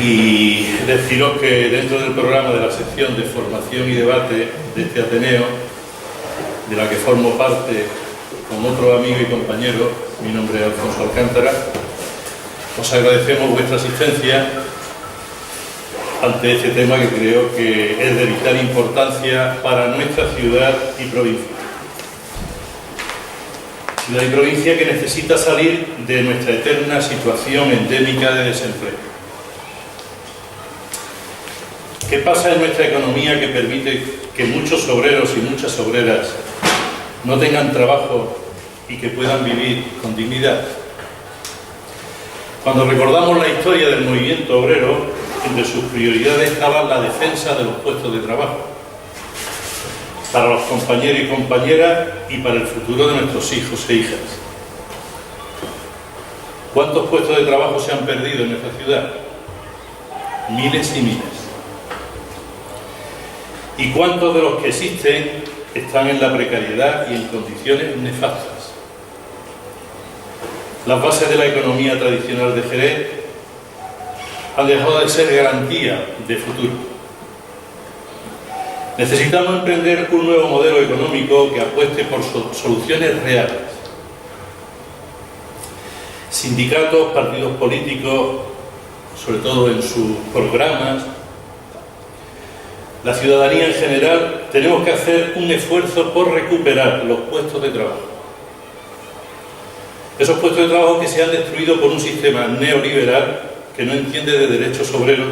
Y deciros que dentro del programa de la sección de formación y debate de este Ateneo, de la que formo parte con otro amigo y compañero, mi nombre es Alfonso Alcántara, os agradecemos vuestra asistencia ante este tema que creo que es de vital importancia para nuestra ciudad y provincia. Ciudad y provincia que necesita salir de nuestra eterna situación endémica de desempleo. ¿Qué pasa en nuestra economía que permite que muchos obreros y muchas obreras no tengan trabajo y que puedan vivir con dignidad? Cuando recordamos la historia del movimiento obrero, entre sus prioridades estaba la defensa de los puestos de trabajo, para los compañeros y compañeras y para el futuro de nuestros hijos e hijas. ¿Cuántos puestos de trabajo se han perdido en nuestra ciudad? Miles y miles. ¿Y cuántos de los que existen están en la precariedad y en condiciones nefastas? Las bases de la economía tradicional de Jerez han dejado de ser garantía de futuro. Necesitamos emprender un nuevo modelo económico que apueste por soluciones reales. Sindicatos, partidos políticos, sobre todo en sus programas, la ciudadanía en general, tenemos que hacer un esfuerzo por recuperar los puestos de trabajo. Esos puestos de trabajo que se han destruido por un sistema neoliberal que no entiende de derechos obreros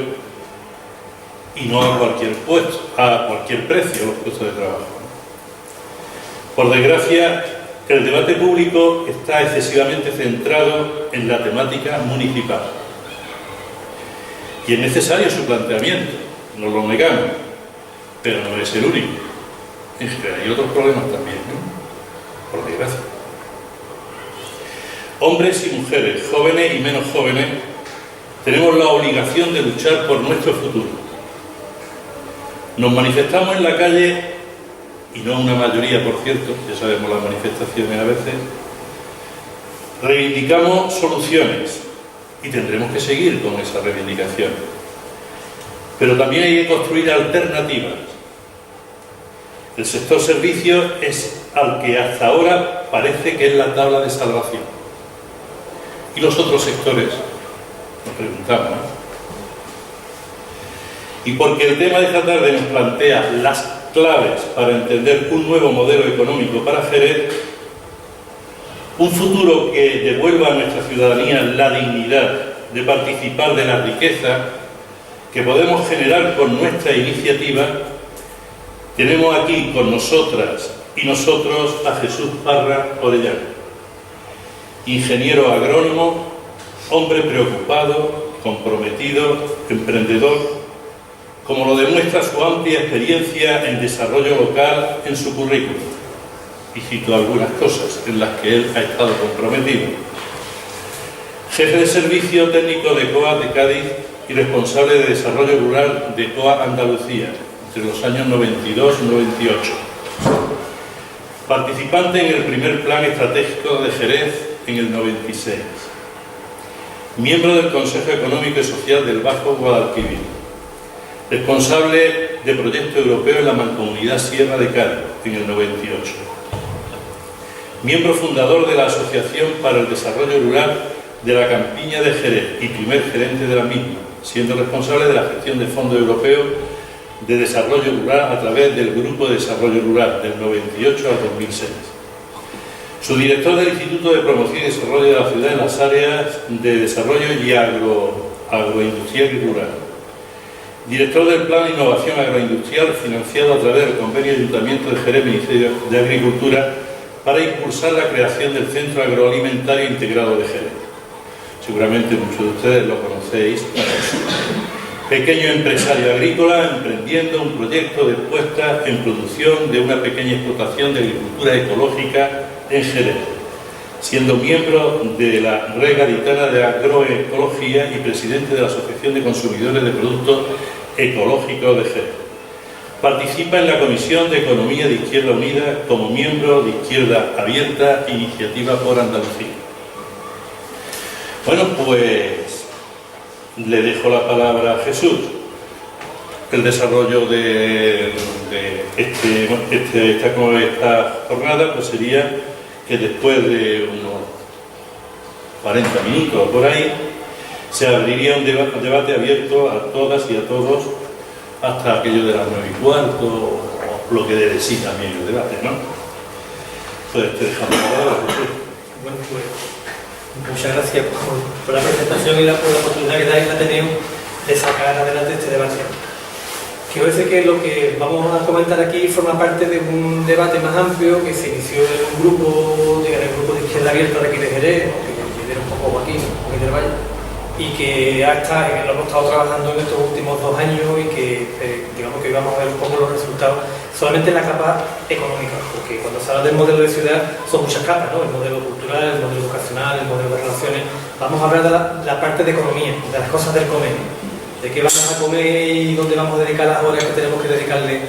y no a cualquier puesto, a cualquier precio los puestos de trabajo. Por desgracia, el debate público está excesivamente centrado en la temática municipal. Y es necesario su planteamiento, no lo negamos, pero no es el único. En general hay otros problemas también, ¿no? Por desgracia. Hombres y mujeres, jóvenes y menos jóvenes, tenemos la obligación de luchar por nuestro futuro. Nos manifestamos en la calle, y no una mayoría, por cierto, ya sabemos las manifestaciones a veces, reivindicamos soluciones y tendremos que seguir con esa reivindicación. Pero también hay que construir alternativas. El sector servicios es al que hasta ahora parece que es la tabla de salvación. ¿Y los otros sectores? Nos preguntamos, ¿no? Y porque el tema de esta tarde nos plantea las claves para entender un nuevo modelo económico para Jerez, un futuro que devuelva a nuestra ciudadanía la dignidad de participar de la riqueza que podemos generar con nuestra iniciativa, tenemos aquí con nosotras y nosotros a Jesús Parra Orellana, ingeniero agrónomo, hombre preocupado, comprometido, emprendedor, como lo demuestra su amplia experiencia en desarrollo local en su currículum. Y cito algunas cosas en las que él ha estado comprometido. Jefe de servicio técnico de COA de Cádiz y responsable de desarrollo rural de COA Andalucía, entre los años 92 y 98. Participante en el primer plan estratégico de Jerez en el 96. Miembro del Consejo Económico y Social del Bajo Guadalquivir. Responsable de proyecto europeo en la Mancomunidad Sierra de Cádiz en el 98. Miembro fundador de la Asociación para el Desarrollo Rural de la Campiña de Jerez y primer gerente de la misma, siendo responsable de la gestión de fondos europeos de desarrollo rural a través del Grupo de Desarrollo Rural del 98 al 2006. Subdirector del Instituto de Promoción y Desarrollo de la Ciudad en las áreas de desarrollo y agroindustrial y rural. Director del Plan de Innovación Agroindustrial financiado a través del Convenio Ayuntamiento de Jerez, Ministerio de Agricultura, para impulsar la creación del Centro Agroalimentario Integrado de Jerez. Seguramente muchos de ustedes lo conocéis. Pequeño empresario agrícola emprendiendo un proyecto de puesta en producción de una pequeña explotación de agricultura ecológica en Jerez, siendo miembro de la Red Gaditana de Agroecología y presidente de la Asociación de Consumidores de Productos Ecológicos de Jerez. Participa en la Comisión de Economía de Izquierda Unida como miembro de Izquierda Abierta, Iniciativa por Andalucía. Bueno, pues le dejo la palabra a Jesús. El desarrollo de esta jornada pues sería que después de unos 40 minutos por ahí se abriría un debate abierto a todas y a todos hasta aquello de las 9:15 o lo que debe sí también el debate, ¿no? Pues te dejamos la palabra, Jesús. Bueno, pues muchas gracias por la presentación y por la oportunidad que dais a Ateneo de sacar adelante este debate. Quiero decir que lo que vamos a comentar aquí forma parte de un debate más amplio que se inició en un grupo, el grupo de Izquierda Abierta de aquí de Jerez, ¿no? Que lidera un poco Joaquín, Joaquín del Valle, y que lo hemos estado trabajando en estos últimos 2 años y que digamos que vamos a ver un poco los resultados solamente en la capa económica, porque cuando se habla del modelo de ciudad son muchas capas, ¿no? El modelo cultural, el modelo educacional, el modelo de relaciones. Vamos a hablar de la parte de economía, de las cosas del comer, de qué vamos a comer y dónde vamos a dedicar las horas que tenemos que dedicarle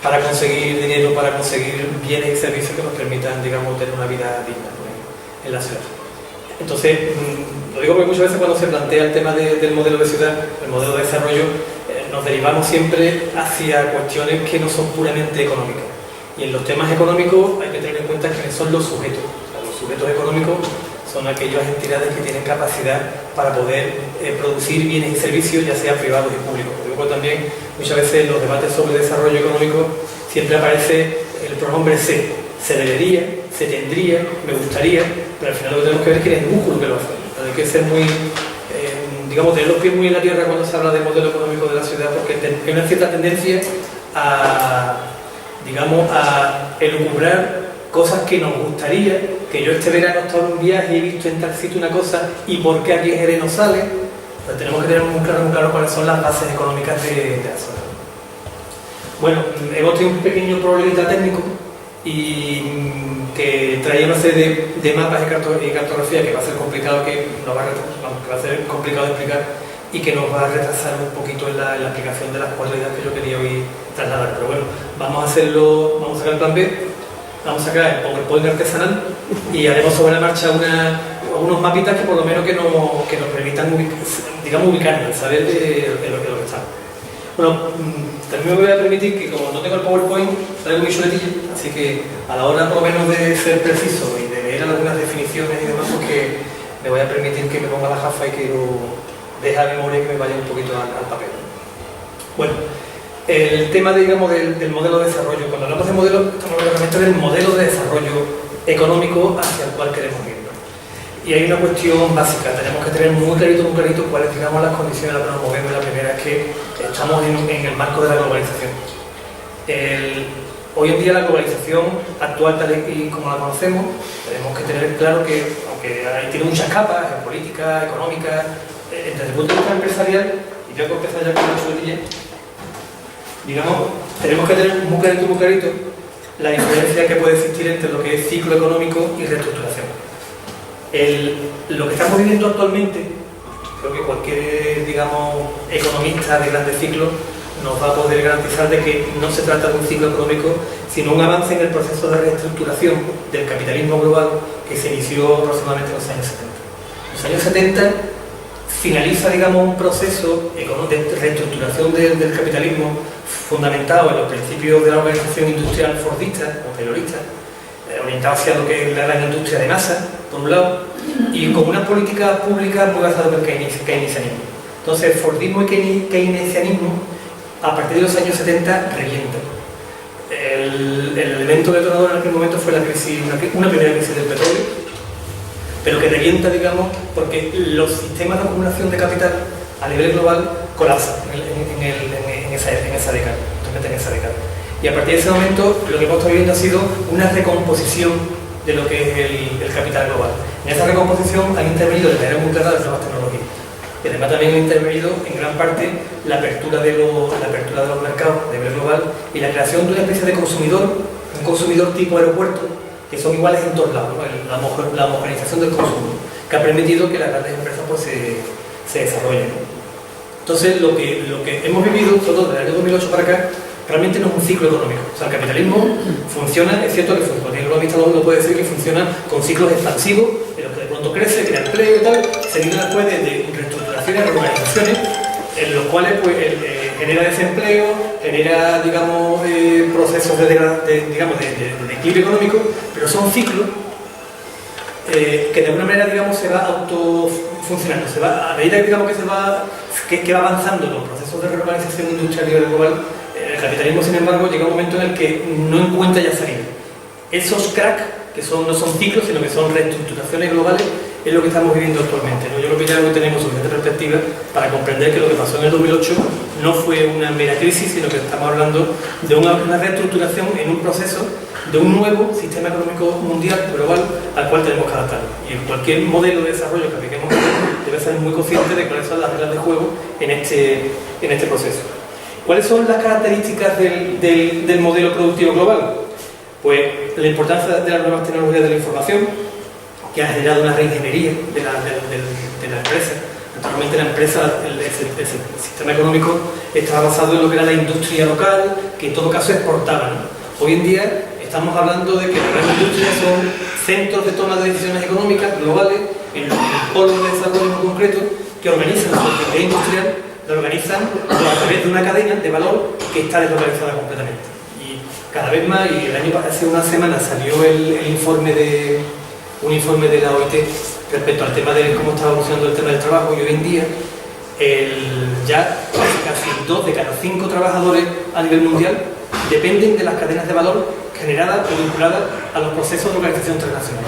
para conseguir dinero, para conseguir bienes y servicios que nos permitan, digamos, tener una vida digna, ¿no? En la ciudad. Entonces, lo digo porque muchas veces cuando se plantea el tema del modelo de ciudad, el modelo de desarrollo, nos derivamos siempre hacia cuestiones que no son puramente económicas. Y en los temas económicos hay que tener en cuenta quiénes son los sujetos. O sea, los sujetos económicos son aquellas entidades que tienen capacidad para poder producir bienes y servicios, ya sea privados y públicos. Luego también, muchas veces en los debates sobre desarrollo económico siempre aparece el pronombre se debería, se tendría, me gustaría, pero al final lo que tenemos que ver es quién es el músculo que lo hace. Hay que ser muy, digamos, tener los pies muy en la tierra cuando se habla del modelo económico de la ciudad, porque hay una cierta tendencia a, digamos, a elucubrar cosas que nos gustaría, que yo este verano he estado en un viaje y he visto en tal sitio una cosa y por qué aquí en Jerez no sale. Pues tenemos que tener muy claro cuáles son las bases económicas de la zona. Bueno, hemos tenido un pequeño problemita técnico y que traía una serie de mapas y cartografía que va a ser complicado que va a ser complicado de explicar y que nos va a retrasar un poquito en la aplicación de las 4 ideas que yo quería hoy trasladar. Pero bueno, vamos a sacar el plan B, vamos a sacar el PowerPoint artesanal y haremos sobre la marcha algunos mapitas que por lo menos que nos permitan ubicarnos, saber de lo que estamos. Bueno, también me voy a permitir que como no tengo el PowerPoint, traigo mi chuletilla, así que a la hora por lo menos de ser preciso y de leer algunas definiciones y demás, porque me voy a permitir que me ponga la gafa y que deje la memoria que me vaya un poquito al papel. Bueno, el tema, digamos, del modelo de desarrollo. Cuando hablamos de modelo, estamos hablando del modelo de desarrollo económico hacia el cual queremos ir. Y hay una cuestión básica, tenemos que tener muy clarito cuáles, digamos, las condiciones a las que nos movemos. La primera es que estamos en el marco de la globalización. Hoy en día la globalización actual tal y como la conocemos, tenemos que tener claro que, aunque tiene muchas capas, en política, económica, desde el punto de vista empresarial, y tengo que empezar ya con la chuletilla, digamos, tenemos que tener muy clarito la diferencia que puede existir entre lo que es ciclo económico y reestructuración. Lo que estamos viviendo actualmente, creo que cualquier, digamos, economista de grandes ciclos nos va a poder garantizar de que no se trata de un ciclo económico, sino un avance en el proceso de reestructuración del capitalismo global que se inició aproximadamente en los años 70. En los años 70 finaliza, digamos, un proceso de reestructuración del capitalismo fundamentado en los principios de la organización industrial fordista o taylorista, orientado hacia lo que es la gran industria de masa, por un lado, y con una política pública muy basada en el keynesianismo. Entonces, Fordismo y keynesianismo, a partir de los años 70, revientan. El elemento detonador en aquel momento fue una primera crisis del petróleo, pero que revienta, digamos, porque los sistemas de acumulación de capital a nivel global colapsan en esa década. Y a partir de ese momento, lo que hemos estado viviendo ha sido una recomposición de lo que es el capital global. En esa recomposición han intervenido de manera muy clara las nuevas tecnologías. Y además también han intervenido en gran parte la apertura de los mercados a nivel global y la creación de una especie de consumidor, un consumidor tipo aeropuerto, que son iguales en todos lados, ¿no? La homogeneización del consumo, que ha permitido que las grandes empresas pues, se desarrollen, ¿no? Entonces, lo que hemos vivido, sobre todo desde el año 2008 para acá, realmente no es un ciclo económico. O sea, el capitalismo funciona, es cierto que cualquier economista lo puede decir, que funciona con ciclos expansivos, en los que de pronto crece, crea empleo y tal, seguido después de reestructuración reordenaciones, reorganizaciones, en los cuales pues, genera desempleo, genera, digamos, procesos de declive económico, pero son ciclos que de alguna manera, digamos, se va autofuncionando, a medida digamos, que va avanzando los procesos de reorganización industrial y global, el capitalismo, sin embargo, llega un momento en el que no encuentra ya salida. Esos cracks, que no son ciclos, sino que son reestructuraciones globales, es lo que estamos viviendo actualmente, ¿no? Yo creo que ya no tenemos suficiente perspectiva para comprender que lo que pasó en el 2008 no fue una mera crisis, sino que estamos hablando de una reestructuración en un proceso de un nuevo sistema económico mundial, global, al cual tenemos que adaptarnos. Y en cualquier modelo de desarrollo que apliquemos debe ser muy consciente de cuáles son las reglas de juego en este proceso. ¿Cuáles son las características del modelo productivo global? Pues la importancia de las nuevas tecnologías de la información, que ha generado una reingeniería de la empresa. Naturalmente la empresa, el sistema económico estaba basado en lo que era la industria local, que en todo caso exportaba, ¿no? Hoy en día estamos hablando de que las grandes industrias son centros de toma de decisiones económicas globales, en los polos de desarrollo en concreto, que organizan su actividad industrial, lo organizan a través de una cadena de valor que está deslocalizada completamente. Y cada vez más, y hace unas semanas salió un informe de la OIT respecto al tema de cómo está evolucionando el tema del trabajo, y hoy en día ya casi 2 de cada 5 trabajadores a nivel mundial dependen de las cadenas de valor generadas o vinculadas a los procesos de organización transnacional.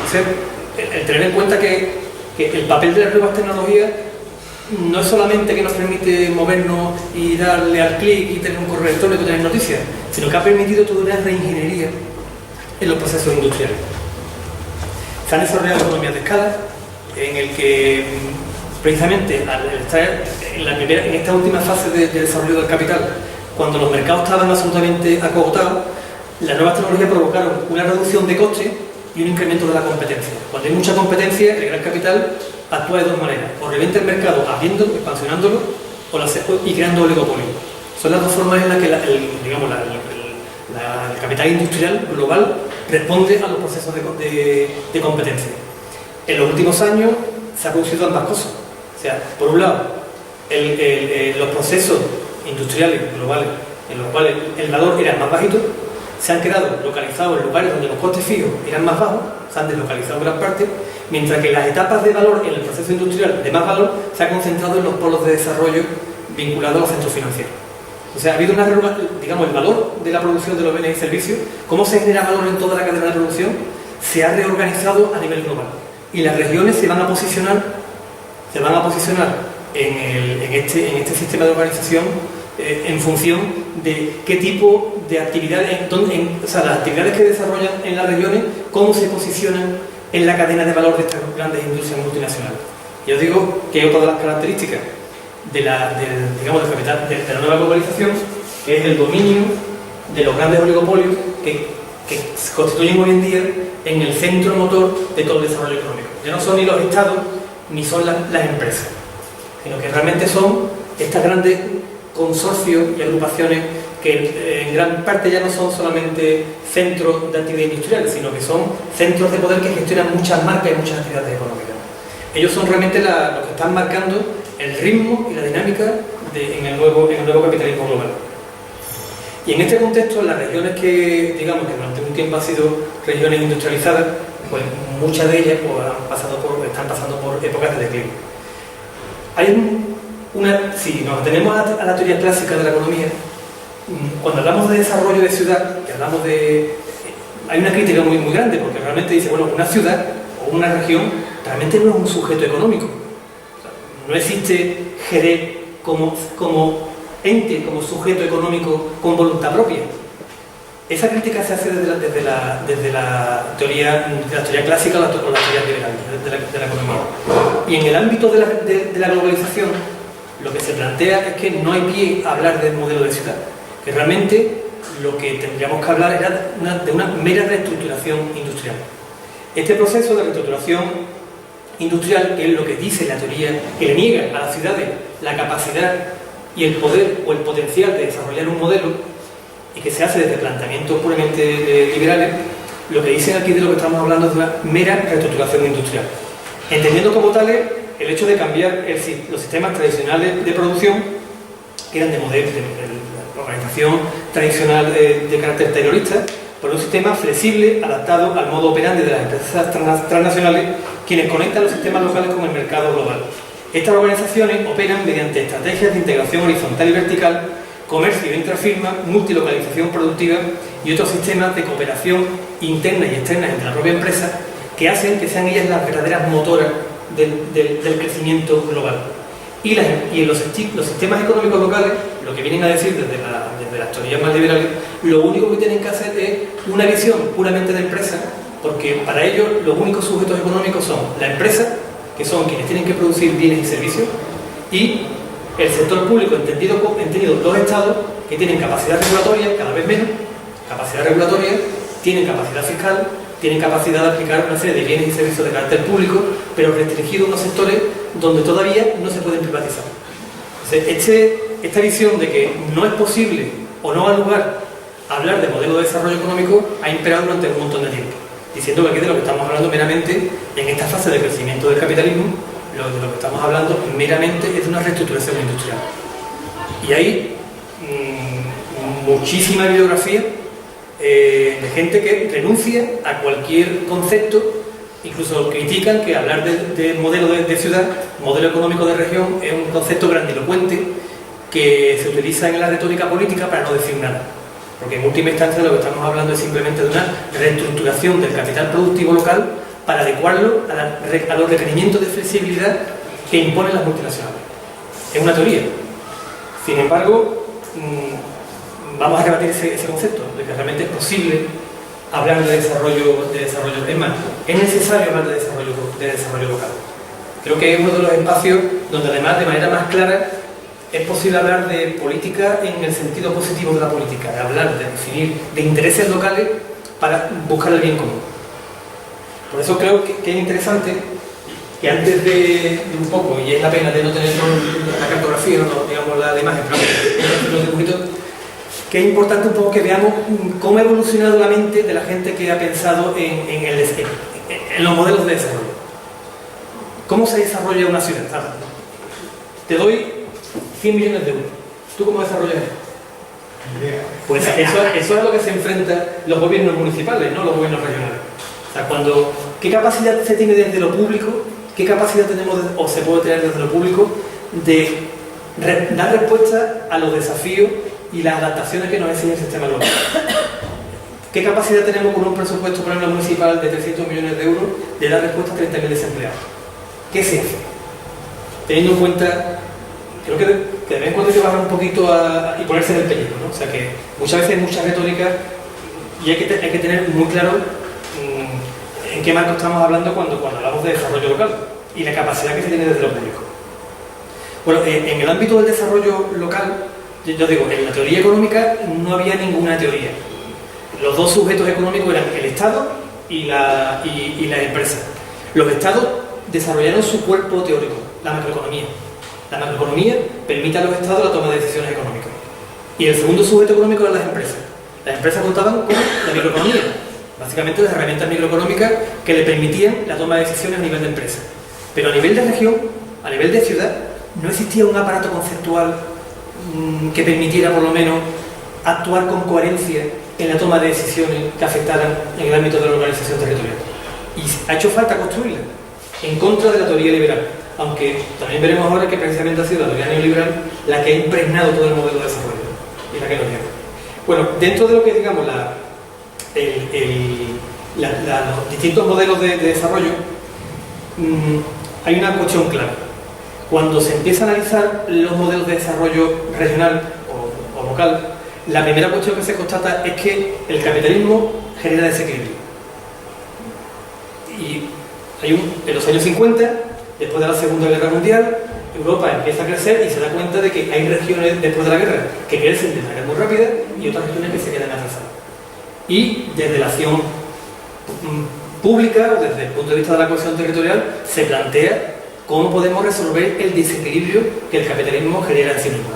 Entonces, el tener en cuenta que el papel de las nuevas tecnologías no es solamente que nos permite movernos y darle al clic y tener un correo electrónico y tener noticias, sino que ha permitido toda una reingeniería en los procesos industriales. Se han desarrollado economías de escala, en el que precisamente al estar en esta última fase de desarrollo del capital, cuando los mercados estaban absolutamente acogotados, las nuevas tecnologías provocaron una reducción de costes y un incremento de la competencia. Cuando hay mucha competencia, el gran capital actúa de dos maneras: o revienta el mercado abriéndolo, expansionándolo, y creando oligopolio. Son las dos formas en las que el capital industrial global responde a los procesos de competencia. En los últimos años se han producido ambas cosas. O sea, por un lado, los procesos industriales globales en los cuales el valor era más bajito se han quedado localizados en lugares donde los costes fijos eran más bajos, se han deslocalizado en gran parte, mientras que las etapas de valor en el proceso industrial de más valor se han concentrado en los polos de desarrollo vinculados a los centros financieros. O sea, ha habido el valor de la producción de los bienes y servicios, cómo se genera valor en toda la cadena de producción, se ha reorganizado a nivel global. Y las regiones se van a posicionar en este sistema de organización en función de qué tipo de actividades, las actividades que desarrollan en las regiones, cómo se posicionan en la cadena de valor de estas grandes industrias multinacionales. Yo digo que otra de las características del capital, de la nueva globalización, que es el dominio de los grandes oligopolios que se constituyen hoy en día en el centro motor de todo el desarrollo económico. Ya no son ni los estados ni son las empresas, sino que realmente son estas grandes consorcios y agrupaciones que en gran parte ya no son solamente centros de actividad industrial, sino que son centros de poder que gestionan muchas marcas y muchas actividades económicas. Ellos son realmente los que están marcando el ritmo y la dinámica en el nuevo capitalismo global. Y en este contexto, las regiones que durante un tiempo han sido regiones industrializadas, pues muchas de ellas pues, están pasando por épocas de declive. Si nos atenemos a la teoría clásica de la economía, cuando hablamos de desarrollo de ciudad, hay una crítica muy, muy grande, porque realmente dice, bueno, una ciudad o una región realmente no es un sujeto económico. O sea, no existe Jerez como ente, como sujeto económico con voluntad propia. Esa crítica se hace desde la teoría clásica o la teoría liberal de la economía. Y en el ámbito de la globalización, lo que se plantea es que no hay pie a hablar de modelo de ciudad, que realmente lo que tendríamos que hablar era de una mera reestructuración industrial. Este proceso de reestructuración industrial, que es lo que dice la teoría, que le niega a las ciudades la capacidad y el poder o el potencial de desarrollar un modelo, y que se hace desde planteamientos puramente liberales, lo que dicen aquí de lo que estamos hablando es de una mera reestructuración industrial, entendiendo como tales el hecho de cambiar los sistemas tradicionales de producción, que eran de la organización tradicional de carácter terrorista, por un sistema flexible, adaptado al modo operandi de las empresas transnacionales, quienes conectan los sistemas locales con el mercado global. Estas organizaciones operan mediante estrategias de integración horizontal y vertical, comercio intrafirma, multilocalización productiva y otros sistemas de cooperación interna y externa entre la propia empresa, que hacen que sean ellas las verdaderas motoras del crecimiento global. Y los sistemas económicos locales, lo que vienen a decir desde las teorías más liberales, lo único que tienen que hacer es una visión puramente de empresa, porque para ellos los únicos sujetos económicos son la empresa, que son quienes tienen que producir bienes y servicios, y el sector público, entendido los estados, que tienen capacidad regulatoria, cada vez menos, capacidad regulatoria, tienen capacidad fiscal, tienen capacidad de aplicar una serie de bienes y servicios de carácter público, pero restringidos a unos sectores donde todavía no se pueden privatizar. Entonces, esta visión de que no es posible o no ha lugar hablar de modelo de desarrollo económico ha imperado durante un montón de tiempo, diciendo que aquí de lo que estamos hablando meramente en esta fase de crecimiento del capitalismo, de lo que estamos hablando meramente es de una reestructuración industrial. Y hay muchísima bibliografía de gente que renuncia a cualquier concepto, incluso critican que hablar de modelo de ciudad, modelo económico de región, es un concepto grandilocuente que se utiliza en la retórica política para no decir nada. Porque en última instancia lo que estamos hablando es simplemente de una reestructuración del capital productivo local para adecuarlo a los requerimientos de flexibilidad que imponen las multinacionales. Es una teoría. Sin embargo, vamos a rebatir ese concepto de que realmente es posible hablar de desarrollo. Es más, es necesario hablar de desarrollo local. Creo que es uno de los espacios donde además de manera más clara es posible hablar de política en el sentido positivo de la política, de hablar, de definir, de intereses locales para buscar el bien común. Por eso creo que es interesante que antes de un poco, y es la pena de no tener la cartografía, no, digamos la imagen, pero los dibujitos, que es importante un poco que veamos cómo ha evolucionado la mente de la gente que ha pensado en los modelos de desarrollo. ¿Cómo se desarrolla una ciudad? Te doy 100 millones de euros. ¿Tú cómo desarrollas eso? Pues eso es a lo que se enfrentan los gobiernos municipales, no los gobiernos regionales. O sea, ¿qué capacidad se tiene desde lo público? ¿Qué capacidad tenemos o se puede tener desde lo público de dar respuesta a los desafíos y las adaptaciones que nos enseña el sistema global? ¿Qué capacidad tenemos con un presupuesto, por ejemplo, municipal de 300 millones de euros de dar respuesta a 30.000 desempleados? ¿Qué se hace? Teniendo en cuenta, creo que de vez en cuando hay que bajar un poquito y ponerse en el pellejo, ¿no? O sea que muchas veces hay mucha retórica y hay que tener muy claro en qué marco estamos hablando cuando hablamos de desarrollo local y la capacidad que se tiene desde lo público. Bueno, en el ámbito del desarrollo local, yo digo, en la teoría económica no había ninguna teoría. Los dos sujetos económicos eran el Estado y la empresa. Los Estados desarrollaron su cuerpo teórico, la macroeconomía. La macroeconomía permite a los Estados la toma de decisiones económicas. Y el segundo sujeto económico eran las empresas. Las empresas contaban con la microeconomía, básicamente las herramientas microeconómicas que le permitían la toma de decisiones a nivel de empresa. Pero a nivel de región, a nivel de ciudad, no existía un aparato conceptual que permitiera por lo menos actuar con coherencia en la toma de decisiones que afectaran en el ámbito de la organización territorial. Y ha hecho falta construirla, en contra de la teoría liberal, aunque también veremos ahora que precisamente ha sido la teoría neoliberal la que ha impregnado todo el modelo de desarrollo y la que nos lleva. Bueno, dentro de lo que digamos los distintos modelos de desarrollo, hay una cuestión clave. Cuando se empieza a analizar los modelos de desarrollo regional o local, la primera cuestión que se constata es que el capitalismo genera desequilibrio. Y en los años 50, después de la Segunda Guerra Mundial, Europa empieza a crecer y se da cuenta de que hay regiones después de la guerra que crecen de manera muy rápida y otras regiones que se quedan atrasadas. Y desde la acción pública o desde el punto de vista de la cohesión territorial se plantea cómo podemos resolver el desequilibrio que el capitalismo genera en sí mismo.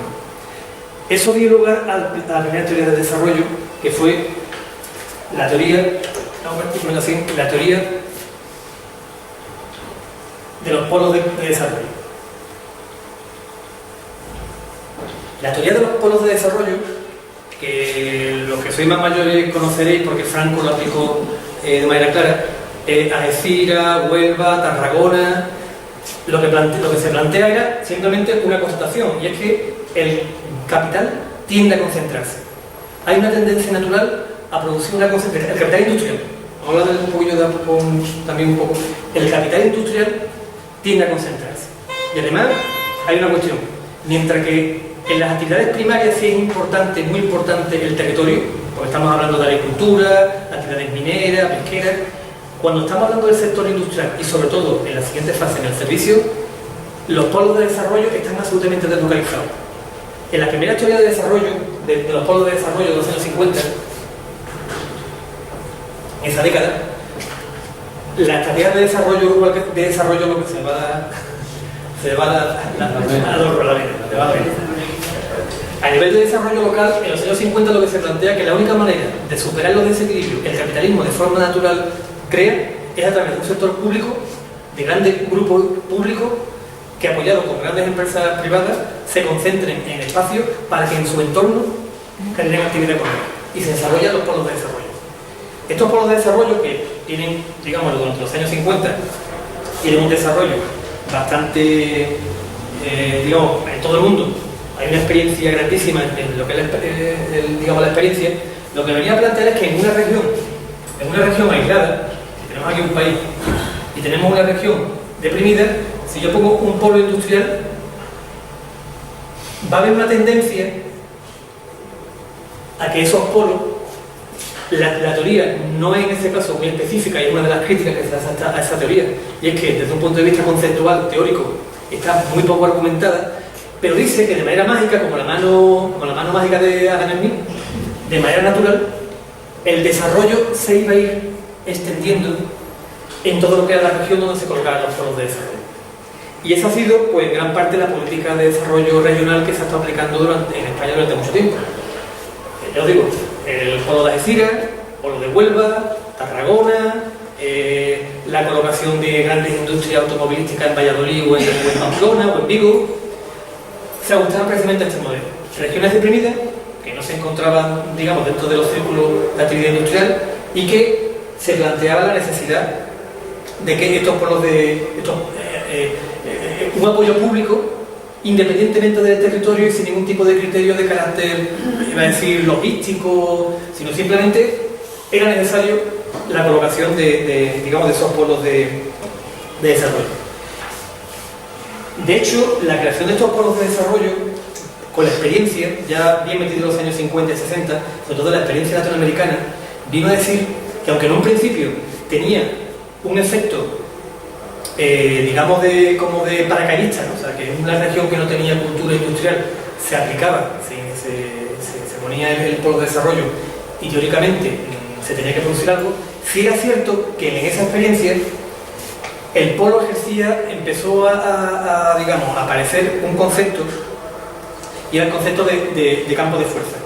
Eso dio lugar a la primera teoría del desarrollo, que fue la teoría de los polos de desarrollo. La teoría de los polos de desarrollo, que los que sois más mayores conoceréis porque Franco lo aplicó de manera clara, Algeciras, Huelva, Tarragona. Lo que se plantea era simplemente una constatación, y es que el capital tiende a concentrarse. Hay una tendencia natural a producir una concentración. El capital industrial, vamos a hablar un poquillo también un poco. El capital industrial tiende a concentrarse. Y además hay una cuestión, mientras que en las actividades primarias sí es importante, muy importante el territorio, porque estamos hablando de agricultura, actividades mineras, pesqueras. Cuando estamos hablando del sector industrial y sobre todo en la siguiente fase, en el servicio, los polos de desarrollo están absolutamente deslocalizados. En la primera teoría de desarrollo, de los polos de desarrollo de los años 50, en esa década, la estrategia de desarrollo lo que se va a a nivel de desarrollo local, en los años 50 lo que se plantea que la única manera de superar los desequilibrios que el capitalismo de forma natural crea es a través de un sector público, de grandes grupos públicos que, apoyados por grandes empresas privadas, se concentren en espacios para que en su entorno generen actividad económica y se desarrollan los polos de desarrollo. Estos polos de desarrollo, que tienen, digamos, durante los años 50, tienen un desarrollo bastante, digamos, en todo el mundo. Hay una experiencia grandísima en lo que es digamos, la experiencia. Lo que venía a plantear es que en una región aislada, si tenemos aquí un país y tenemos una región deprimida, si yo pongo un polo industrial, va a haber una tendencia a que esos polos, la teoría no es en este caso muy específica, y es una de las críticas que se hace a esa teoría, y es que desde un punto de vista conceptual, teórico, está muy poco argumentada, pero dice que de manera mágica, como la mano mágica de Adam Smith, de manera natural, el desarrollo se iba a ir extendiendo en todo lo que era la región donde se colocaban los polos de desarrollo. Y esa ha sido, pues, gran parte de la política de desarrollo regional que se ha estado aplicando en España durante mucho tiempo. Ya os digo, el polo de Algeciras, polo de Huelva, Tarragona, la colocación de grandes industrias automovilísticas en Valladolid o en Pamplona o en Vigo, se ajustaban precisamente a este modelo. Regiones deprimidas, que no se encontraban, digamos, dentro de los círculos de actividad industrial, y que se planteaba la necesidad de que estos polos un apoyo público, independientemente del territorio y sin ningún tipo de criterio de carácter, iba a decir, logístico, sino simplemente era necesario la colocación digamos, de esos polos de desarrollo. De hecho, la creación de estos polos de desarrollo, con la experiencia, ya bien metido en los años 50 y 60, sobre todo la experiencia latinoamericana, vino a decir que aunque en un principio tenía un efecto, digamos, como de paracaidista, ¿no? O sea, que en una región que no tenía cultura industrial se aplicaba, se ponía el polo de desarrollo y teóricamente se tenía que producir algo, sí era cierto que en esa experiencia el polo empezó digamos, a aparecer un concepto, y era el concepto de campo de fuerza.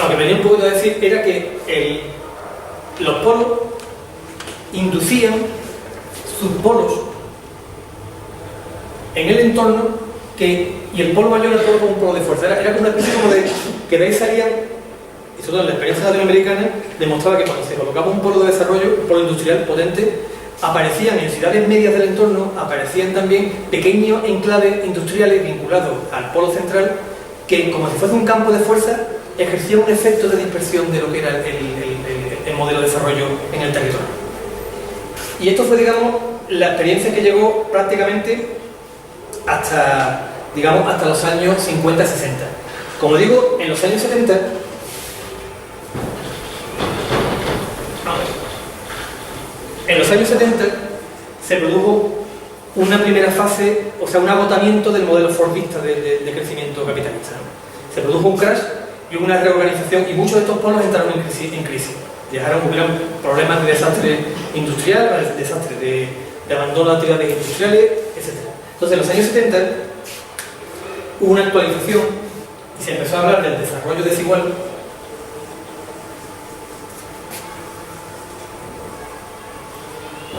Lo que venía un poco a decir era que los polos inducían subpolos en el entorno y el polo mayor era todo como un polo de fuerza. Era como una especie como de que de ahí salían, y sobre todo en la experiencia latinoamericana demostraba que cuando se colocaba un polo de desarrollo, un polo industrial potente, aparecían en ciudades medias del entorno, aparecían también pequeños enclaves industriales vinculados al polo central que, como si fuese un campo de fuerza, ejercían un efecto de dispersión de lo que era el modelo de desarrollo en el territorio. Y esto fue, digamos, la experiencia que llegó prácticamente hasta los años 50-60. Como digo, en los años 70 se produjo una primera fase, o sea, un agotamiento del modelo fordista de crecimiento capitalista, ¿no? Se produjo un crash y una reorganización, y muchos de estos polos entraron en crisis. Hubieron problemas de desastre industrial, desastre de abandono de actividades industriales, etc. Entonces, en los años 70 hubo una actualización y se empezó a hablar del desarrollo desigual.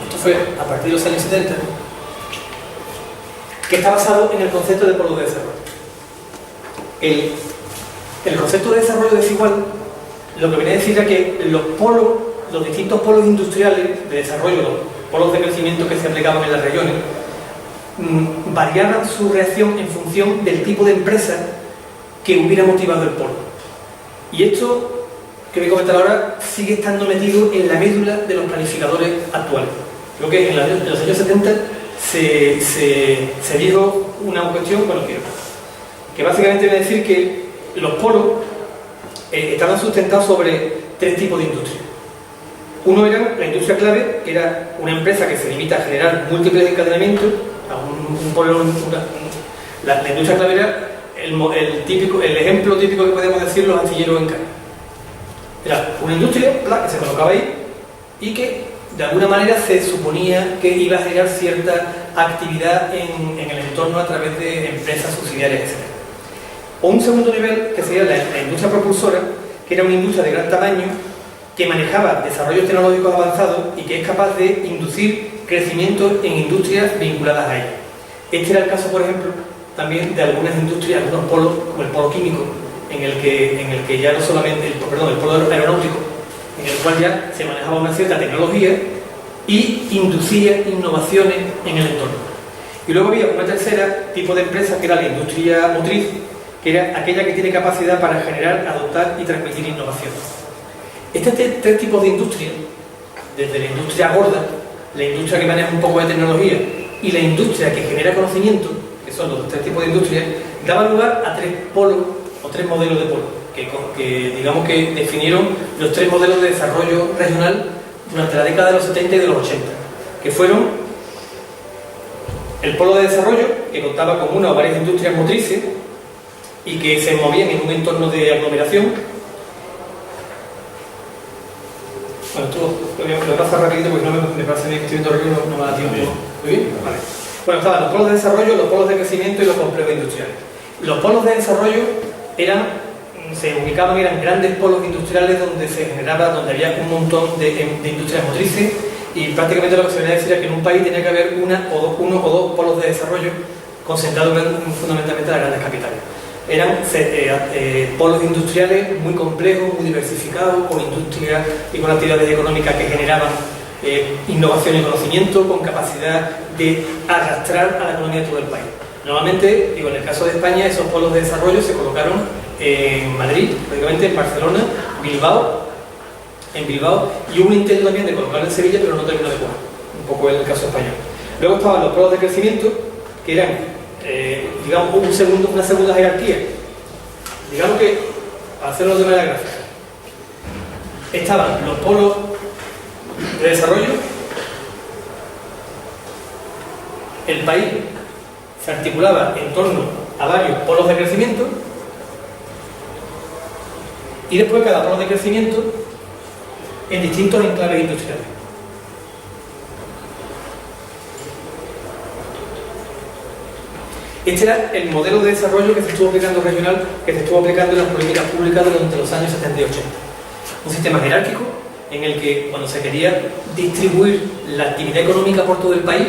Esto fue a partir de los años 70, que está basado en el concepto de polo de desarrollo. El concepto de desarrollo desigual lo que viene a decir es que los distintos polos industriales de desarrollo, los polos de crecimiento que se aplicaban en las regiones, variaban su reacción en función del tipo de empresa que hubiera motivado el polo. Y esto que voy a comentar ahora sigue estando metido en la médula de los planificadores actuales. Creo que en los años 70 se dijo una cuestión, bueno, que básicamente viene a decir que los polos estaban sustentados sobre 3 tipos de industria. Uno era la industria clave, que era una empresa que se limita a generar múltiples encadenamientos. La industria clave era el ejemplo típico que podemos decir los astilleros en Cádiz. Era una industria que se colocaba ahí y que de alguna manera se suponía que iba a generar cierta actividad en el entorno a través de empresas subsidiarias, etc. O un segundo nivel, que sería la industria propulsora, que era una industria de gran tamaño que manejaba desarrollos tecnológicos avanzados y que es capaz de inducir crecimiento en industrias vinculadas a ella. Este era el caso, por ejemplo, también de algunas industrias, algunos polos, como el polo químico, en el que ya no solamente, el polo aeronáutico, en el cual ya se manejaba una cierta tecnología y inducía innovaciones en el entorno. Y luego había una tercera tipo de empresa, que era la industria motriz, que era aquella que tiene capacidad para generar, adoptar y transmitir innovación. Estos 3 tipos de industria, desde la industria gorda, la industria que maneja un poco de tecnología y la industria que genera conocimiento, que son los 3 tipos de industria, daban lugar a 3 polos o 3 modelos de polo, que digamos que definieron los 3 modelos de desarrollo regional durante la década de los 70 y de los 80, que fueron el polo de desarrollo, que contaba con una o varias industrias motrices y que se movían en un entorno de aglomeración. Bueno, esto lo voy a pasar rapidito porque no me parece bien que estoy viendo arriba, no me da tiempo. ¿Muy bien? Vale. Bueno, estaban los polos de desarrollo, los polos de crecimiento y los complejos industriales. Los polos de desarrollo eran grandes polos industriales donde había un montón de industrias motrices, y prácticamente lo que se venía a decir es que en un país tenía que haber uno o dos polos de desarrollo concentrados fundamentalmente en las grandes capitales. Eran polos industriales muy complejos, muy diversificados, con industrias y con actividades económicas que generaban innovación y conocimiento, con capacidad de arrastrar a la economía de todo el país. Normalmente, en el caso de España, esos polos de desarrollo se colocaron en Madrid, prácticamente en Barcelona, en Bilbao, y hubo un intento también de colocarlo en Sevilla, pero no terminó de cuajar, un poco en el caso español. Luego estaban los polos de crecimiento, que eran digamos, una segunda jerarquía. Digamos que, para hacerlo de manera gráfica, estaban los polos de desarrollo. El país se articulaba en torno a varios polos de crecimiento, y después cada polo de crecimiento en distintos enclaves industriales. Este era el modelo de desarrollo que se estuvo aplicando regional, que se estuvo aplicando en las políticas públicas durante los años 70 y 80. Un sistema jerárquico en el que, cuando se quería distribuir la actividad económica por todo el país,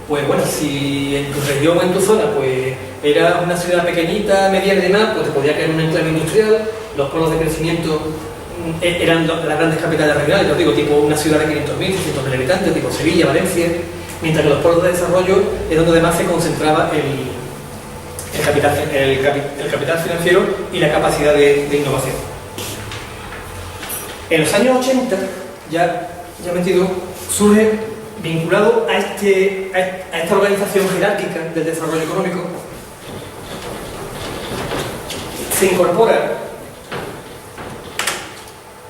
pues bueno, si en tu región o en tu zona pues era una ciudad pequeñita, mediana y demás, pues te podía crear un enclave industrial. Los polos de crecimiento eran las grandes capitales regionales, os digo, tipo una ciudad de 500.000, 600.000 habitantes, tipo Sevilla, Valencia, mientras que los polos de desarrollo es donde además se concentraba el capital financiero y la capacidad de innovación. En los años 80, ya metido, surge, vinculado a esta organización jerárquica del desarrollo económico, se incorpora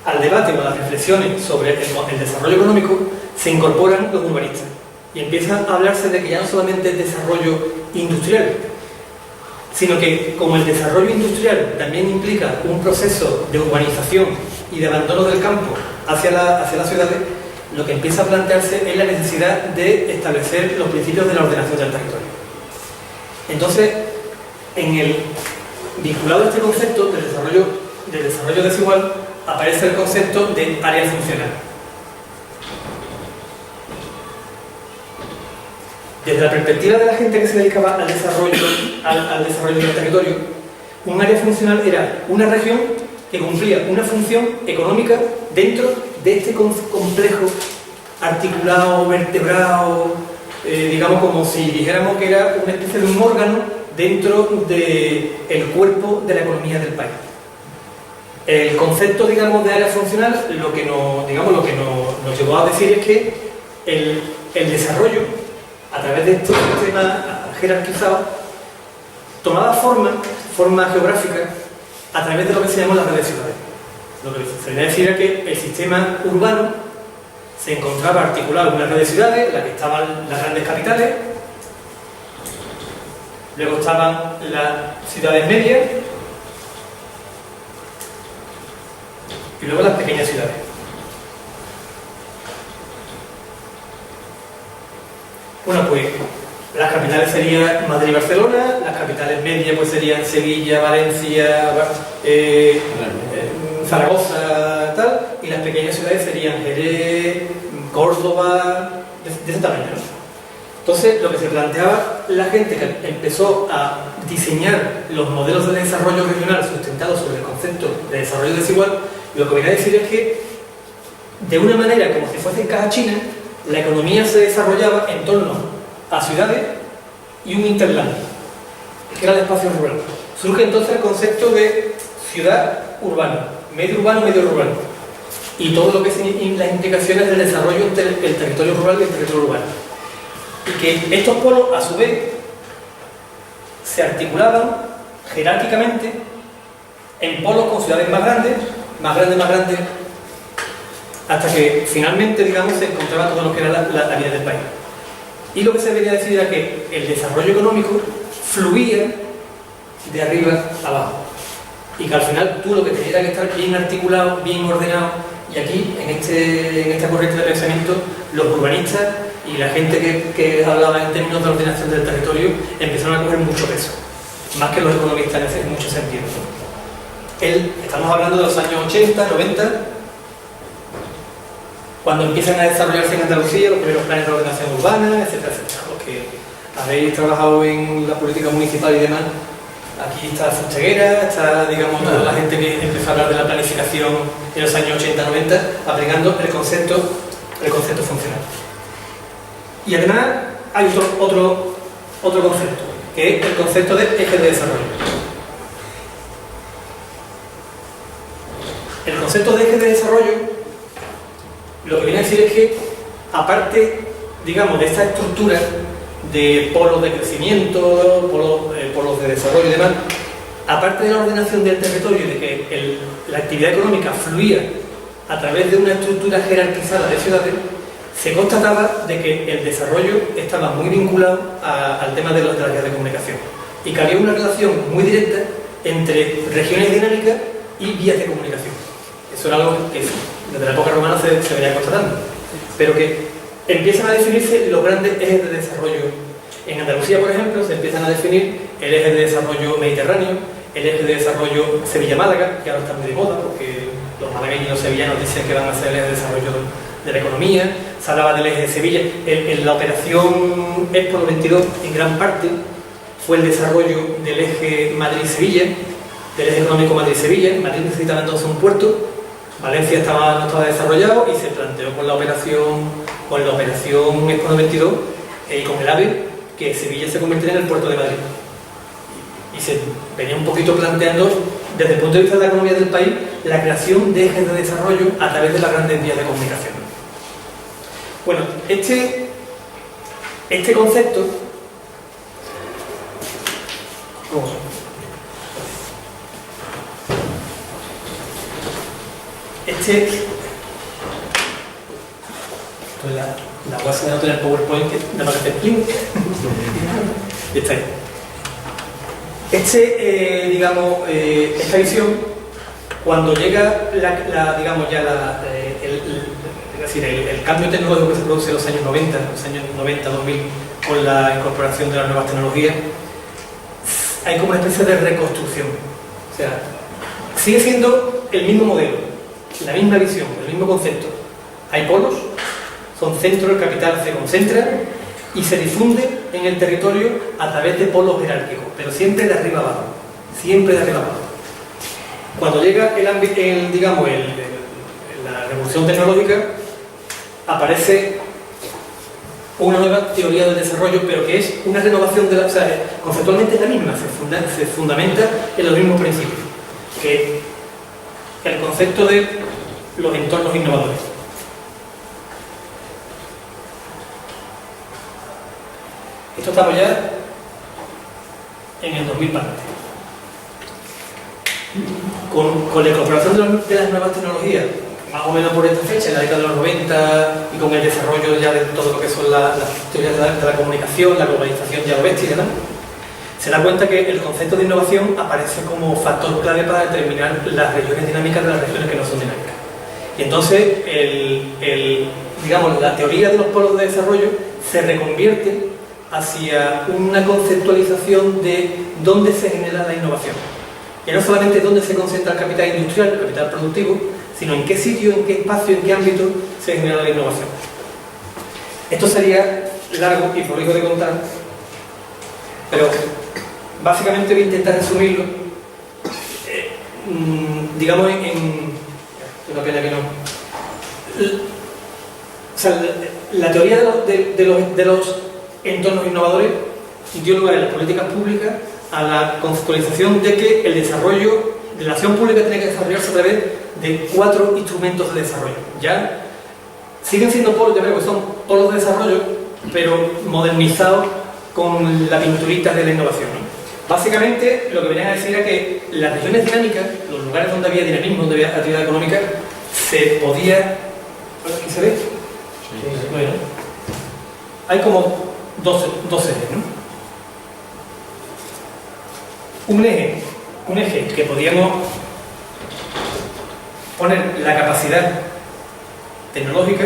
al debate o a las reflexiones sobre el desarrollo económico, se incorporan los urbanistas y empieza a hablarse de que ya no solamente es desarrollo industrial, sino que como el desarrollo industrial también implica un proceso de urbanización y de abandono del campo hacia las ciudades, lo que empieza a plantearse es la necesidad de establecer los principios de la ordenación del territorio. Entonces, vinculado a este concepto del desarrollo desigual, aparece el concepto de área funcional. Desde la perspectiva de la gente que se dedicaba al desarrollo del territorio, un área funcional era una región que cumplía una función económica dentro de este complejo articulado, vertebrado, digamos como si dijéramos que era una especie de un órgano dentro del cuerpo de la economía del país. El concepto, digamos, de área funcional, lo que nos llevó a decir es que el desarrollo, a través de estos sistemas jerarquizados, tomaba forma geográfica a través de lo que se llama las redes de ciudades. Lo que se viene a decir es que el sistema urbano se encontraba articulado en una red de ciudades, en la que estaban las grandes capitales, luego estaban las ciudades medias y luego las pequeñas ciudades. Bueno, pues las capitales serían Madrid y Barcelona, las capitales medias pues serían Sevilla, Valencia, Zaragoza, tal, y las pequeñas ciudades serían Jerez, Córdoba, de ese tamaño, ¿no? Entonces, lo que se planteaba la gente que empezó a diseñar los modelos de desarrollo regional sustentados sobre el concepto de desarrollo desigual, lo que viene a decir es que, de una manera como si fuese en caja china, la economía se desarrollaba en torno a ciudades y un interland, que era el espacio rural. Surge entonces el concepto de ciudad urbana, medio urbano, medio rural, y todo lo que son las implicaciones del desarrollo entre el territorio rural y el territorio urbano. Y que estos polos, a su vez, se articulaban jerárquicamente en polos con ciudades más grandes, hasta que finalmente, digamos, se encontraba todo lo que era la vida del país. Y lo que se venía a decir era que el desarrollo económico fluía de arriba a abajo. Y que al final tú lo que tenías era que estar bien articulado, bien ordenado. Y aquí, en esta corriente de pensamiento, los urbanistas y la gente que hablaba en términos de ordenación del territorio empezaron a coger mucho peso, más que los economistas en muchos sentidos. Estamos hablando de los años 80, 90, cuando empiezan a desarrollarse en Andalucía los primeros planes de ordenación urbana, etcétera, etcétera. Los que habéis trabajado en la política municipal y demás, aquí está Fusteguera, está, digamos, toda la gente que empezó a hablar de la planificación en los años 80-90, aplicando el concepto funcional. Y además hay otro concepto, que es el concepto de eje de desarrollo. El concepto de eje de desarrollo lo que viene a decir es que, aparte, digamos, de esta estructura de polos de crecimiento, polos de desarrollo y demás, aparte de la ordenación del territorio y de que la actividad económica fluía a través de una estructura jerarquizada de ciudades, se constataba de que el desarrollo estaba muy vinculado al tema de las vías de comunicación y que había una relación muy directa entre regiones dinámicas y vías de comunicación. Eso era algo que desde la época romana se venía constatando, pero que empiezan a definirse los grandes ejes de desarrollo. En Andalucía, por ejemplo, se empiezan a definir el eje de desarrollo mediterráneo, el eje de desarrollo Sevilla-Málaga, que ahora está muy de moda porque los malagueños y los sevillanos dicen que van a ser el eje de desarrollo de la economía. Se hablaba del eje de Sevilla. La operación Expo 92, en gran parte, fue el desarrollo del eje Madrid-Sevilla, del eje económico Madrid-Sevilla. Madrid necesitaba entonces un puerto, Valencia no estaba desarrollado y se planteó con la operación Expo 92 y con el AVE que Sevilla se convirtiera en el puerto de Madrid. Y se venía un poquito planteando, desde el punto de vista de la economía del país, la creación de ejes de desarrollo a través de las grandes vías de comunicación. Bueno, este concepto, la base de nota del PowerPoint que me parece plin. Está ahí. Esta visión, cuando llega el cambio tecnológico que se produce en los años 90, 2000, con la incorporación de las nuevas tecnologías, hay como una especie de reconstrucción. O sea, sigue siendo el mismo modelo, la misma visión, el mismo concepto. Hay polos, son centros, el capital se concentra, y se difunde en el territorio a través de polos jerárquicos, pero siempre de arriba abajo, siempre de arriba abajo. Cuando llega la revolución tecnológica, aparece una nueva teoría del desarrollo, pero que es una renovación de la... O sea, conceptualmente es la misma, se fundamenta en los mismos principios, que el concepto de los entornos innovadores. Esto estamos ya en el 2020. Con la incorporación de las nuevas tecnologías, más o menos por esta fecha, en la década de los 90, y con el desarrollo ya de todo lo que son las teorías de la comunicación, la globalización ya lo bestia y demás, se da cuenta que el concepto de innovación aparece como factor clave para determinar las regiones dinámicas de las regiones que no son dinámicas. Y entonces, la teoría de los polos de desarrollo se reconvierte hacia una conceptualización de dónde se genera la innovación. Y no solamente dónde se concentra el capital industrial, el capital productivo, sino en qué sitio, en qué espacio, en qué ámbito se genera la innovación. Esto sería largo y prolijo de contar, pero básicamente voy a intentar resumirlo, digamos una pena que no. O sea, la teoría de los entornos innovadores dio lugar en las políticas públicas a la conceptualización de que el desarrollo de la acción pública tiene que desarrollarse a través de 4 instrumentos de desarrollo. Ya siguen siendo polos, ya veo que son polos de desarrollo, pero modernizados con la pinturita de la innovación, ¿no? Básicamente lo que venían a decir era que las regiones dinámicas, los lugares donde había dinamismo, donde había actividad económica, se podía... ¿Aquí se ve? Sí. Bueno, hay como dos ejes, ¿no? Un eje que podíamos poner la capacidad tecnológica,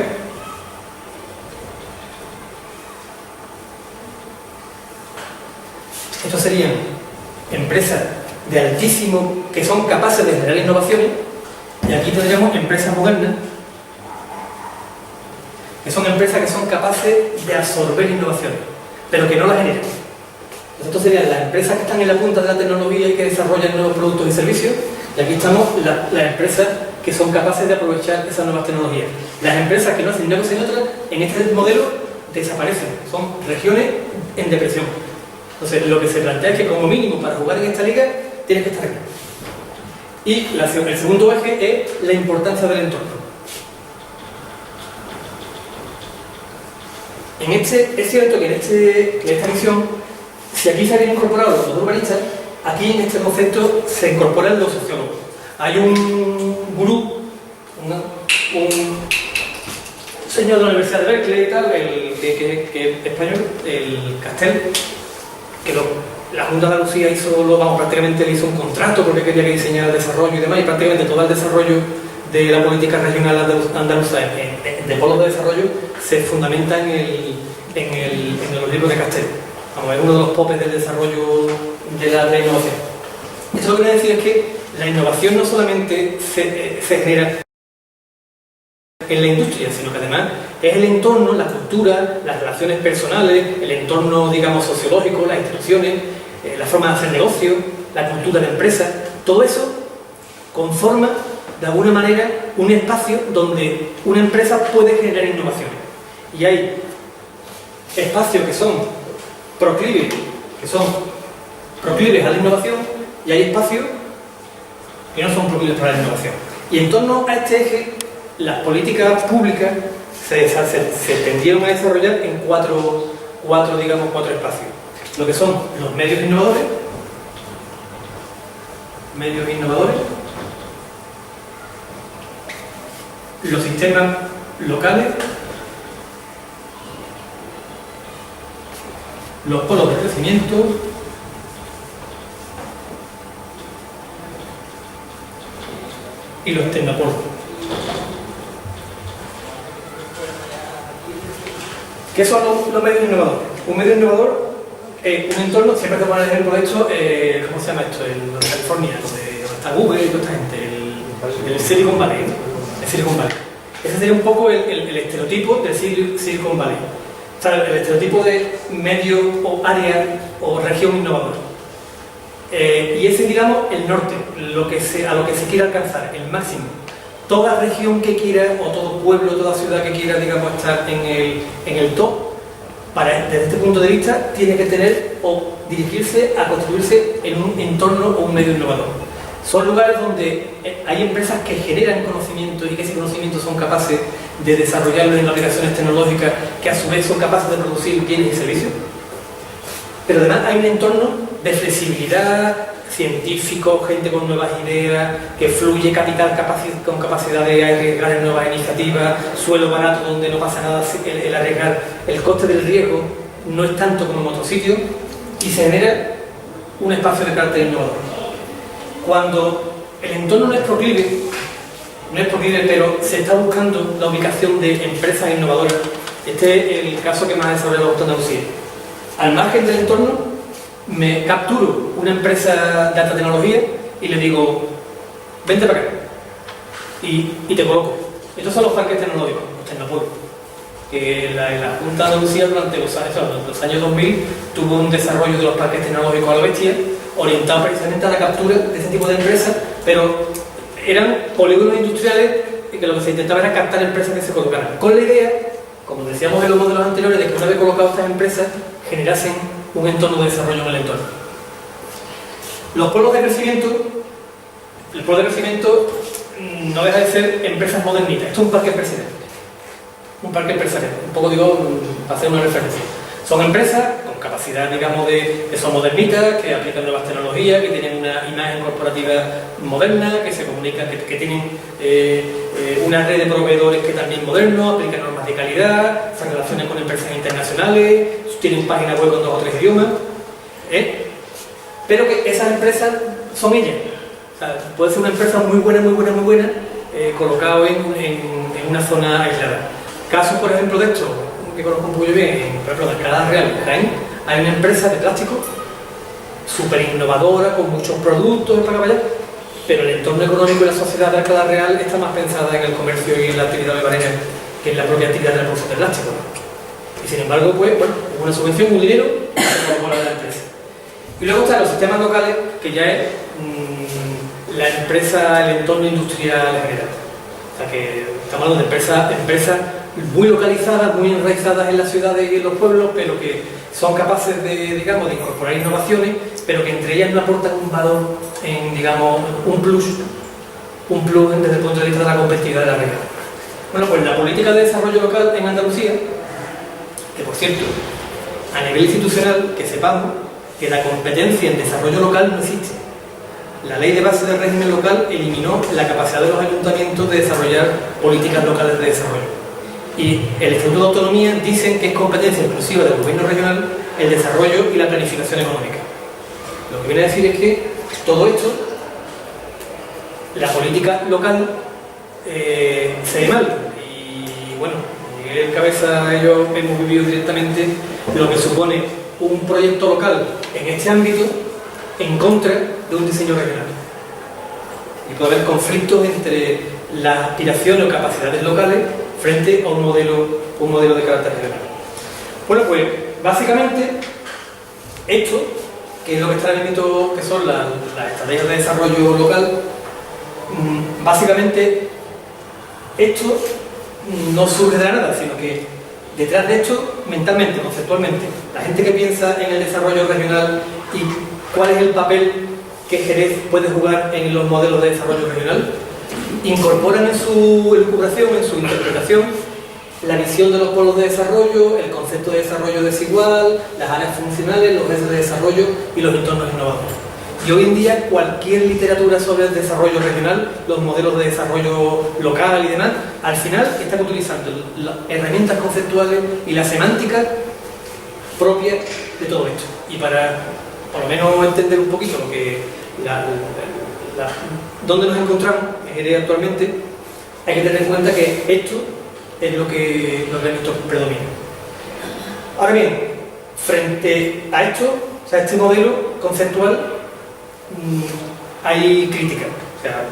estos serían empresas de altísimo, que son capaces de generar innovaciones, y aquí tendríamos empresas modernas, que son empresas que son capaces de absorber innovaciones, pero que no las generan. Estos serían las empresas que están en la punta de la tecnología y que desarrollan nuevos productos y servicios, y aquí estamos las empresas que son capaces de aprovechar esas nuevas tecnologías. Las empresas que no hacen negocio en otras, en este modelo, desaparecen, son regiones en depresión. Entonces, lo que se plantea es que como mínimo para jugar en esta liga, tienes que estar aquí. Y el segundo eje es la importancia del entorno. Es cierto que en esta misión, si aquí se habían incorporado los urbanistas, aquí en este concepto se incorporan los sociólogos. Hay un gurú, un señor de la Universidad de Berkeley y tal, que es español, el Castel, que la Junta de Andalucía prácticamente le hizo un contrato porque quería que diseñara el desarrollo y demás, y prácticamente todo el desarrollo de la política regional andaluza de polos de desarrollo se fundamenta en los libros de Castel. Vamos, es uno de los popes del desarrollo de la innovación. Esto lo que quiere decir es que la innovación no solamente se genera en la industria, sino que además es el entorno, la cultura, las relaciones personales, el entorno, digamos, sociológico, las instituciones, la forma de hacer negocio, la cultura de empresa, todo eso conforma de alguna manera un espacio donde una empresa puede generar innovaciones. Y hay espacios que son proclives a la innovación, y hay espacios que no son proclives para la innovación. Y en torno a este eje, las políticas públicas se tendieron a desarrollar en cuatro espacios. Lo que son los medios innovadores, los sistemas locales, los polos de crecimiento y los tecnopolos. ¿Qué son los medios innovadores? Un medio innovador es un entorno, siempre te ponen el ejemplo de esto, ¿cómo se llama esto? Lo de California, donde está Google y toda esta gente, el Silicon Valley, ¿no? El Silicon Valley. Ese sería un poco el estereotipo del Silicon Valley. O sea, el estereotipo de medio o área o región innovadora. Y ese, digamos, el norte, a lo que se quiere alcanzar, el máximo. Toda región que quiera, o todo pueblo, toda ciudad que quiera, digamos, estar en el top, desde este punto de vista, tiene que tener o dirigirse a constituirse en un entorno o un medio innovador. Son lugares donde hay empresas que generan conocimiento y que ese conocimiento son capaces de desarrollarlo en aplicaciones tecnológicas que a su vez son capaces de producir bienes y servicios. Pero además hay un entorno de flexibilidad, científicos, gente con nuevas ideas, que fluye capital con capacidad de arriesgar en nuevas iniciativas, suelo barato donde no pasa nada el arriesgar, el coste del riesgo no es tanto como en otros sitios y se genera un espacio de carácter innovador. Cuando el entorno no es proclive, pero se está buscando la ubicación de empresas innovadoras, este es el caso que más ha desarrollado Andalucía. Al margen del entorno, me capturo una empresa de alta tecnología y le digo, vente para acá y te coloco. Estos son los parques tecnológicos, los tecnopolos, que la Junta de Andalucía durante los años 2000 tuvo un desarrollo de los parques tecnológicos a la bestia, orientado precisamente a la captura de ese tipo de empresas, pero eran polígonos industriales que lo que se intentaba era captar empresas que se colocaran, con la idea, como decíamos en los modelos anteriores, de que una vez colocadas estas empresas generasen un entorno de desarrollo en el entorno. Los polos de crecimiento, el polo de crecimiento no deja de ser empresas modernitas. Esto es un parque empresarial. Un parque empresarial. Un poco digo, para hacer una referencia. Son empresas con capacidad, digamos, que son modernitas, que aplican nuevas tecnologías, que tienen una imagen corporativa moderna, que se comunican, que tienen una red de proveedores que también modernos, aplican normas de calidad, se relacionan con empresas internacionales, tienen página web con 2 o 3 idiomas, pero que esas empresas son ellas. O sea, puede ser una empresa muy buena, colocado en una zona aislada. Casos, por ejemplo, de esto, que conozco un poco bien, por ejemplo, en Alcalá Real, en Jaén, hay una empresa de plástico súper innovadora, con muchos productos para allá, pero el entorno económico y la sociedad de Alcalá Real está más pensada en el comercio y en la actividad albareña que en la propia actividad de la producción de plástico, ¿no? Y sin embargo, pues, bueno, hubo una subvención, un dinero, para la empresa. Y luego están los sistemas locales, que ya es la empresa, el entorno industrial en general. O sea, que estamos hablando de empresas muy localizadas, muy enraizadas en las ciudades y en los pueblos, pero que son capaces de, digamos, de incorporar innovaciones, pero que entre ellas no aportan un valor, digamos, un plus desde el punto de vista de la competitividad de la región. Bueno, pues la política de desarrollo local en Andalucía, que por cierto, a nivel institucional, que sepamos que la competencia en desarrollo local no existe. La ley de base del régimen local eliminó la capacidad de los ayuntamientos de desarrollar políticas locales de desarrollo. Y el Estatuto de Autonomía dicen que es competencia exclusiva del gobierno regional el desarrollo y la planificación económica. Lo que viene a decir es que todo esto, la política local, se ve mal. Y bueno, Miguel Cabeza y yo hemos vivido directamente lo que supone un proyecto local en este ámbito en contra de un diseño regional. Y puede haber conflictos entre las aspiraciones o capacidades locales frente a un modelo de carácter regional. Bueno, pues básicamente esto, que es lo que está en el mito, que son las estrategias de desarrollo local, básicamente esto no surge de la nada, sino que detrás de esto, mentalmente, conceptualmente, la gente que piensa en el desarrollo regional y cuál es el papel que Jerez puede jugar en los modelos de desarrollo regional, incorporan en su elucubración, en su interpretación, la visión de los polos de desarrollo, el concepto de desarrollo desigual, las áreas funcionales, los ejes de desarrollo y los entornos innovadores. Y hoy en día cualquier literatura sobre el desarrollo regional, los modelos de desarrollo local y demás, al final están utilizando las herramientas conceptuales y la semántica propia de todo esto. Y para, por lo menos, entender un poquito lo que dónde nos encontramos actualmente, hay que tener en cuenta que esto es lo que los registros predominan. Ahora bien, frente a esto, o sea, este modelo conceptual, hay crítica. O sea,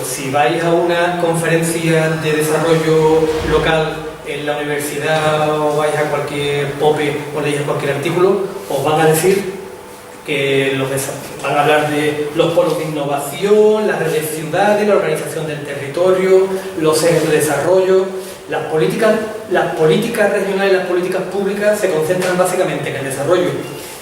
si vais a una conferencia de desarrollo local en la universidad o vais a cualquier POPE o leéis cualquier artículo, os van a decir que van a hablar de los polos de innovación, las redes de ciudades, la organización del territorio, los ejes de desarrollo. Las políticas regionales y las políticas públicas se concentran básicamente en el desarrollo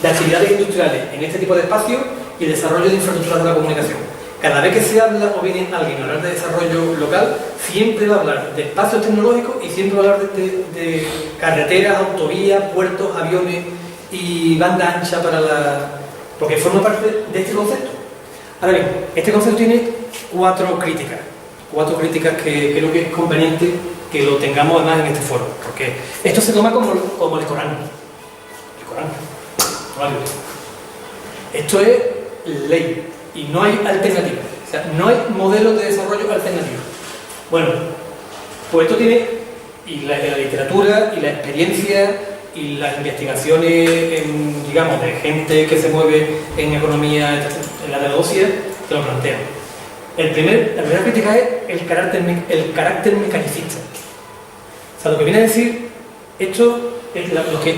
de actividades industriales en este tipo de espacios y el desarrollo de infraestructuras de la comunicación. Cada vez que se habla o viene alguien a hablar de desarrollo local, siempre va a hablar de espacios tecnológicos y siempre va a hablar de carreteras, autovías, puertos, aviones y banda ancha porque forma parte de este concepto. Ahora bien, este concepto tiene cuatro críticas que creo que es conveniente que lo tengamos además en este foro, porque esto se toma como el Corán. El Corán. Vale. Esto es ley y no hay alternativa. O sea, no hay modelos de desarrollo alternativos. Bueno, pues esto tiene, y la literatura, y la experiencia, y las investigaciones, digamos, de gente que se mueve en economía, en la negocia, te lo plantean. La primera crítica es el carácter mecanicista. O sea, lo que viene a decir esto,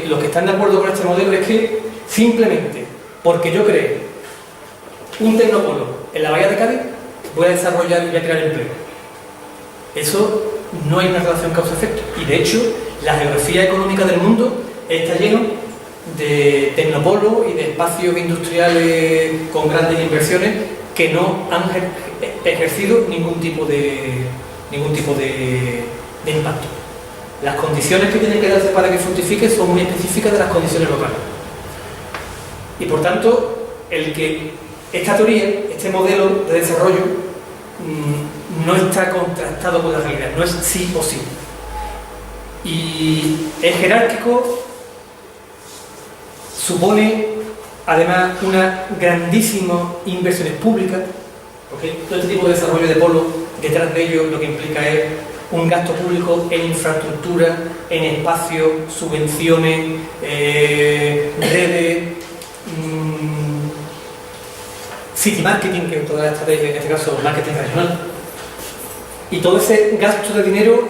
los que están de acuerdo con este modelo es que simplemente porque yo cree un tecnopolo en la bahía de Cádiz, voy a desarrollar y voy a crear empleo. Eso no hay una relación causa-efecto. Y de hecho, la geografía económica del mundo está lleno de tecnopolos y de espacios industriales con grandes inversiones que no han ejercido ningún tipo de impacto. Las condiciones que tienen que darse para que fructifique son muy específicas de las condiciones locales. Y por tanto, esta teoría, este modelo de desarrollo, no está contrastado con la realidad, no es sí o sí. Y es jerárquico, supone además una grandísima inversiones públicas, porque todo este tipo de desarrollo de polo, detrás de ello lo que implica es un gasto público en infraestructura, en espacios, subvenciones, redes, city marketing, que es toda la estrategia, en este caso marketing regional. Y todo ese gasto de dinero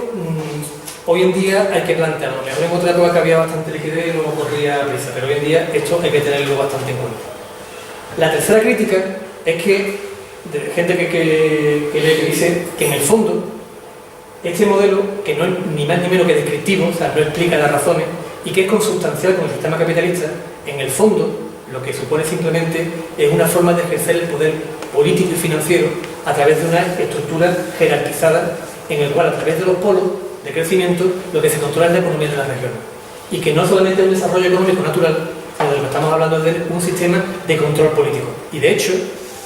hoy en día hay que plantearlo. A lo mejor en otra época que había bastante liquidez y no corría prisa, pero hoy en día esto hay que tenerlo bastante en cuenta. La tercera crítica es que, de gente que dice que en el fondo este modelo, que no es ni más ni menos que descriptivo, o sea, no explica las razones, y que es consubstancial con el sistema capitalista, en el fondo lo que supone simplemente es una forma de ejercer el poder político y financiero a través de una estructura jerarquizada en el cual, a través de los polos de crecimiento, lo que se controla es la economía de las regiones. Y que no solamente es un desarrollo económico natural, sino de lo que estamos hablando es de un sistema de control político. Y de hecho,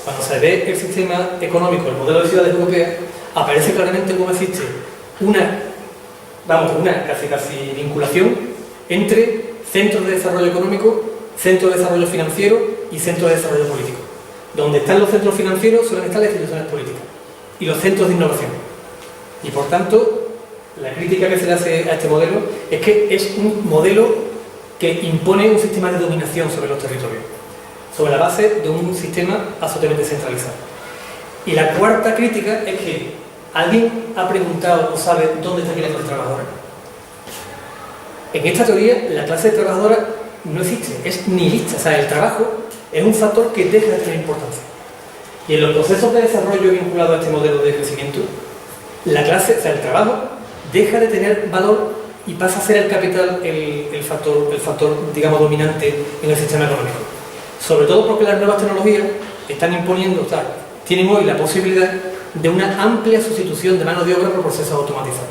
cuando se ve el sistema económico, el modelo de ciudades europeas, aparece claramente cómo existe una casi vinculación entre centros de desarrollo económico, centros de desarrollo financiero y centros de desarrollo político. Donde están los centros financieros suelen estar las instituciones políticas y los centros de innovación. Y por tanto, la crítica que se le hace a este modelo es que es un modelo que impone un sistema de dominación sobre los territorios, sobre la base de un sistema absolutamente centralizado. Y la cuarta crítica es que ¿alguien ha preguntado o sabe dónde está aquí la clase trabajadora? En esta teoría, la clase trabajadora no existe, es nihilista. O sea, el trabajo es un factor que deja de tener importancia. Y en los procesos de desarrollo vinculados a este modelo de crecimiento, la clase, o sea, el trabajo, deja de tener valor y pasa a ser el capital el factor, digamos, dominante en el sistema económico. Sobre todo porque las nuevas tecnologías están imponiendo, o sea, tienen hoy la posibilidad de una amplia sustitución de mano de obra por procesos automatizados.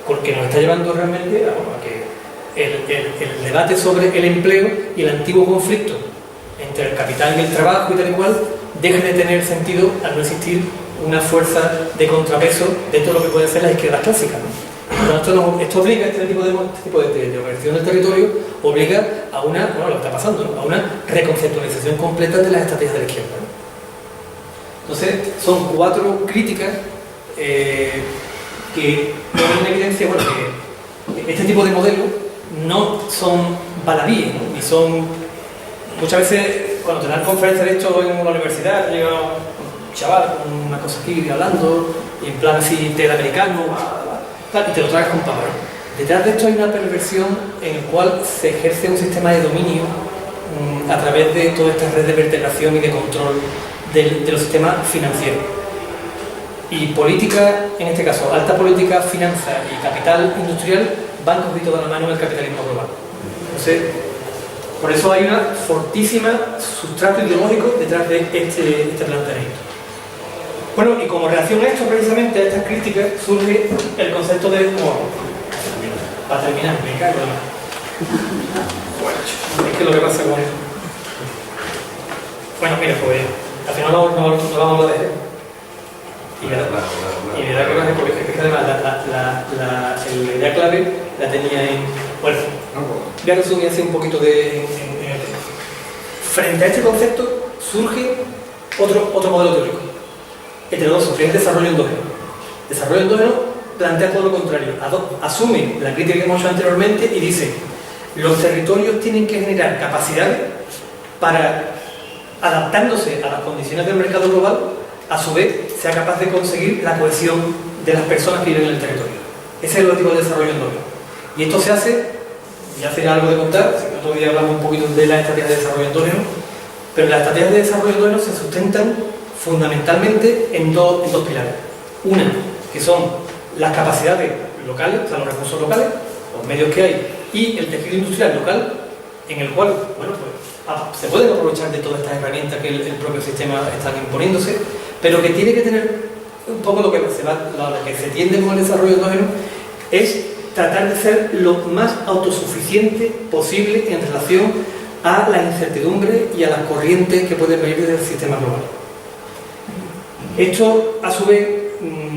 Porque nos está llevando realmente a que el debate sobre el empleo y el antiguo conflicto entre el capital y el trabajo y tal y cual deje de tener sentido al no existir una fuerza de contrapeso dentro de lo que pueden ser las izquierdas clásicas, ¿no? Esto obliga, este tipo de organización del territorio obliga a una, bueno, lo que está pasando, ¿no?, a una reconceptualización completa de las estrategias de la izquierda, ¿no? Entonces, son cuatro críticas que ponen en evidencia, bueno, que este tipo de modelos no son baladíes, ¿no? Y son, muchas veces, cuando te dan conferencias de esto en una universidad, llega un chaval con una cosa aquí hablando, y en plan así, americano, y te lo traes con papas, ¿no? Detrás de esto hay una perversión en la cual se ejerce un sistema de dominio a través de toda esta red de vertebración y de control de los sistemas financieros. Y política, en este caso, alta política, finanza y capital industrial van cogidos de la mano en el capitalismo global. Entonces, por eso hay una fortísima sustrato ideológico detrás de este planteamiento. Bueno, y como reacción a esto, precisamente, a estas críticas, surge el concepto de... Para terminar, me cago en la... Es que lo que pasa con eso. Bueno, mira, pues al final no vamos a dejar. Y verá que no es porque es que además la idea clave la tenía en... Bueno, voy a resumir así un poquito de... Frente a este concepto surge otro modelo teórico. Heterodoxo, que es desarrollo endógeno. Desarrollo endógeno plantea todo lo contrario. Asume la crítica que hemos hecho anteriormente y dice: los territorios tienen que generar capacidades para, adaptándose a las condiciones del mercado global, a su vez sea capaz de conseguir la cohesión de las personas que viven en el territorio. Ese es el objetivo del desarrollo endógeno. Y esto se hace, ya sería algo de contar, otro día hablamos un poquito de las estrategias de desarrollo endógeno, pero las estrategias de desarrollo endógeno se sustentan fundamentalmente en dos pilares. Una, que son las capacidades locales, o sea, los recursos locales, los medios que hay, y el tejido industrial local, en el cual, bueno, pues se pueden aprovechar de todas estas herramientas que el propio sistema está imponiéndose, pero que tiene que tener un poco lo que se tiende con el desarrollo endógeno es tratar de ser lo más autosuficiente posible en relación a la incertidumbre y a las corrientes que pueden venir desde el sistema global. Esto, a su vez,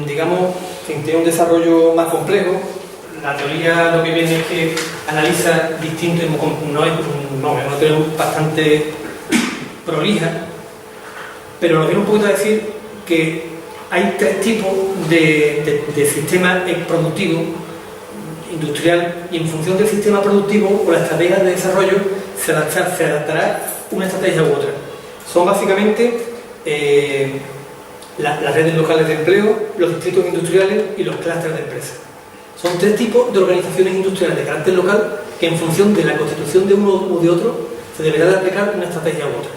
digamos, tiene un desarrollo más complejo. La teoría lo que viene es que analiza distintos, no es una teoría bastante prolija, pero nos viene un poquito a decir que hay tres tipos de sistema productivo industrial, y en función del sistema productivo o la estrategia de desarrollo se adaptará una estrategia u otra. Son básicamente las redes locales de empleo, los distritos industriales y los clústeres de empresas. Son tres tipos de organizaciones industriales de carácter local que, en función de la constitución de uno u de otro, se deberá de aplicar una estrategia u otra.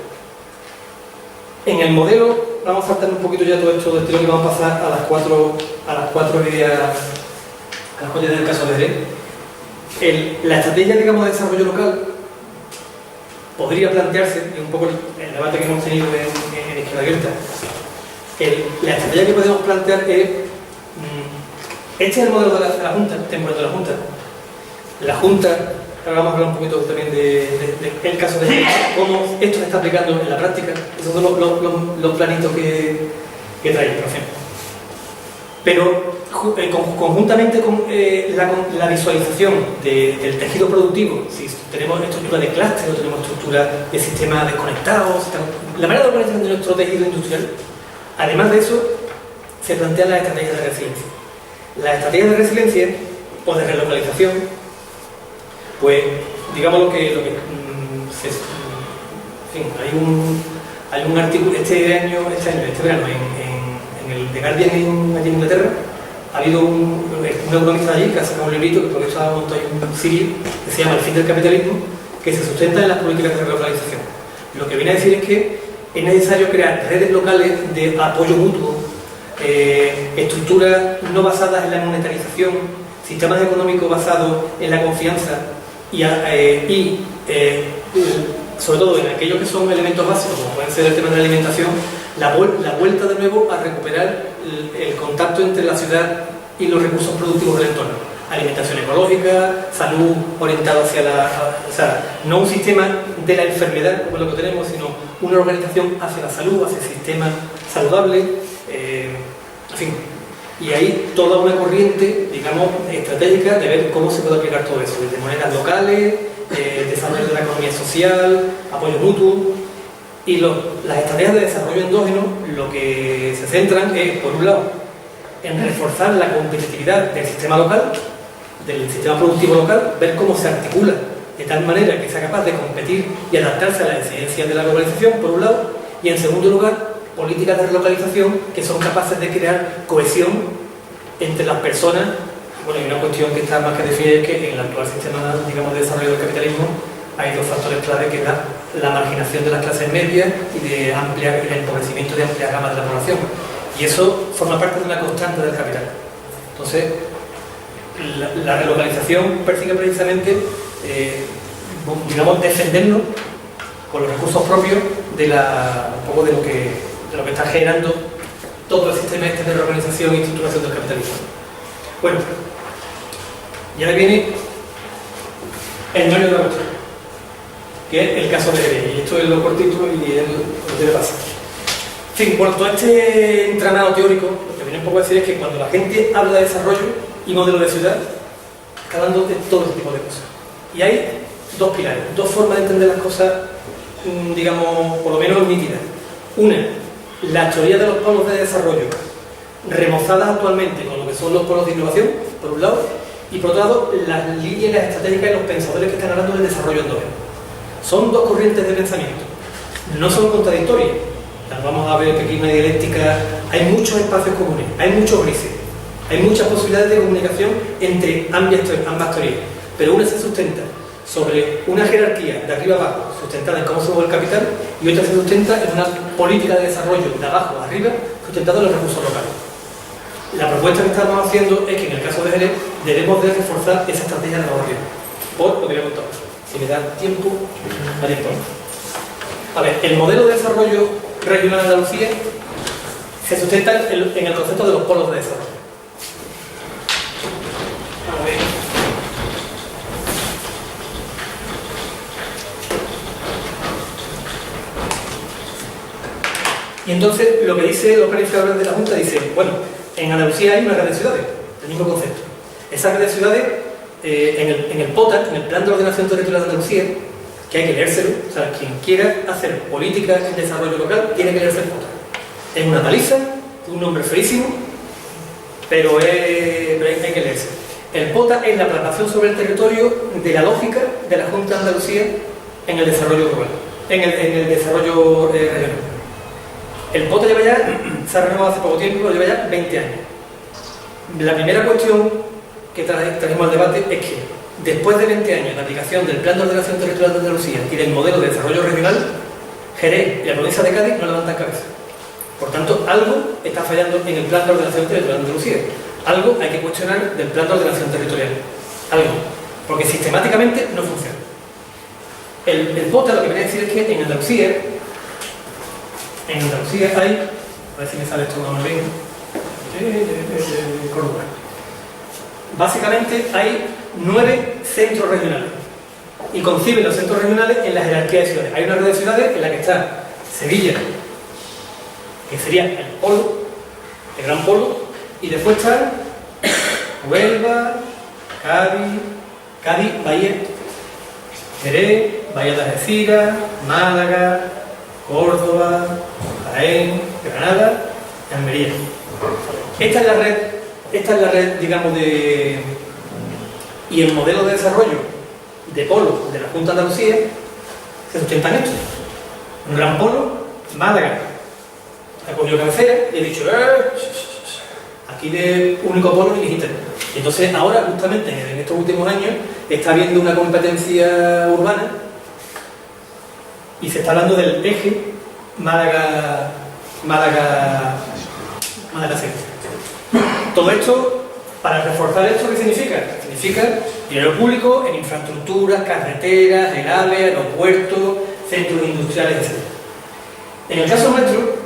En el modelo, vamos a saltar un poquito ya todo esto del estilo, que vamos a pasar a las cuatro ideas, a las cuatro ideas del caso de Jerez. La estrategia, digamos, de desarrollo local podría plantearse, y un poco el debate que hemos tenido en Izquierda Abierta, la estrategia que podemos plantear es: este es el modelo de la Junta, este es el modelo de la Junta. La Junta, ahora vamos a hablar un poquito también del caso de cómo esto se está aplicando en la práctica. Esos son los planitos que trae, por ejemplo. Pero conjuntamente con la visualización del tejido productivo, si tenemos estructura de clúster o tenemos estructura de sistemas desconectados, la manera de organización de nuestro tejido industrial, además de eso, se plantean las estrategias de resiliencia. Las estrategias de resiliencia o de relocalización, pues digamos lo que en fin, hay un artículo este verano en el The Guardian allí en Inglaterra. Ha habido un economista allí que ha sacado un librito que por eso ha montado un serie que se llama El fin del capitalismo, que se sustenta en las políticas de relocalización. Lo que viene a decir es que es necesario crear redes locales de apoyo mutuo, estructuras no basadas en la monetarización, sistemas económicos basados en la confianza y sobre todo en aquellos que son elementos básicos, como pueden ser el tema de la alimentación, la vuelta de nuevo a recuperar el contacto entre la ciudad y los recursos productivos del entorno. Alimentación ecológica, salud orientada hacia o sea, no un sistema de la enfermedad como lo que tenemos, sino una organización hacia la salud, hacia el sistema saludable, en fin. Y hay toda una corriente, digamos, estratégica de ver cómo se puede aplicar todo eso, desde monedas locales, desarrollo de la economía social, apoyo mutuo. Y las estrategias de desarrollo endógeno lo que se centran es, por un lado, en reforzar la competitividad del sistema local, del sistema productivo local, ver cómo se articula de tal manera que sea capaz de competir y adaptarse a las exigencias de la globalización, por un lado, y en segundo lugar, políticas de relocalización que son capaces de crear cohesión entre las personas bueno, hay una cuestión que está más que definida, es que en el actual sistema, digamos, de desarrollo del capitalismo hay dos factores clave, que es la marginación de las clases medias y el empobrecimiento de amplias gamas de la población. Y eso forma parte de una constante del capital. Entonces, la relocalización persigue precisamente, digamos, defendernos con los recursos propios un poco de lo que está generando todo el sistema este de reorganización y estructuración del capitalismo. Bueno, y ahora viene el meollo de la cuestión, que es el caso de Jerez. Y esto es lo cortito y es lo que le pasa. En fin, por todo este entramado teórico, lo que viene un poco a decir es que cuando la gente habla de desarrollo y modelo de ciudad, está hablando de todo ese tipo de cosas. Y hay dos pilares, dos formas de entender las cosas, digamos, por lo menos nítidas. Una, la teoría de los polos de desarrollo, remozadas actualmente con lo que son los polos de innovación, por un lado, y por otro lado, las líneas estratégicas y los pensadores que están hablando del desarrollo endógeno. Son dos corrientes de pensamiento, no son contradictorias. Vamos a ver que aquí hay una dialéctica, hay muchos espacios comunes, hay muchos grises, hay muchas posibilidades de comunicación entre ambas teorías, pero una se sustenta sobre una jerarquía de arriba a abajo, sustentada en cómo se mueve el capital, y otra se sustenta en una política de desarrollo de abajo a arriba, sustentada en los recursos locales. La propuesta que estamos haciendo es que en el caso de Jerez debemos de reforzar esa estrategia de abajo arriba, por lo que voy a contar. Si me da tiempo, daría tiempo. A ver, el modelo de desarrollo regional de Andalucía se sustenta en el concepto de los polos de desarrollo. A ver. Y entonces lo que dice los planificadores de la Junta dice, bueno, en Andalucía hay una red de ciudades, el mismo concepto. Esa red de ciudades, en el POTA, en el Plan de Ordenación Territorial de Andalucía, que hay que leérselo, o sea, quien quiera hacer política en desarrollo local tiene que leerse el POTA. Es una paliza, un nombre feísimo, pero hay que leerse. El POTA es la plasmación sobre el territorio de la lógica de la Junta de Andalucía en el desarrollo rural, en el desarrollo regional. El POTA lleva ya, se ha renovado hace poco tiempo, lleva ya 20 años. La primera cuestión que trajimos al debate es que después de 20 años de aplicación del Plan de Ordenación Territorial de Andalucía y del modelo de desarrollo regional, Jerez y la provincia de Cádiz no levantan cabeza. Por tanto, algo está fallando en el Plan de Ordenación Territorial de Andalucía. Algo hay que cuestionar del Plan de Ordenación Territorial. Algo. Porque sistemáticamente no funciona. El POTA lo que viene a decir es que en Andalucía hay, a ver si me sale esto más bien, Córdoba. Básicamente hay 9 centros regionales y conciben los centros regionales en la jerarquía de ciudades. Hay una red de ciudades en la que está Sevilla, que sería el polo, el gran polo, y después están Huelva, Cádiz, Bahía, Jerez, Bahía de Algeciras, Málaga, Córdoba, Jaén, Granada y Almería. Esta es la red, digamos, y el modelo de desarrollo de polo de la Junta de Andalucía se sustenta en esto. Un gran polo, Málaga, ha cogido cabecera y ha dicho, aquí de único polo ni Gitano. Y entonces ahora, justamente en estos últimos años, está habiendo una competencia urbana y se está hablando del eje Málaga-Sevilla. Todo esto, para reforzar esto, ¿qué significa? Significa dinero público en infraestructuras, carreteras, el AVE, aeropuertos, centros industriales, etc. En el caso nuestro,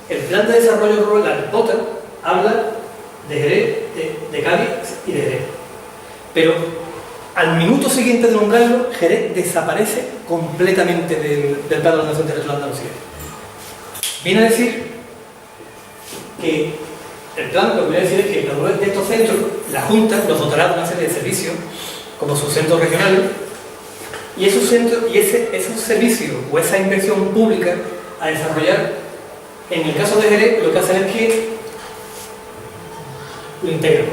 el Plan de Desarrollo Rural, el POTA, habla de Jerez, de Cádiz y de Jerez. Pero al minuto siguiente de nombrarlo, Jerez desaparece completamente del Plan de Ordenación Territorial de Andalucía. Viene a decir que el plan, lo que voy a decir es que los de estos centros, la Junta los dotará de una serie de servicios, como sus centros regionales, y esos servicios o esa inversión pública a desarrollar, en el caso de Jerez, lo que hacen es que lo integran.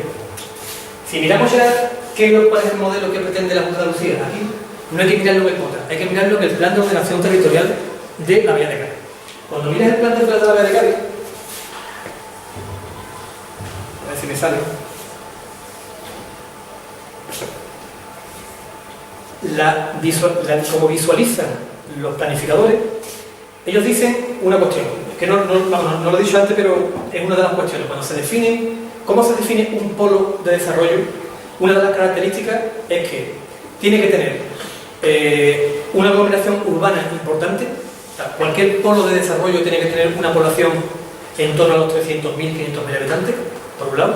Si miramos ya cuál es el modelo que pretende la Junta de Andalucía, aquí no hay que mirarlo en el POTA, hay que mirarlo en el Plan de Ordenación Territorial de la Bahía de Cádiz. Cuando miras el Plan de la Bahía de Cádiz, a ver si me sale. como visualizan los planificadores, ellos dicen una cuestión, que no lo he dicho antes, pero es una de las cuestiones. Cuando se define, ¿cómo se define un polo de desarrollo? Una de las características es que tiene que tener una aglomeración urbana importante. O sea, cualquier polo de desarrollo tiene que tener una población en torno a los 300.000, 500.000 habitantes, por un lado.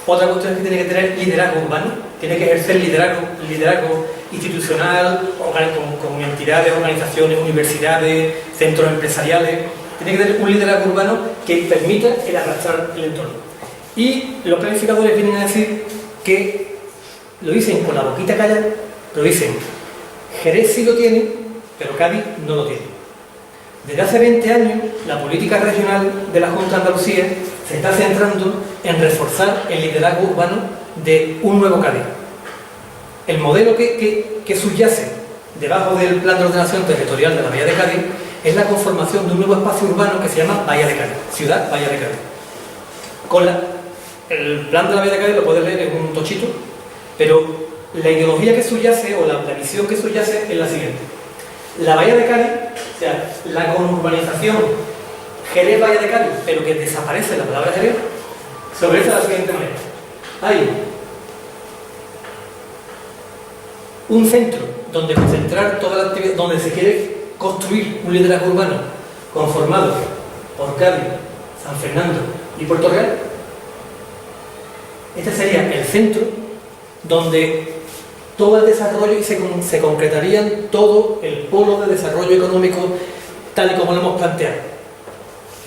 Otra cuestión es que tiene que tener liderazgo urbano, tiene que ejercer liderazgo institucional, con entidades, organizaciones, universidades, centros empresariales. Tiene que tener un liderazgo urbano que permita el arrastrar el entorno. Y los planificadores vienen a decir que, lo dicen con la boquita callada, pero dicen, Jerez sí lo tiene, pero Cádiz no lo tiene. Desde hace 20 años, la política regional de la Junta de Andalucía se está centrando en reforzar el liderazgo urbano de un nuevo Cádiz. El modelo que subyace debajo del Plan de Ordenación Territorial de la Bahía de Cádiz es la conformación de un nuevo espacio urbano que se llama Bahía de Cádiz, Ciudad Bahía de Cádiz. El Plan de la Bahía de Cádiz lo puedes leer, es un tochito, pero la ideología que subyace o la visión que subyace es la siguiente. La Bahía de Cádiz, o sea, la conurbanización Jerez Bahía de Cádiz, pero que desaparece la palabra Jerez, se organiza de la siguiente manera. Hay un centro donde concentrar toda la actividad, donde se quiere construir un liderazgo urbano conformado por Cádiz, San Fernando y Puerto Real. Este sería el centro donde todo el desarrollo y se concretarían todo el polo de desarrollo económico tal y como lo hemos planteado.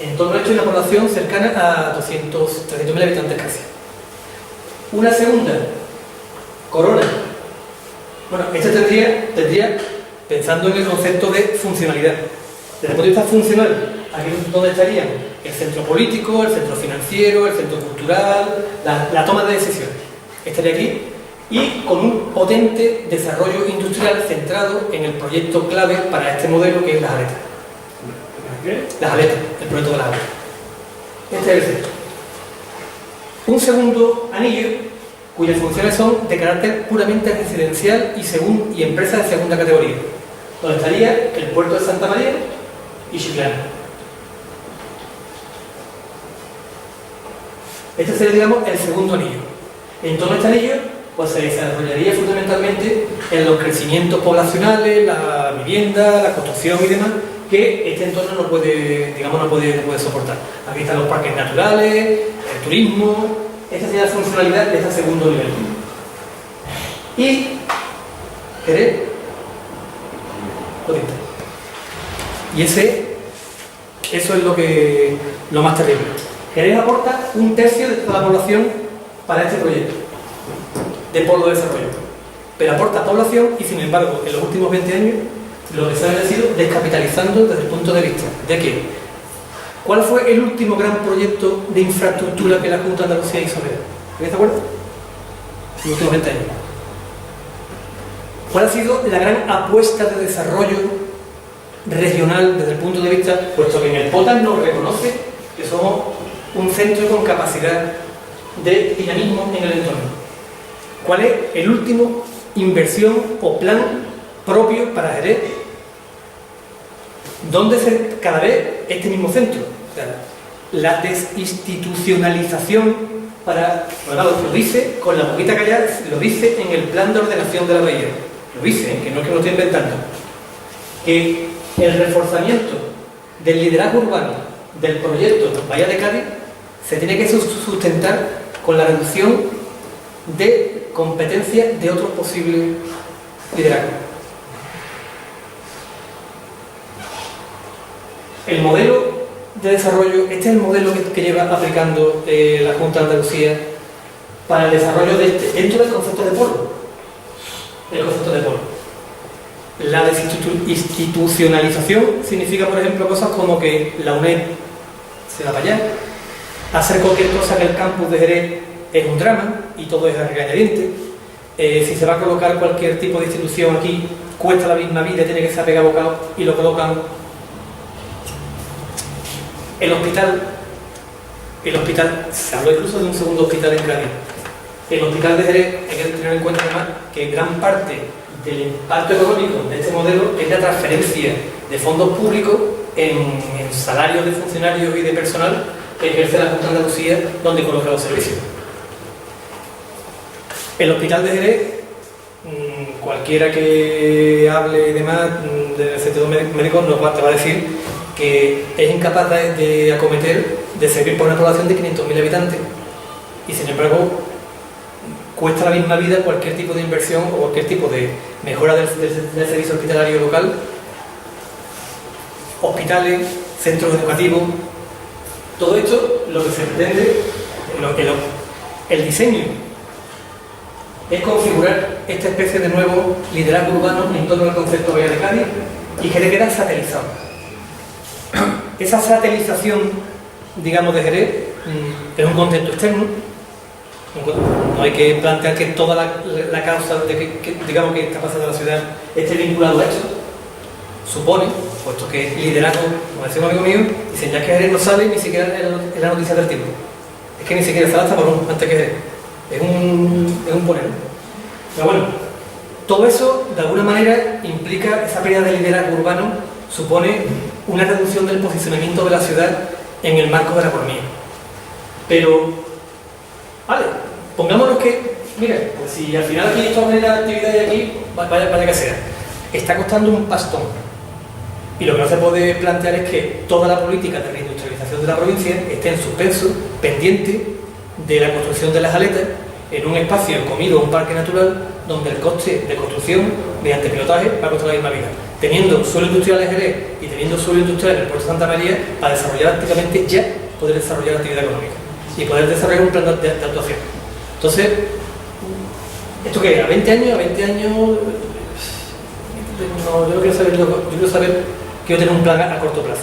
En torno a esto hay una población cercana a 300.000 habitantes casi. Una segunda, Corona. Bueno, esto tendría, pensando en el concepto de funcionalidad. Desde el punto de vista funcional, aquí es donde estarían el centro político, el centro financiero, el centro cultural, la toma de decisiones. Estaría aquí. Y con un potente desarrollo industrial centrado en el proyecto clave para este modelo, que es las aletas. Las aletas, el proyecto de las aletas. Este es el centro. Un segundo anillo, cuyas funciones son de carácter puramente residencial y empresas de segunda categoría, donde estaría el puerto de Santa María y Chiclana. Este sería, digamos, el segundo anillo. En torno a este anillo, pues se desarrollaría fundamentalmente en los crecimientos poblacionales, la vivienda, la construcción y demás, que este entorno no puede soportar. Aquí están los parques naturales, el turismo. Esta sería la funcionalidad de este segundo nivel. Y Jerez potente. Y eso es lo más terrible. Jerez aporta 1/3 de toda la población para este proyecto de polo de desarrollo, pero aporta población y, sin embargo, en los últimos 20 años lo que se ha sido descapitalizando desde el punto de vista de que ¿cuál fue el último gran proyecto de infraestructura que la Junta de Andalucía hizo? ¿Estáis de acuerdo? En los últimos 20 años. ¿Cuál ha sido la gran apuesta de desarrollo regional desde el punto de vista, puesto que en el POTAS nos reconoce que somos un centro con capacidad de dinamismo en el entorno? ¿Cuál es el último inversión o plan propio para Jerez? ¿Dónde cada vez este mismo centro? O sea, la desinstitucionalización lo dice con la boquita callada, lo dice en el Plan de Ordenación de la Bahía. Lo dice, que no es que lo estoy inventando. Que el reforzamiento del liderazgo urbano del proyecto Bahía de Cádiz se tiene que sustentar con la reducción de competencia de otros posibles liderazgos. El modelo de desarrollo, este es el modelo que lleva aplicando la Junta de Andalucía para el desarrollo dentro del concepto de polo. El concepto de polo. La desinstitucionalización significa, por ejemplo, cosas como que la UNED se va para allá, hacer cualquier cosa en el campus de Jerez es un drama y todo es a regañadientes. Si se va a colocar cualquier tipo de institución aquí, cuesta la misma vida, tiene que ser apegado bocado y lo colocan. El hospital, se habló incluso de un segundo hospital en Cádiz. El hospital de Jerez, hay que tener en cuenta además que gran parte del impacto económico de este modelo es la transferencia de fondos públicos en salarios de funcionarios y de personal que ejerce la Junta de Andalucía, donde coloca los servicios. El Hospital de Jerez, cualquiera que hable y demás del sector médico te va a decir que es incapaz de acometer, de servir por una población de 500.000 habitantes, y sin embargo cuesta la misma vida cualquier tipo de inversión o cualquier tipo de mejora del servicio hospitalario local. Hospitales, centros educativos, todo esto, lo que se pretende, el diseño es configurar esta especie de nuevo liderazgo urbano en torno al concepto Bahía de Cádiz, y que le queda satelizado. Esa satelización, digamos, de Jerez es un concepto externo. No hay que plantear que toda la causa de que digamos que está pasando en la ciudad esté vinculado a esto. Supone, puesto que liderazgo, como decía un amigo mío, dicen ya que Jerez no sale ni siquiera en la noticia del tiempo. Es que ni siquiera sale hasta Morón antes que Jerez. Es un poner. Pero bueno, todo eso de alguna manera implica esa pérdida de liderazgo urbano, supone una reducción del posicionamiento de la ciudad en el marco de la economía. Pero, vale, pongámonos que, mira, pues si al final aquí esto genera actividad de aquí, vaya que sea, está costando un pastón. Y lo que no se puede plantear es que toda la política de reindustrialización de la provincia esté en suspenso, pendiente de la construcción de las aletas en un espacio comido, un parque natural, donde el coste de construcción mediante pilotaje va a costar la misma vida, teniendo suelo industrial en Jerez y teniendo suelo industrial en el puerto de Santa María, para desarrollar activamente ya, poder desarrollar actividad económica y poder desarrollar un plan de actuación. Entonces, ¿esto qué es? ¿A 20 años? ¿A 20 años? No, yo quiero saber, quiero tener un plan a corto plazo.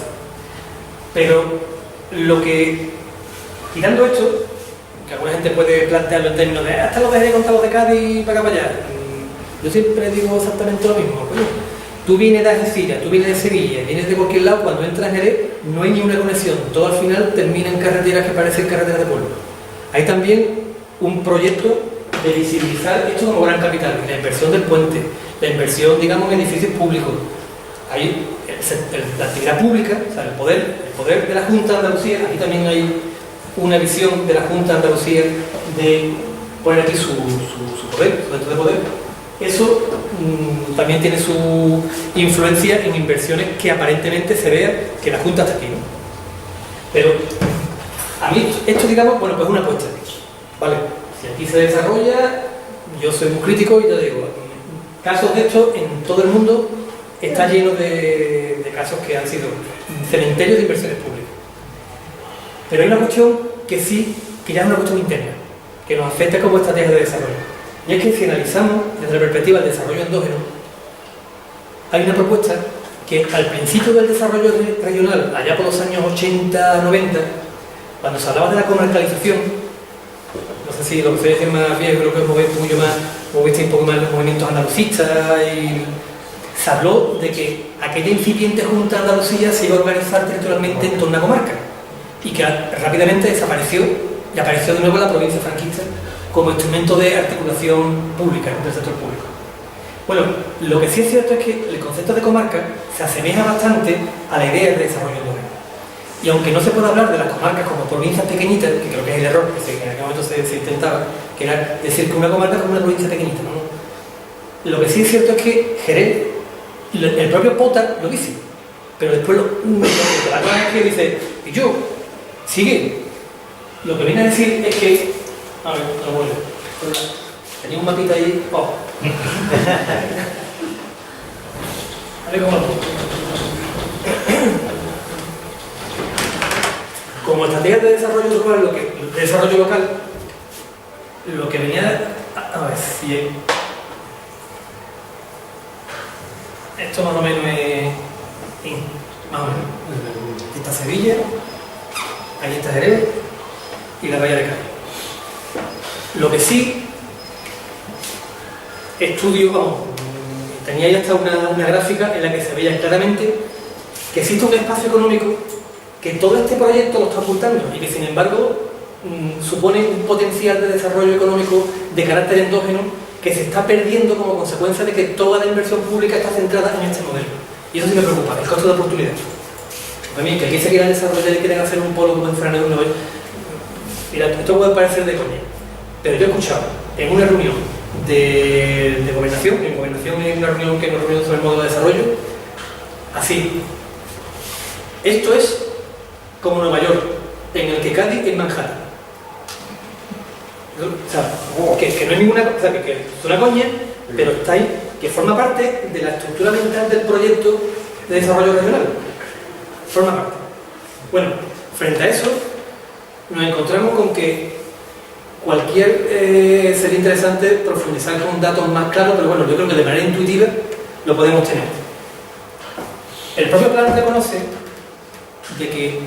Pero lo que, tirando esto, que alguna gente puede plantearlo en términos de hasta los de Jerez contra los de Cádiz para acá para allá, yo siempre digo exactamente lo mismo. Oye, tú vienes de Algeciras, tú vienes de Sevilla, vienes de cualquier lado, cuando entras en Jerez no hay ni una conexión, todo al final termina en carreteras que parecen carreteras de pueblo. Hay también un proyecto de visibilizar esto como gran capital, la inversión del puente, la inversión, digamos, en edificios públicos. Hay la actividad pública, o sea, el poder de la Junta de Andalucía. Aquí también hay una visión de la Junta de Andalucía de poner aquí su poder, su centro de poder. Eso también tiene su influencia en inversiones que aparentemente se vea que la Junta está aquí, ¿no? Pero a mí esto, digamos, bueno, pues es una apuesta, ¿vale? Si aquí se desarrolla, yo soy muy crítico y te digo, casos de esto en todo el mundo está lleno de casos que han sido cementerios de inversiones públicas. Pero hay una cuestión que sí, que ya es una cuestión interna, que nos afecta como estrategia de desarrollo. Y es que si analizamos desde la perspectiva del desarrollo endógeno, hay una propuesta que al principio del desarrollo regional, allá por los años 80-90, cuando se hablaba de la comarcalización, no sé si lo que se dice más bien, creo que es moviste un poco más los movimientos andalucistas, y se habló de que aquella incipiente Junta de Andalucía se iba a organizar territorialmente en torno a una comarca, y que rápidamente desapareció y apareció de nuevo la provincia franquista como instrumento de articulación pública, del sector público. Bueno, lo que sí es cierto es que el concepto de comarca se asemeja bastante a la idea de desarrollo endógeno. Y aunque no se pueda hablar de las comarcas como provincias pequeñitas, que creo que es el error que en aquel momento se intentaba, que era decir que una comarca es como una provincia pequeñita, ¿no? Lo que sí es cierto es que Jerez, el propio Pota lo dice, pero después la cosa es que dice, y yo, sigue. Lo que viene a decir es que, a ver, lo vuelvo. Tenía un mapita ahí, oh. A ver cómo lo pongo. Como estrategia de desarrollo local, lo que venía a ver si esto más o menos es más o menos. Aquí está Sevilla, ahí está Jerez y la Bahía de Cádiz. Lo que sí estudio, vamos, tenía ya hasta una gráfica en la que se veía claramente que existe un espacio económico que todo este proyecto lo está ocultando y que sin embargo supone un potencial de desarrollo económico de carácter endógeno que se está perdiendo como consecuencia de que toda la inversión pública está centrada en este modelo. Y eso sí me preocupa, el costo de oportunidad. A mí, que aquí se quieran desarrollar y quieren hacer un polo como en Franeo, mira, esto puede parecer de coña, pero yo he escuchado en una reunión de gobernación, en gobernación es una reunión que nos reunimos sobre el modo de desarrollo, así, esto es como Nueva York, en el que Cádiz es Manhattan. O sea, que no es ninguna cosa, que es una coña, pero está ahí, que forma parte de la estructura mental del proyecto de desarrollo regional. Forma parte. Bueno, frente a eso, nos encontramos con que sería interesante profundizar con datos más claros, pero bueno, yo creo que de manera intuitiva lo podemos tener. El propio plan reconoce de que,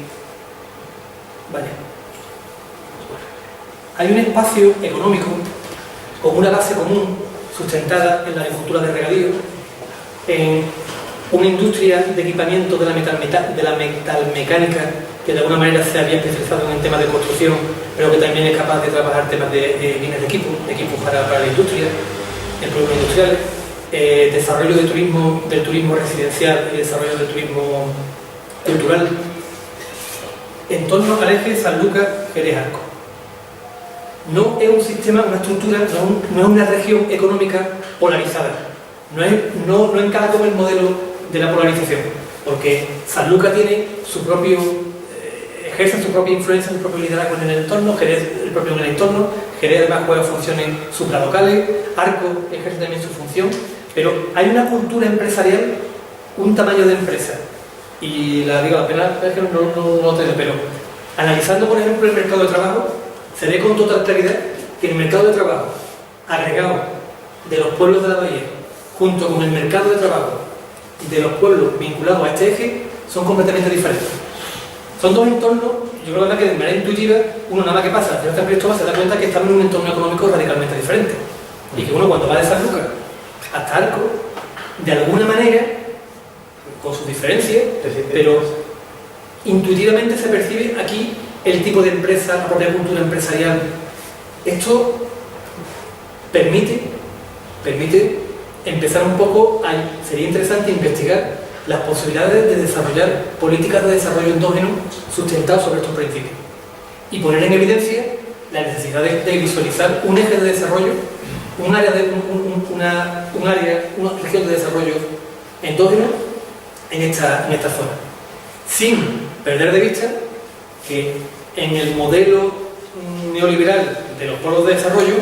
hay un espacio económico con una base común sustentada en la agricultura de regadío, en una industria de equipamiento de la metalmecánica que de alguna manera se había especializado en el tema de construcción, pero que también es capaz de trabajar temas de líneas de equipos para la industria, en productos industriales, desarrollo del turismo residencial y desarrollo del turismo cultural, en torno al eje Sanlúcar-Jerez-Arcos. No es un sistema, una estructura, no es una región económica polarizada. No encaja como el modelo de la polarización, porque Sanlúcar tiene su propio, ejerce su propia influencia, su propio liderazgo en el entorno, Jerez el propio en el entorno, Jerez además juega funciones supralocales, Arcos ejerce también su función, pero hay una cultura empresarial, un tamaño de empresa, y la pena es que no lo tengo, pero analizando por ejemplo el mercado de trabajo, se ve con total claridad que el mercado de trabajo agregado de los pueblos de la bahía junto con el mercado de trabajo de los pueblos vinculados a este eje son completamente diferentes. Son dos entornos, yo creo que de manera intuitiva uno nada más que pasa hacia este proyecto se da cuenta que estamos en un entorno económico radicalmente diferente y que uno cuando va de Sanlúcar hasta Arcos, de alguna manera, con sus diferencias, pero intuitivamente se percibe aquí el tipo de empresa, la propia cultura empresarial. Esto permite empezar un poco sería interesante investigar las posibilidades de desarrollar políticas de desarrollo endógeno sustentadas sobre estos principios y poner en evidencia la necesidad de visualizar un eje de desarrollo, una región de desarrollo endógeno en esta zona, sin perder de vista que en el modelo neoliberal de los polos de desarrollo,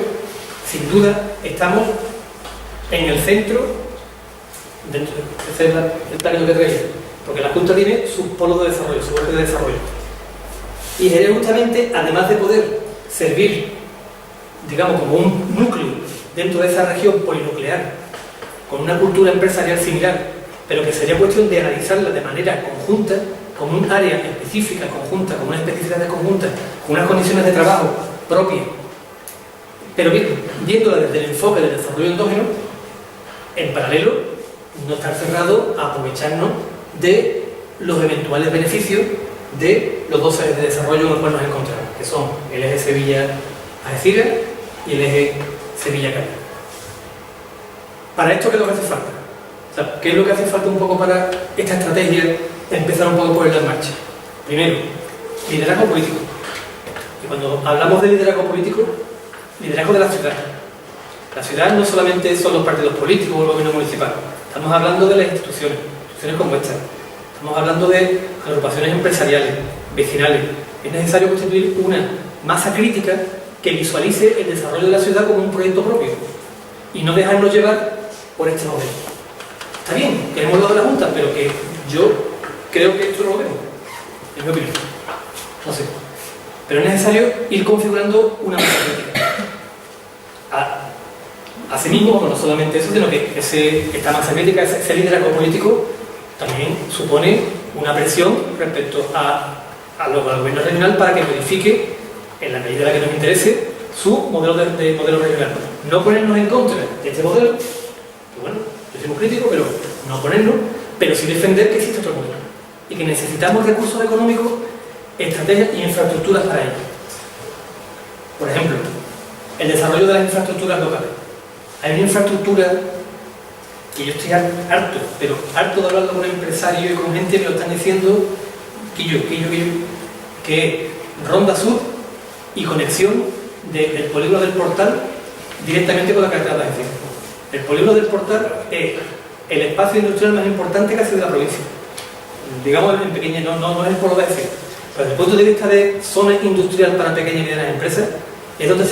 sin duda, estamos en el centro, ese es el término que traía, porque la Junta tiene sus polos de desarrollo, su eje de desarrollo. Y Jerez justamente, además de poder servir, digamos, como un núcleo dentro de esa región polinuclear, con una cultura empresarial similar, pero que sería cuestión de analizarla de manera conjunta, como un área específica, conjunta, con unas especificidades conjuntas, con unas condiciones de trabajo propias, pero viéndola desde el enfoque del desarrollo endógeno, en paralelo, no estar cerrado a aprovecharnos de los eventuales beneficios de los dos ejes de desarrollo en los cuales nos encontramos, que son el eje Sevilla-Algeciras y el eje Sevilla-Cádiz. Para esto, ¿qué es lo que hace falta? O sea, ¿qué es lo que hace falta un poco para esta estrategia empezar un poco por ponerla en marcha? Primero, liderazgo político. Y cuando hablamos de liderazgo político, liderazgo de la ciudad. La ciudad no solamente son los partidos políticos o el gobierno municipal, estamos hablando de las instituciones como esta. Estamos hablando de agrupaciones empresariales, vecinales. Es necesario constituir una masa crítica que visualice el desarrollo de la ciudad como un proyecto propio y no dejarnos llevar por este modelo. Está bien, que hemos hablado de la Junta, pero que yo creo que esto no lo vemos, en mi opinión. No sé. Pero es necesario ir configurando una masa crítica. Asimismo, bueno, no solamente eso, sino que esta masa crítica, ese liderazgo político, también supone una presión respecto al gobierno regional para que modifique, en la medida en la que nos interese, su modelo modelo regional. No ponernos en contra de este modelo, que bueno, yo soy muy crítico, pero no ponernos, pero sí defender que existe otro modelo y que necesitamos recursos económicos, estrategias y infraestructuras para ello. Por ejemplo, el desarrollo de las infraestructuras locales. Hay una infraestructura que yo estoy harto, pero harto de hablarlo con empresarios y con gente que me lo están diciendo, que es Ronda Sur y conexión del polígono del Portal directamente con la carretera de Algeciras. El polígono del Portal es el espacio industrial más importante que ha sido de la provincia. Digamos en pequeña, no es el polo de Algeciras. Pero desde el punto de vista de zona industrial para pequeñas y medianas empresas, es donde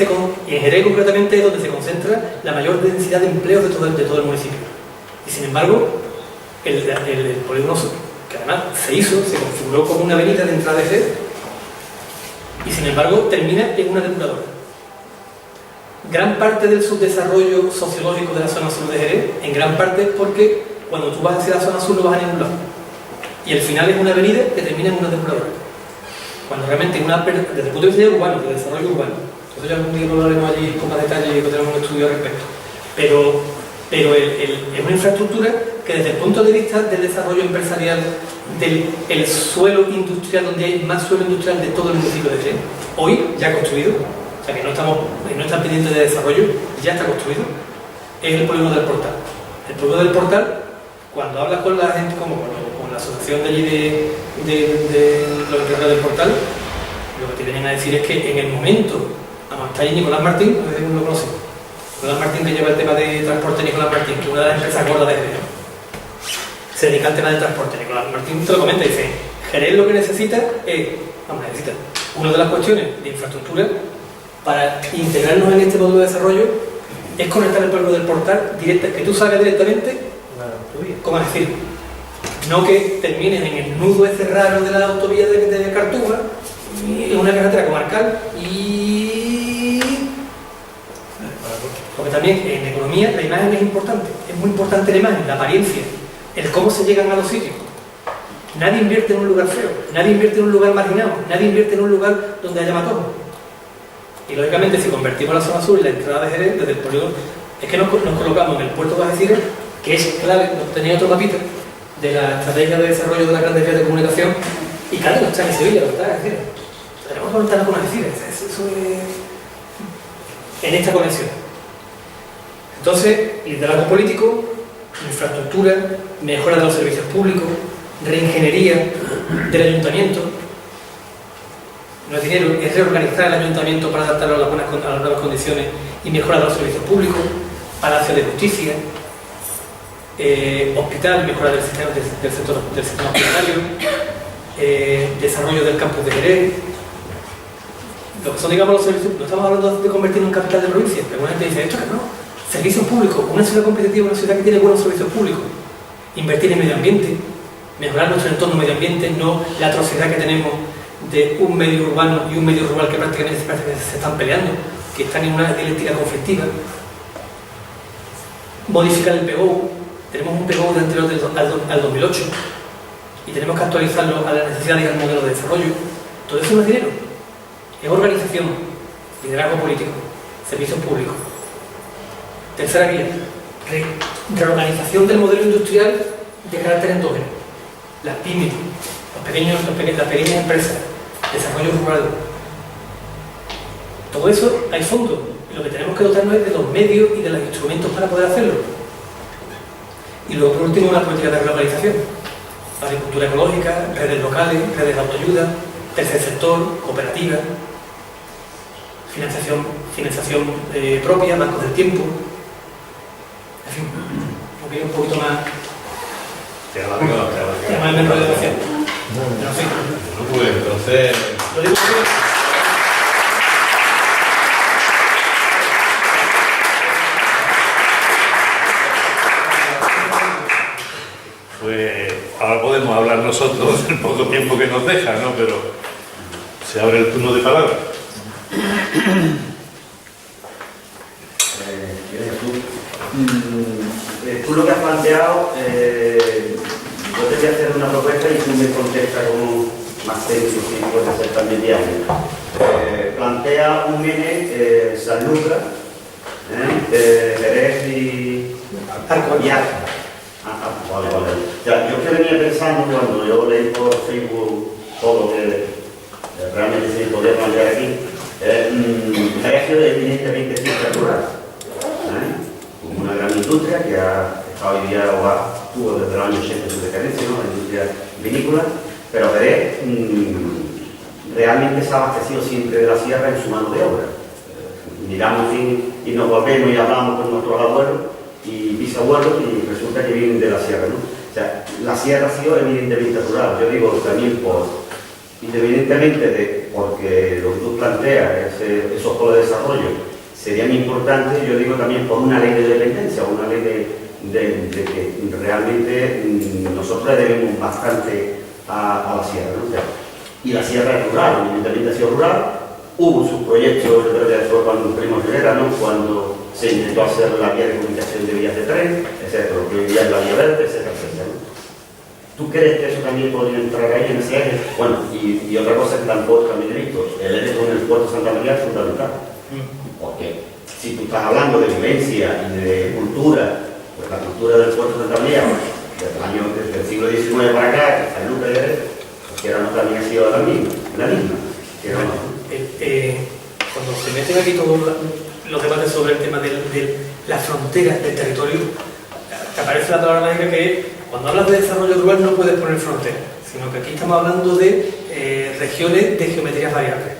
y en Jerez concretamente es donde se concentra la mayor densidad de empleos de todo el municipio. Y sin embargo, el polígono sur, que además se configuró como una avenida de entrada de Jerez, y sin embargo termina en una depuradora. Gran parte del subdesarrollo sociológico de la zona sur de Jerez, en gran parte es porque cuando tú vas hacia la zona sur no vas a ningún lado. Y al final es una avenida que termina en una depuradora. Cuando realmente, desde el punto de vista urbano, de desarrollo urbano, eso ya algún día lo hablaremos allí con más detalle y tenemos un estudio al respecto. Pero es una infraestructura que desde el punto de vista del desarrollo empresarial, del suelo industrial, donde hay más suelo industrial de todo el municipio de Jerez, hoy ya construido, o sea que no está pendiente de desarrollo, ya está construido, es el polígono del Portal. El polígono del Portal, cuando hablas con la gente, como con la asociación de allí de los encargados del Portal, lo que te vienen a decir es que en el momento, está ahí Nicolás Martín, no sé si lo conoce, Nicolás Martín, que lleva el tema de transporte, Nicolás Martín, que es una de las empresas gordas de Jerez, se dedica al tema del transporte. Nicolás Martín te lo comenta y dice, Jerez lo que necesita es, una de las cuestiones de infraestructura para integrarnos en este modo de desarrollo es conectar el polígono del Portal directa, que tú salgas directamente, como decir, no que termines en el nudo ese raro de la autovía de Cartuja, en una carretera comarcal y... Porque también en economía la imagen es importante, es muy importante la imagen, la apariencia, el cómo se llegan a los sitios. Nadie invierte en un lugar feo, nadie invierte en un lugar marginado, nadie invierte en un lugar donde haya matojos. Y lógicamente si convertimos la zona sur y la entrada de Jerez desde el polígono, es que nos colocamos en el puerto de Algeciras, que es clave, tenía otro mapita de la estrategia de desarrollo de las grandes vías de comunicación, y claro, no está en Sevilla, lo está en Algeciras. Tenemos que conectarnos con Algeciras, eso es en esta conexión. Entonces, liderazgo político, infraestructura, mejora de los servicios públicos, reingeniería del ayuntamiento. No es dinero, es reorganizar el ayuntamiento para adaptarlo a las nuevas condiciones y mejorar los servicios públicos, palacio de justicia, hospital, mejora del sistema hospitalario, desarrollo del campus de Jerez. Lo que son, digamos, los servicios, no estamos hablando de convertirnos en capital de provincia, pero alguna gente dice, esto que no, servicios públicos, una ciudad competitiva, una ciudad que tiene buenos servicios públicos, invertir en medio ambiente, mejorar nuestro entorno medio ambiente, no la atrocidad que tenemos de un medio urbano y un medio rural que prácticamente se están peleando, que están en una dialéctica conflictiva. Modificar el PGO, tenemos un PGO de anterior al 2008 y tenemos que actualizarlo a las necesidades y al modelo de desarrollo. Todo eso no es dinero, es organización, liderazgo político, servicios públicos. Tercera vía, reorganización del modelo industrial de carácter endógeno. Las pymes, las pequeñas empresas, desarrollo rural. Todo eso hay fondos. Y lo que tenemos que dotarnos es de los medios y de los instrumentos para poder hacerlo. Y luego, por último, las políticas de globalización. Agricultura ecológica, redes locales, redes de autoayuda, tercer sector, cooperativas, financiación propia, bancos del tiempo. En fin, un poquito más... más de programación. Pero en fin. No, pues entonces... Lo digo porque... Pues ahora podemos hablar nosotros el poco tiempo que nos deja, ¿no? Pero se abre el turno de palabra. Tú lo que has planteado, yo te voy a hacer una propuesta y tú me contestas como más técnico, si puede ser también diario. Plantea un N Sanlúcar, Jerez y Arco. Vale. Ya, yo que venía pensando cuando yo leí por Facebook todo lo que realmente se podía plantear aquí, Jerez es evidentemente ciencia rural. gran industria que ha estado hoy día o tuvo desde los años 80 su decadencia, ¿no? La industria vinícola, pero Jerez realmente se ha abastecido siempre de la sierra en su mano de obra. Miramos y nos volvemos y hablamos con nuestros abuelos y bisabuelos y resulta que vienen de la sierra, ¿no? O sea, la sierra ha sido evidentemente rural. Yo digo también independientemente porque lo que tú planteas, esos polos de desarrollo serían importantes, yo digo también por una ley de dependencia, una ley de que realmente nosotros le debemos bastante a la sierra, ¿no? O sea, y la sierra es rural, evidentemente ha sido rural. Hubo sus proyectos, yo creo que fue cuando Primo Rivera, ¿no? Cuando se intentó hacer la vía de comunicación de vías de tren, etcétera, lo que hoy día es la vía verde, etcétera, etcétera, ¿no? ¿Tú crees que eso también podría entrar ahí en ese eje? Bueno, y otra cosa que tampoco también he visto, el eje con el puerto de Santa María es fundamental. Porque si tú estás hablando de vivencia y de cultura, pues la cultura del puerto de Santa María, desde el siglo XIX para acá, hasta el núcleo de Jerez, que era no también ha sido la misma. Cuando se meten aquí todos los debates sobre el tema de las fronteras del territorio, te aparece la palabra mágica que cuando hablas de desarrollo rural no puedes poner fronteras, sino que aquí estamos hablando de regiones de geometrías variables.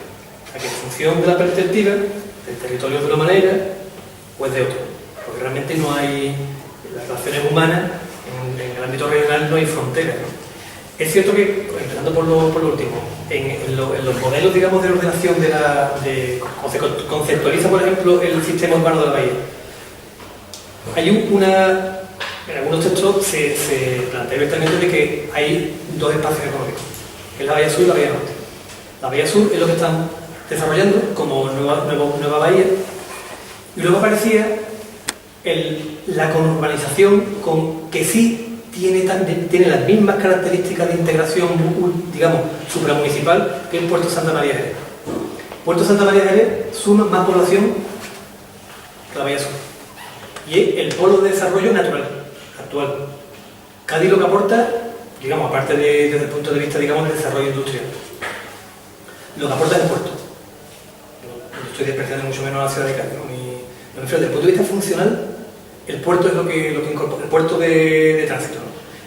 O sea, que en función de la perspectiva, del territorio de una manera o es de otra. Porque realmente no hay, las relaciones humanas, en el ámbito regional no hay fronteras, ¿no? Es cierto que, empezando por lo último, en los modelos, digamos, de ordenación como se conceptualiza, por ejemplo, el sistema urbano de la bahía, hay en algunos textos se plantea abiertamente de que hay dos espacios económicos, que es la bahía sur y la bahía norte. La bahía sur es lo que están desarrollando como nueva bahía, y luego aparecía la conurbanización con que sí tiene las mismas características de integración, digamos, supramunicipal que el Puerto Santa María de Jerez. Puerto Santa María de Jerez suma más población que la Bahía Sur. Y es el polo de desarrollo natural, actual. Cádiz lo que aporta, digamos, aparte desde el punto de vista, digamos, del desarrollo industrial, lo que aporta es el puerto. No estoy despreciando mucho menos a la ciudad de Cádiz, ¿no? Desde el punto de vista funcional, el puerto es lo que incorpora, el puerto de tránsito, ¿no?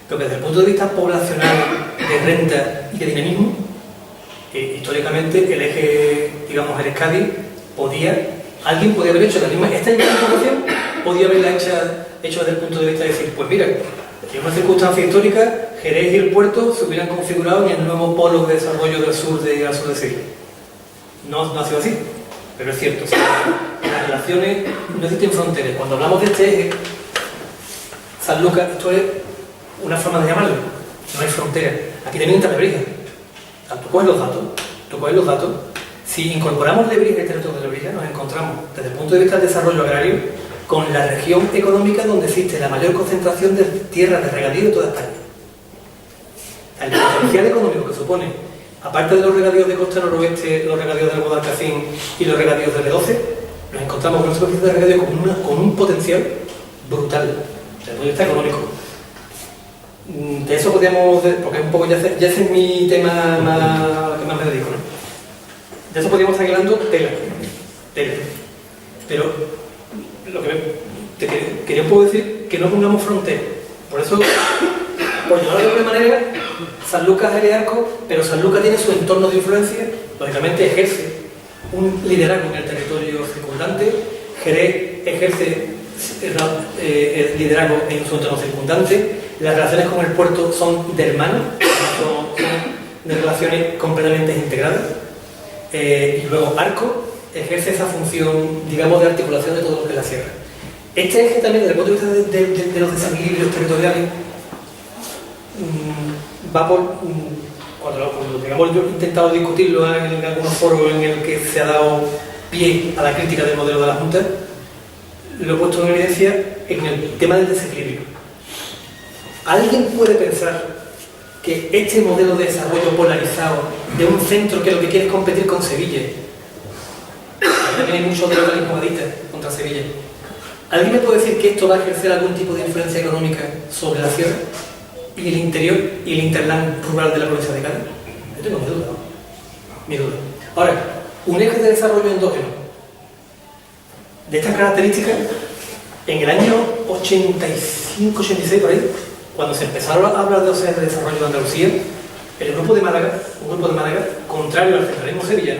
Pero que desde el punto de vista poblacional, de renta y de dinamismo, históricamente el eje, digamos, el Cádiz, alguien podía haber hecho la misma, esta información podía haberla hecho desde el punto de vista de decir, pues mira, en una circunstancia histórica, Jerez y el puerto se hubieran configurado en el nuevo polo de desarrollo del sur de Sevilla. No ha sido así, pero es cierto, las relaciones no existen fronteras. Cuando hablamos de este eje, San Lucas, esto es una forma de llamarlo, no hay frontera. Aquí también está Lebrija. Tú coges los datos, si incorporamos Lebrija, el territorio de Lebrija, nos encontramos desde el punto de vista del desarrollo agrario con la región económica donde existe la mayor concentración de tierras de regadío de toda España. El potencial económico que supone, aparte de los regadíos de costa noroeste, los regadíos del Guadalcacín y los regadíos del R12, nos encontramos con una superficie de regadío con un potencial brutal desde el punto de vista económico. De eso podríamos, porque un poco ya ese es mi tema al que más me dedico, ¿no? De eso podríamos estar hablando tela. Pero lo que quería un poco decir que no pongamos fronteras. Por eso, por llamarlo de alguna manera, San Lucas es Arco, pero San Lucas tiene su entorno de influencia, lógicamente ejerce un liderazgo en el territorio circundante. Jerez ejerce el liderazgo en su entorno circundante. Las relaciones con el puerto son de hermanos, son de relaciones completamente integradas. Y luego Arco ejerce esa función, digamos, de articulación de todo lo que es la sierra. Este eje también, desde el punto de vista de los desequilibrios territoriales, va por... Cuando digamos, yo he intentado discutirlo en algunos foros en el que se ha dado pie a la crítica del modelo de la Junta, lo he puesto en evidencia en el tema del desequilibrio. ¿Alguien puede pensar que este modelo de desarrollo polarizado de un centro que lo que quiere es competir con Sevilla, también hay mucho de localismo adita contra Sevilla, ¿alguien me puede decir que esto va a ejercer algún tipo de influencia económica sobre la sierra y el interior y el interland rural de la provincia de Cádiz? Yo tengo mi duda, ¿no? Mi duda. Ahora, un eje de desarrollo endógeno de estas características En el año 85, 86, por ahí, cuando se empezaron a hablar de los ejes de desarrollo de Andalucía, el grupo de Málaga, un grupo de Málaga, contrario al centralismo sevillano,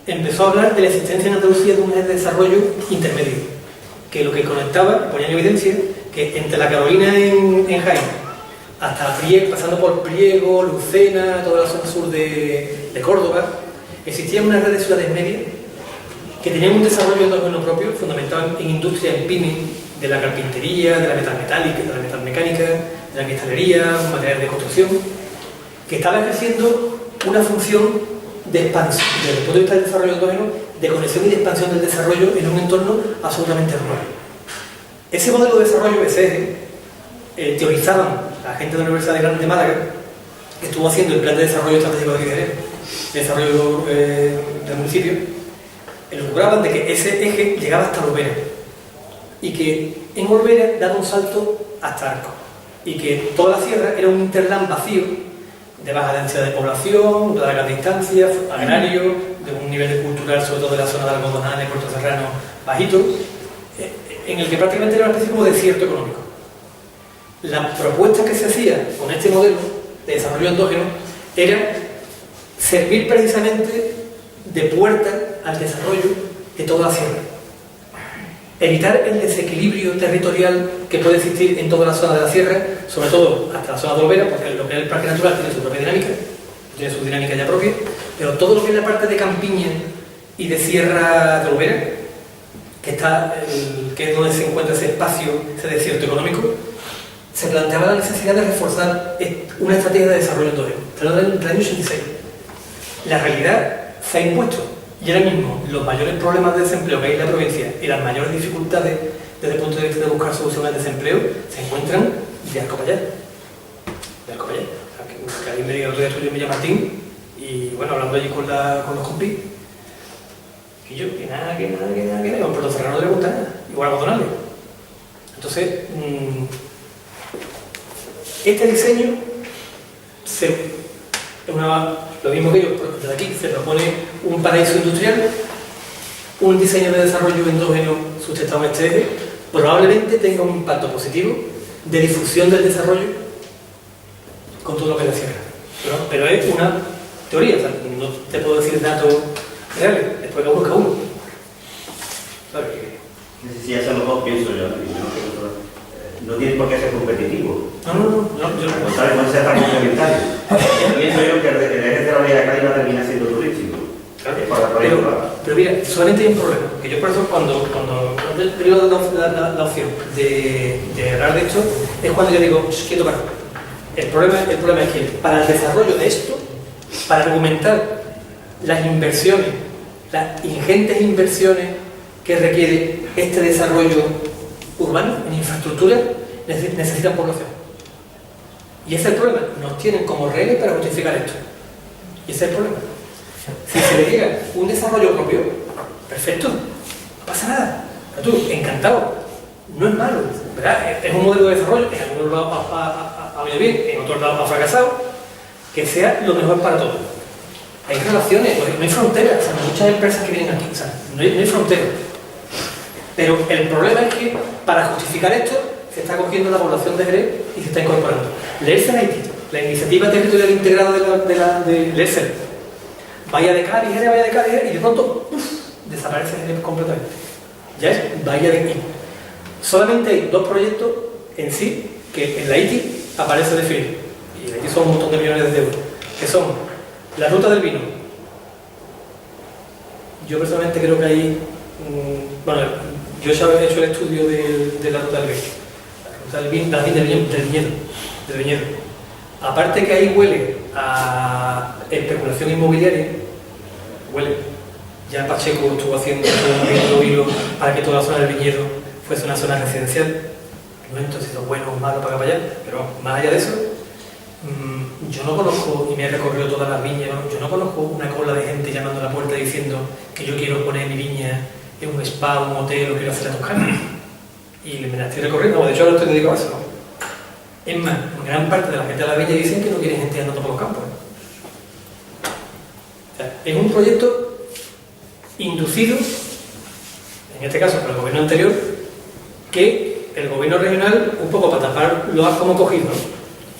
empezó a hablar de la existencia en Andalucía de un eje de desarrollo intermedio, que lo que conectaba, ponía en evidencia, que entre la Carolina en Jaén, hasta Priego, pasando por Priego, Lucena, toda la zona sur de Córdoba, existía una red de ciudades medias que tenían un desarrollo endógeno propio, fundamentado en industria, en pyme, de la carpintería, de la metalmetálica, de la metalmecánica, de la cristalería, materiales de construcción, que estaba ejerciendo una función de expansión, desde el punto de vista del desarrollo endógeno, de conexión y de expansión del desarrollo en un entorno absolutamente rural. Ese modelo de desarrollo, ese teorizaban la gente de la Universidad de Málaga, que estuvo haciendo el plan de desarrollo estratégico de Jerez, de desarrollo del municipio, elucubraban de que ese eje llegaba hasta Olvera y que en Olvera daba un salto hasta Arco y que toda la sierra era un interland vacío de baja densidad de población, de largas distancias, agrario, de un nivel cultural, sobre todo de la zona de Algodonales, Puerto Serrano, bajito, en el que prácticamente era una especie como desierto económico. La propuesta que se hacía con este modelo de desarrollo endógeno era servir precisamente de puerta al desarrollo de toda la sierra. Evitar el desequilibrio territorial que puede existir en toda la zona de la sierra, sobre todo hasta la zona de Olvera, porque lo que es el parque natural tiene su propia dinámica, tiene su dinámica ya propia, pero todo lo que es la parte de campiña y de sierra de Olvera, que es donde se encuentra ese espacio, ese desierto económico, se planteaba la necesidad de reforzar una estrategia de desarrollo endógeno. Estamos en el año 86. La realidad se ha impuesto y ahora mismo los mayores problemas de desempleo que hay en la provincia y las mayores dificultades desde el punto de vista de buscar soluciones al desempleo se encuentran de Arco para allá. De Arco para allá. O sea, que alguien me diga, otro día estudió en Villa Martín y bueno, hablando allí con los compis, y yo, que nada, con Puerto Serrano no le gusta nada, igual a Algodonales. Entonces, este diseño lo mismo que yo, desde aquí se propone un paraíso industrial, un diseño de desarrollo endógeno sustentado en este eje, probablemente tenga un impacto positivo de difusión del desarrollo con todo lo que es la sierra. Pero es una teoría, o sea, no te puedo decir datos reales, después lo busca uno. ¿Sabes? Si ya son los dos, pienso yo, no tiene por qué ser competitivo. No, al contrario, puede ser tan complementario. Pienso yo que el eje de la Vía de Cádiz va a terminar siendo turístico. Pero mira, solamente hay un problema, que yo por eso cuando digo la opción de hablar de esto, es cuando yo digo, quieto para. El problema es que para el desarrollo de esto, para argumentar las inversiones, las ingentes inversiones que requiere este desarrollo urbano en infraestructura, necesitan población. Y ese es el problema, nos tienen como rehenes para justificar esto. Y ese es el problema. Si se le llega un desarrollo propio, perfecto, no pasa nada. Pero tú, encantado, no es malo, ¿verdad? Es un modelo de desarrollo, en algunos lados ha venido bien, en otros lados ha fracasado, que sea lo mejor para todos. Hay relaciones, no hay fronteras, o sea, muchas empresas que vienen aquí, o sea, no hay fronteras. Pero el problema es que para justificar esto se está cogiendo la población de Jerez y se está incorporando. Leerse la iniciativa territorial integrada de Leerse, Bahía de Cádiz, y de pronto desaparece Jerez completamente. Ya es Bahía de Cádiz. Solamente hay dos proyectos en sí que en la ITI aparece definido. Y la ITI son un montón de millones de euros, que son la ruta del vino. Yo personalmente creo que hay yo ya he hecho el estudio de la ruta del vino. La ruta del vino, del viñedo. Aparte que ahí huele a especulación inmobiliaria, huele. Ya Pacheco estuvo haciendo un hilo para que toda la zona del viñedo fuese una zona residencial. No entonces es bueno o malo para allá, pero más allá de eso, yo no conozco, y me he recorrido todas las viñas, yo no conozco una cola de gente llamando a la puerta diciendo que yo quiero poner mi viña en un spa, un hotel, o quiero hacer la Toscana. Y me la estoy recorriendo, de hecho ahora estoy dedicado a eso, ¿no? Es más, gran parte de la gente de la villa dicen que no quieren gente andando por los campos. O sea, es un proyecto inducido, en este caso por el gobierno anterior, que el gobierno regional, un poco para tapar, lo ha como cogido, ¿no?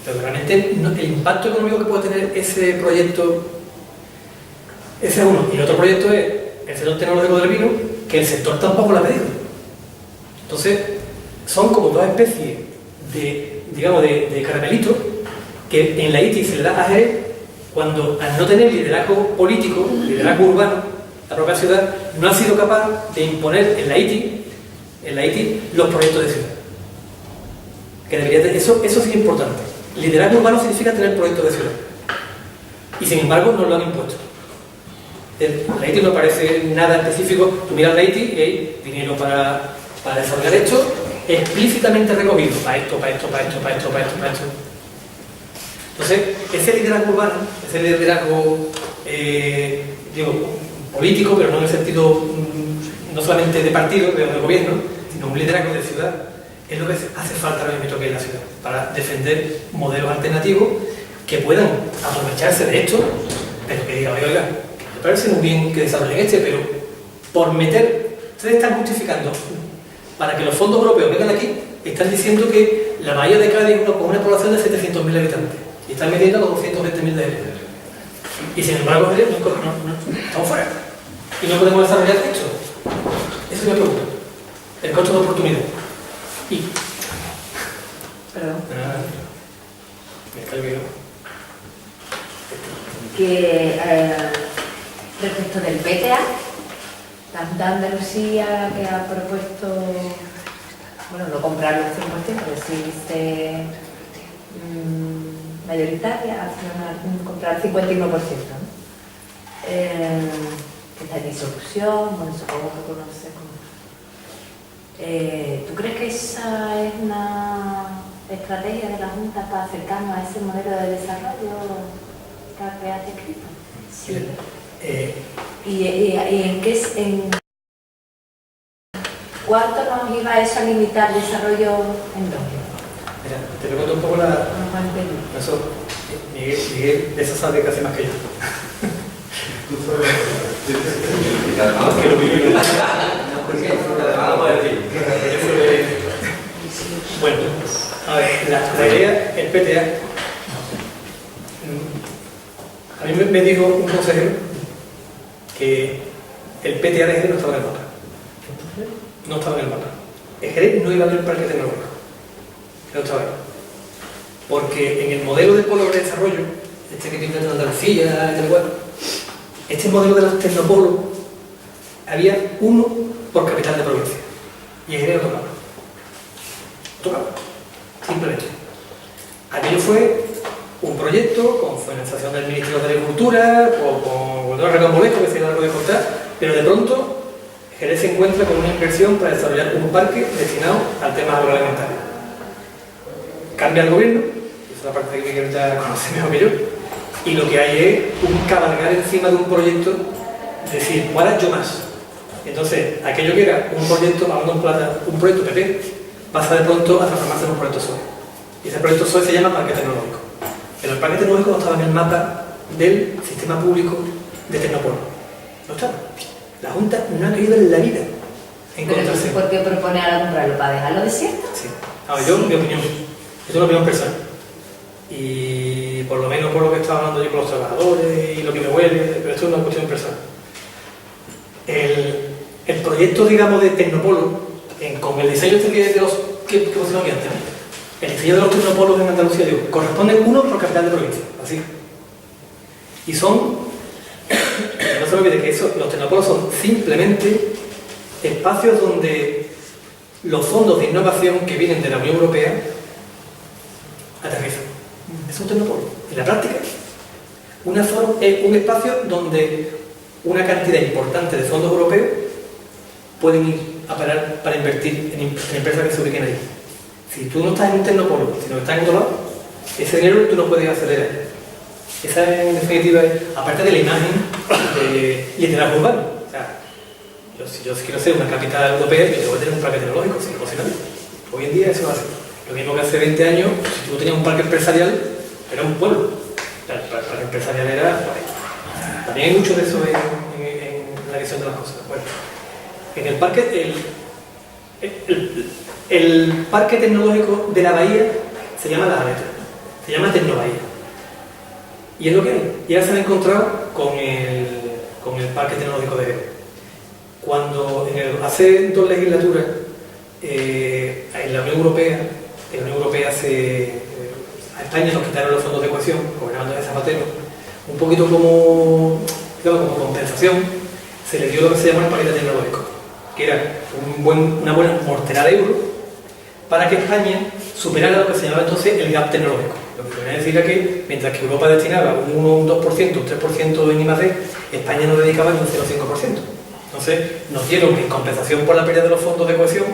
Pero realmente el impacto económico que puede tener ese proyecto, ese es uno. Y el otro proyecto es el sector tecnológico del vino, que el sector tampoco lo ha pedido. Entonces, son como dos especies de, digamos, de caramelitos que en la ITI se le da a Jerez cuando, al no tener liderazgo político, liderazgo urbano, la propia ciudad no ha sido capaz de imponer en la ITI los proyectos de ciudad. Que debería eso sí es importante. Liderazgo urbano significa tener proyectos de ciudad. Y sin embargo no lo han impuesto. La ITI no parece nada específico. Tú miras la ITI y hay dinero para desarrollar esto explícitamente recogido. Para esto. Entonces, ese liderazgo urbano, ese liderazgo, político, pero no en el sentido no solamente de partido, de gobierno, sino un liderazgo de ciudad, es lo que hace falta ahora mismo que en la ciudad, para defender modelos alternativos que puedan aprovecharse de esto, pero que digan, oiga, me parece muy bien que desarrollen pero por meter, ustedes están justificando para que los fondos europeos vengan aquí, están diciendo que la bahía de Cádiz es una población de 700.000 habitantes y están metiendo los 220.000 de ellos. Y sin embargo, no, estamos fuera. Y no podemos desarrollar esto. Esa es mi pregunta. El costo de oportunidad. Y... Perdón. Me calveo. Que respecto del PTA, la Junta de Andalucía que ha propuesto, bueno, no comprar los 100%, pero sí ser mayoritaria, comprar el 51%, ¿no? Que está en disolución, bueno, supongo que conoces como... ¿Tú crees que esa es una estrategia de la Junta para acercarnos a ese modelo de desarrollo que has descrito? Sí. ¿Y en cuánto nos iba eso a limitar el desarrollo endógeno? Mira, te pregunto un poco la... Eso, Miguel de eso sabe casi más que yo. Bueno, a ver, la idea, el PTA, a mí me dijo un consejero que el PTA de Jerez no estaba en el mapa. No estaba en el mapa. El Jerez no iba a tener parque tecnológico. No estaba ahí. Porque en el modelo de polo de desarrollo, este que tiene en Andalucía, este modelo de los tecnopolos, había uno por capital de provincia. Y el Jerez lo tocaba. Simplemente. Aquello fue un proyecto con financiación del Ministerio de Agricultura, o con otro recamboleto que se iba a de contar, pero de pronto Jerez se encuentra con una inversión para desarrollar un parque destinado al tema agroalimentario. Cambia el gobierno, es una parte que ahorita conoce mejor que yo, y lo que hay es un cabalgar encima de un proyecto, decir, ahora yo más. Entonces, aquello que era un proyecto, hablando en plata, un proyecto PP, pasa de pronto a transformarse en un proyecto SOE. Y ese proyecto SOE se llama Parque Tecnológico. Pero el Parque Tecnológico no estaba en el mapa del sistema público de Tecnopolo. No estaba. La Junta no ha querido en la vida encontrarse. ¿Por qué propone ahora comprarlo? ¿Para dejarlo desierto? Sí. Ahora, yo, mi opinión, es una opinión personal. Y por lo menos por lo que estaba hablando yo con los trabajadores y lo que me huele, pero esto es una cuestión personal. El proyecto, digamos, de Tecnopolo, con el diseño este de los que pusieron aquí antes, el diseño de los tecnopolos en Andalucía, digo, corresponden uno por capital de provincia, así. Y son, no se me olvide que los tecnopolos son simplemente espacios donde los fondos de innovación que vienen de la Unión Europea aterrizan. Es un tecnopolo. En la práctica, es un espacio donde una cantidad importante de fondos europeos pueden ir a parar para invertir en empresas que se ubiquen ahí. Si tú no estás en un tecnopolo, sino que estás en otro lado, ese dinero tú no puedes acelerar. Esa, en definitiva, es, aparte de la imagen de liderazgo urbano. O sea, si yo quiero ser una capital europea, yo tengo que tener un parque tecnológico, si no es posible. Hoy en día eso va a ser lo mismo que hace 20 años, si tú tenías un parque empresarial, era un pueblo. El parque empresarial era... También hay mucho de eso en la visión de las cosas. Bueno, en el parque, El parque tecnológico de la bahía se llama La Aleta, se llama Tecnobahía. Y es lo que hay. Y ahora se han encontrado con el parque tecnológico de Jerez. Cuando hace 2 legislaturas en la Unión Europea, a España nos quitaron los fondos de cohesión, gobernando de Zapatero, un poquito como compensación, se le dio lo que se llama el paquete tecnológico, que era una buena mortera de euros para que España superara lo que se llamaba entonces el gap tecnológico. Lo que quería decir era que mientras que Europa destinaba un 1, un 2%, un 3% en I+D, España nos dedicaba el 0,5%. Entonces nos dieron, en compensación por la pérdida de los fondos de cohesión,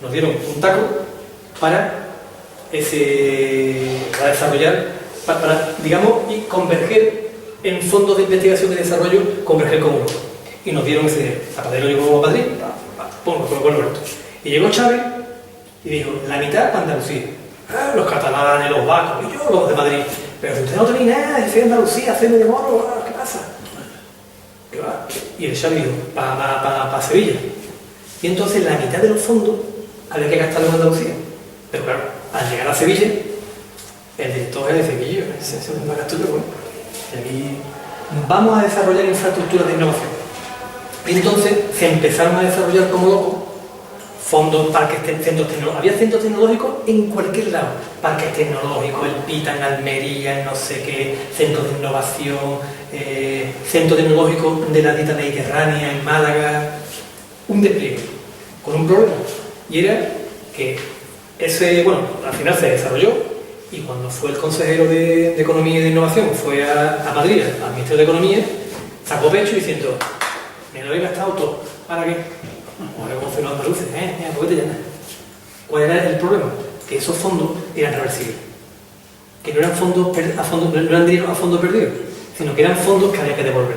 nos dieron un taco para desarrollar, digamos, y converger en fondos de investigación y desarrollo, converger con Europa. Y nos dieron ese dinero. Zapatero llegó a Madrid, con Alberto. Y llegó Chávez y dijo, la mitad para Andalucía. Los catalanes, los vascos, y yo los de Madrid. Pero si usted no tenéis nada, dice Andalucía, hacedme de moro, ¿qué pasa? Y el Chávez dijo, para Sevilla. Y entonces la mitad de los fondos había que gastarlo en Andalucía. Pero claro, al llegar a Sevilla, el director era de Sevilla, ese es un gasto, pero bueno. Y aquí vamos a desarrollar infraestructuras de innovación. Y entonces se empezaron a desarrollar como locos fondos, parques, centros tecnológicos. Había centros tecnológicos en cualquier lado. Parques tecnológicos, el PITA en Almería, no sé qué, centros de innovación, centro tecnológico de la dieta mediterránea en Málaga. Un despliegue, con un problema. Y era que al final se desarrolló, y cuando fue el consejero de Economía y de Innovación, fue a Madrid, al Ministerio de Economía, sacó pecho diciendo, me lo he gastado todo, ¿para qué? Ahora como los andaluces, ¿por qué te llamas? ¿Cuál era el problema? Que esos fondos eran reversibles, que no eran no eran dinero a fondo perdido, sino que eran fondos que había que devolver.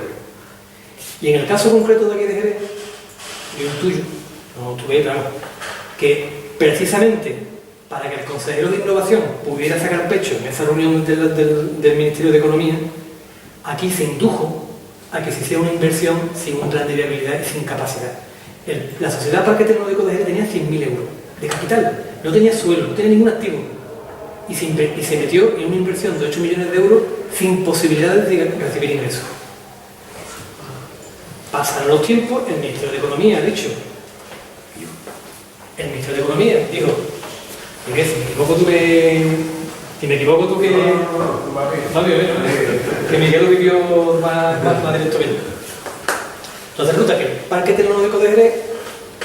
Y en el caso concreto de aquí de Jerez, yo intuyo, no tuve claro, que precisamente para que el consejero de Innovación pudiera sacar pecho en esa reunión del Ministerio de Economía, aquí se indujo a que se hiciera una inversión sin un plan de viabilidad y sin capacidad. La Sociedad Parque Tecnológico de Jerez tenía 100.000 euros de capital, no tenía suelo, no tenía ningún activo, y se metió en una inversión de 8 millones de euros sin posibilidades de recibir ingresos. Pasaron los tiempos, el Ministerio de Economía ha dicho, dijo, y si me equivoco tú que Miguel lo vivió más directo que yo. Entonces resulta que el Parque Tecnológico de Jerez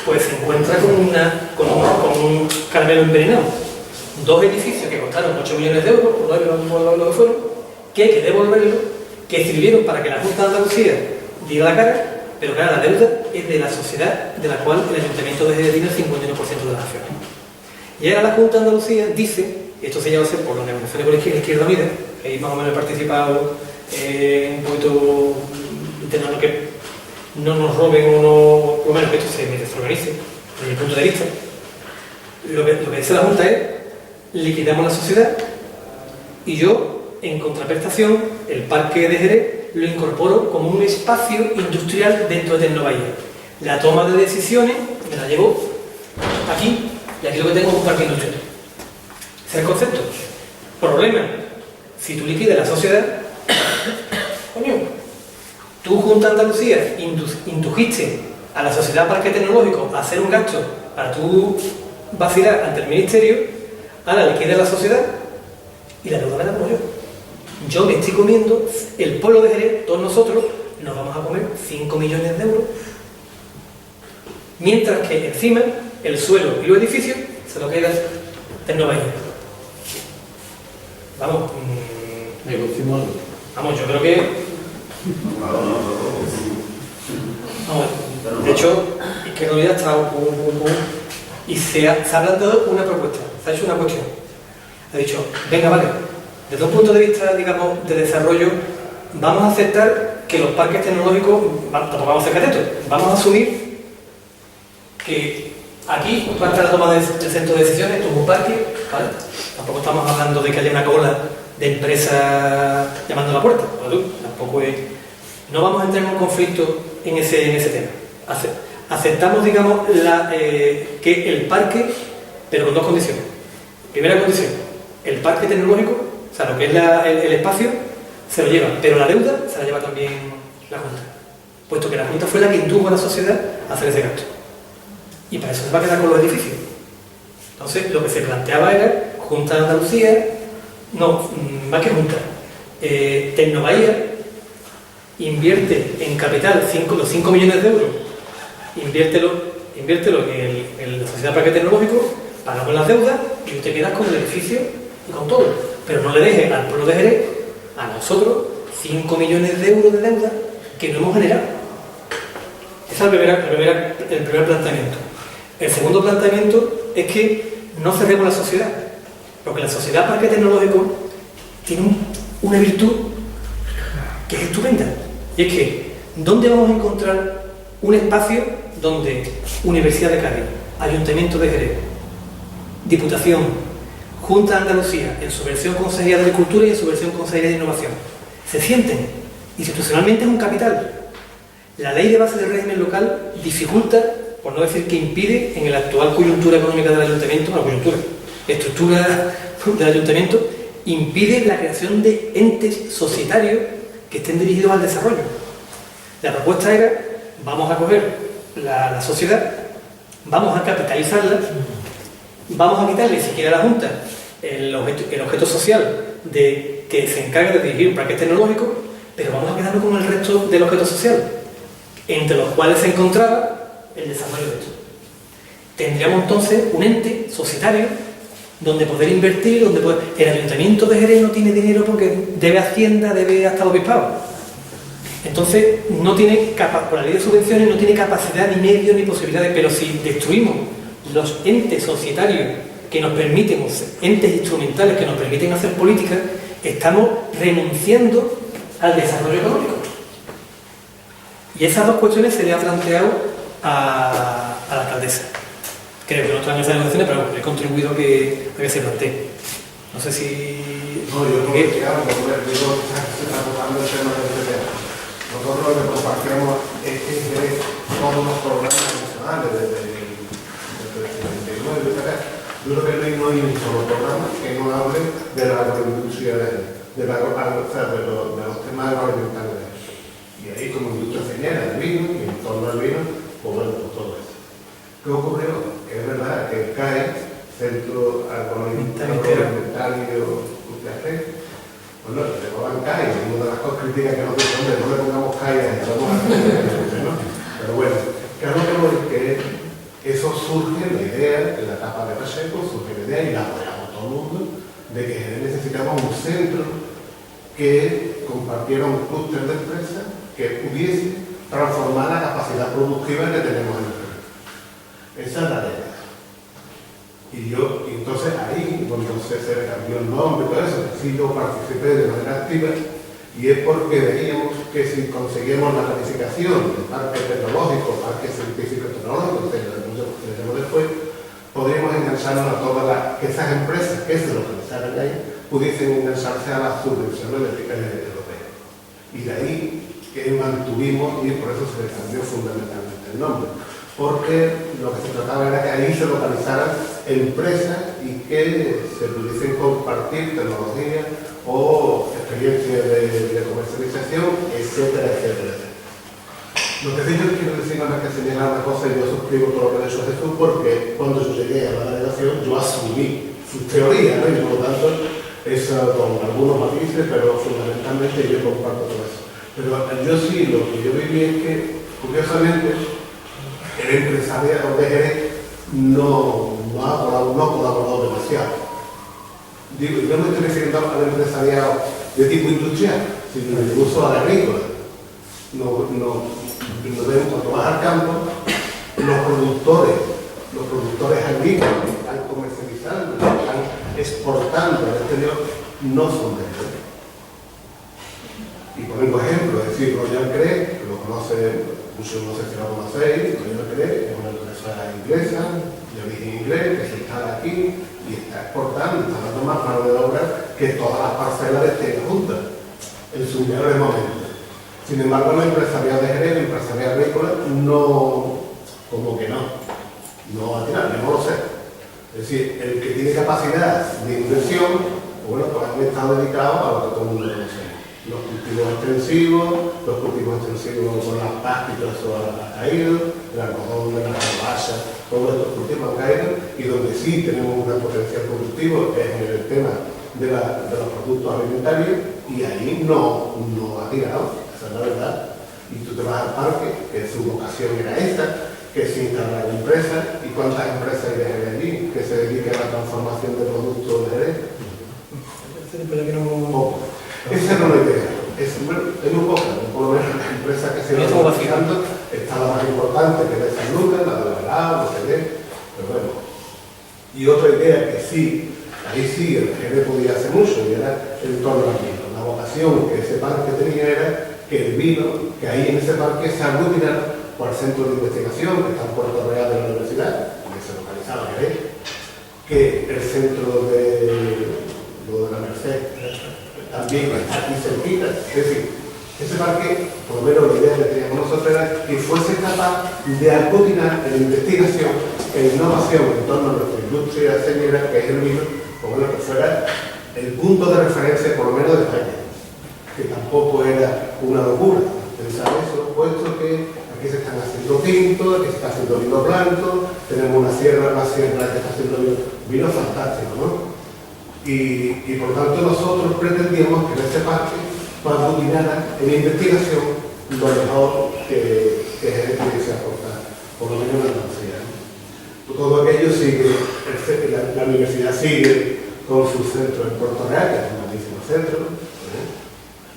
pues se encuentra con un caramelo envenenado. 2 edificios que costaron 8 millones de euros, por lo que fueron, que hay que devolverlo, que sirvieron para que la Junta de Andalucía diera la cara, pero claro, la deuda es de la sociedad de la cual el Ayuntamiento de Jerez tiene el 51% de las acciones. Y ahora la Junta de Andalucía dice, y esto se llama a hacer por las negociaciones con la Izquierda Unida, que ahí más o menos he participado un poquito intentando que no nos roben o no, por lo menos que esto se desorganice desde mi punto de vista. Lo que dice la Junta es, liquidamos la sociedad y yo, en contraprestación, el Parque de Jerez lo incorporo como un espacio industrial dentro de Tecnobahía. La toma de decisiones me la llevo aquí, y aquí lo que tengo es un parque industrial. Ese es el concepto. Problema, si tú liquidas la sociedad, coño, tú, Junta de Andalucía, indujiste a la Sociedad Parque Tecnológico a hacer un gasto para tú vacilar ante el Ministerio, ahora liquida la sociedad y la deuda me la pongo yo. Yo me estoy comiendo, el pueblo de Jerez, todos nosotros, nos vamos a comer 5 millones de euros, mientras que encima el suelo y los edificios se lo quedan Tecnobahía. Vamos, yo creo que... Vamos, de hecho, Izquierda Unida ha estado y se ha planteado una propuesta, se ha hecho una cuestión. Ha dicho, venga, vale, desde un punto de vista, digamos, de desarrollo, vamos a aceptar que los parques tecnológicos, tampoco vamos a hacer catetos, vamos a asumir que aquí, parte de la toma del centro de decisiones, tuvo un parque, ¿vale? Tampoco estamos hablando de que haya una cola de empresas llamando a la puerta, ¿vale? Tampoco es... No vamos a entrar en un conflicto en ese tema. Aceptamos, digamos, que el parque, pero con dos condiciones. Primera condición, el parque tecnológico, o sea, lo que es el espacio, se lo lleva, pero la deuda se la lleva también la Junta, puesto que la Junta fue la que indujo a la sociedad a hacer ese gasto. Y para eso se va a quedar con los edificios. Entonces, lo que se planteaba era Junta de Andalucía, no, más que Junta, Tecnobahía invierte en capital los 5 millones de euros, inviértelo en la Sociedad de Parque Tecnológico, pagamos las deudas y usted queda con el edificio y con todo. Pero no le deje al pueblo de Jerez, a nosotros, 5 millones de euros de deuda que no hemos generado. Ese es el primer planteamiento. El segundo planteamiento es que no cerremos la sociedad, porque la Sociedad Parque Tecnológico tiene una virtud que es estupenda, y es que ¿dónde vamos a encontrar un espacio donde Universidad de Cádiz, Ayuntamiento de Jerez, Diputación, Junta de Andalucía, en su versión Consejería de Agricultura y en su versión Consejería de Innovación, se sienten? Institucionalmente es un capital. La ley de base del régimen local dificulta, por no decir que impide, en la actual coyuntura económica del ayuntamiento, estructura del ayuntamiento, impide la creación de entes societarios que estén dirigidos al desarrollo. La propuesta era, vamos a coger la sociedad, vamos a capitalizarla, vamos a quitarle siquiera a la Junta el objeto social de que se encarga de dirigir un parque tecnológico, pero vamos a quedarnos con el resto del objeto social, entre los cuales se encontraba el desarrollo de esto. Tendríamos entonces un ente societario donde poder invertir, el Ayuntamiento de Jerez no tiene dinero porque debe Hacienda, debe hasta el Obispado. Entonces, no tiene por la ley de subvenciones no tiene capacidad, ni medios, ni posibilidades, pero si destruimos los entes societarios que nos permiten, entes instrumentales que nos permiten hacer política, estamos renunciando al desarrollo económico. Y esas dos cuestiones se le ha planteado a la alcaldesa. Creo que no están en esas negociaciones, pero he contribuido a que se plantee. No sé si... No, yo creo que se está tocando el tema del PTA. Nosotros lo que compartimos es que todos los programas nacionales desde el 79, etc. Yo creo que no hay un solo programa que no hable de la agroindustria de los temas agroalimentarios. Y ahí como industria ceñera, el vino, y en torno al vino, pues bueno, pues todo eso. ¿Qué ocurrió? Es verdad que el CAE, Centro Agroalimentario Nuclear, bueno, le llamaban CAE, y una de las cosas críticas que nos dicen, hombre, no le pongamos CAE, vamos a hacer, ¿no? Pero bueno, claro que eso surge, la idea, en la etapa de Pacheco, surge la idea, y la apoyamos todo el mundo, de que necesitamos un centro que compartiera un clúster de empresas que pudiese transformar la capacidad productiva que tenemos en el país. Esa es la idea. Y entonces ahí, cuando se cambió el nombre y todo eso, sí yo participé de manera activa, y es porque veíamos que si conseguimos la ratificación del parque tecnológico, parque científico tecnológico, que tenemos después, podríamos engancharnos a todas esas empresas que se localizaran ahí, pudiesen engancharse a las subvenciones europeas. Y de ahí que mantuvimos, y por eso se le cambió fundamentalmente el nombre, porque lo que se trataba era que ahí se localizaran empresas y que se pudiesen compartir tecnología o experiencias de comercialización, etcétera, etcétera, etcétera. Lo que sí yo quiero decir es que señalar una cosa, y yo suscribo todo lo que ha dicho Jesús, porque cuando yo llegué a la delegación yo asumí sus teorías, ¿no? Y por lo tanto, eso con algunos matices, pero fundamentalmente yo comparto todo eso. Pero yo sí, lo que yo viví es que, curiosamente, el empresariado de Jerez no colaboró demasiado. Digo, yo no me estoy refiriendo al empresariado de tipo industrial, sino incluso al agrícola. Cuando vas al campo, los productores agrícolas que están comercializando, que están exportando al exterior, no son de Jerez. Y ponemos ejemplo, es decir, Royal Crest, que lo conoce, muchos no sé si lo conocéis, Royal Crest es una empresa inglesa, de origen inglés, que se instala aquí y está exportando, está dando más mano de obra que todas las parcelas de este juntas en sus mejores momentos. Sin embargo, el empresariado de Jerez, el empresariado agrícola, no como que no va a tirar, yo no lo sé. Es decir, el que tiene capacidad de inversión, pues han estado dedicados a lo que todo el mundo conoce. Los cultivos extensivos con las pastas y todo eso ha caído, el algodón, la remolacha, todos estos cultivos han caído, y donde sí tenemos un gran potencial productivo es en el tema de los productos alimentarios, y ahí no ha tirado, esa es la verdad. Y tú te vas al parque, que su vocación era esta, que se instalaran empresas, y cuántas empresas hay de Jerez allí que se dediquen a la transformación de productos de Jerez. Poco. Esa era una idea. Es muy poca, por lo menos las empresas que se van vaciando, está la más importante, que es de San Lucas, la de la Velada, no sé qué, pero bueno. Y otra idea que sí, ahí sí el Jerez podía hacer mucho, y era el torno al vino. La vocación que ese parque tenía era que el vino, que ahí en ese parque se aglutinara por el centro de investigación, que está en Puerto Real de la universidad, que se localizaba en Jerez, que el centro de la Merced también está aquí cerquita. Es decir, ese parque, por lo menos la idea que teníamos nosotros era que fuese capaz de aglutinar en investigación e innovación en torno a nuestra industria señera, que es el vino, como bueno, que fuera el punto de referencia, por lo menos de España, que tampoco era una locura pensar eso, puesto que aquí se están haciendo tintos, aquí se está haciendo vino blanco, tenemos una sierra, la sierra que está haciendo vino fantástico, ¿no? Y por tanto nosotros pretendíamos que en ese parque aglutinara en investigación lo mejor que pudiese aportar, por lo menos en Andalucía. Todo aquello sigue, la universidad sigue con su centro en Puerto Real, que es un grandísimo centro,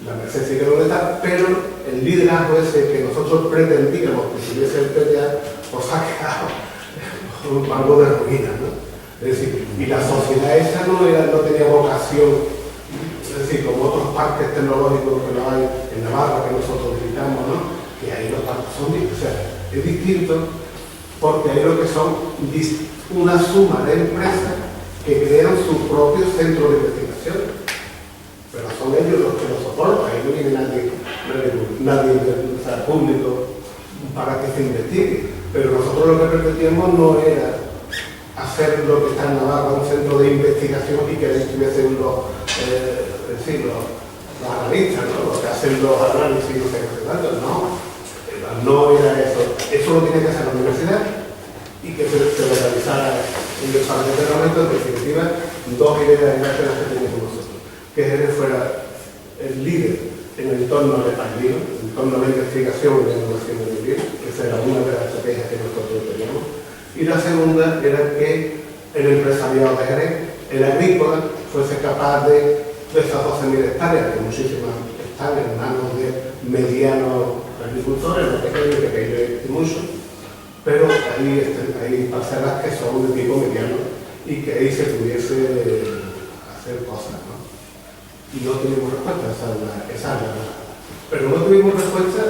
la Merced sigue donde está, pero el liderazgo ese que nosotros pretendíamos que tuviese el PTA, pues ha quedado algo de ruina, ¿no? Es decir, y la sociedad esa no tenía vocación, es decir, como otros parques tecnológicos que lo hay en Navarra, que nosotros visitamos, ¿no? Que ahí los parques son distintos, o sea, es distinto porque ahí lo que son una suma de empresas que crean su propio centro de investigación, pero son ellos los que lo soportan, ahí no viene nadie o sea, público para que se investigue, pero nosotros lo que pretendíamos no era hacer lo que está en Navarra, un centro de investigación, y que ahí estuviesen los analistas, ¿no? Los que hacen los análisis y los que no era eso. Eso lo tiene que hacer la universidad y que se localizara en el Parlamento de Parlamento. En definitiva, dos ideas en las que teníamos nosotros: que Jerez fuera el líder en el entorno del vino, en el entorno de la investigación y la innovación del vino, que esa era una de las estrategias que nosotros teníamos. Y la segunda era que el empresariado de Jerez, el agrícola, fuese capaz de esas 12.000 hectáreas, que muchísimas están en manos de medianos agricultores, no pequeños y muchos, pero hay parcelas que son de tipo mediano y que ahí se pudiese hacer cosas, ¿no? Y no tuvimos respuesta, esa es la verdad. Pero no tuvimos respuesta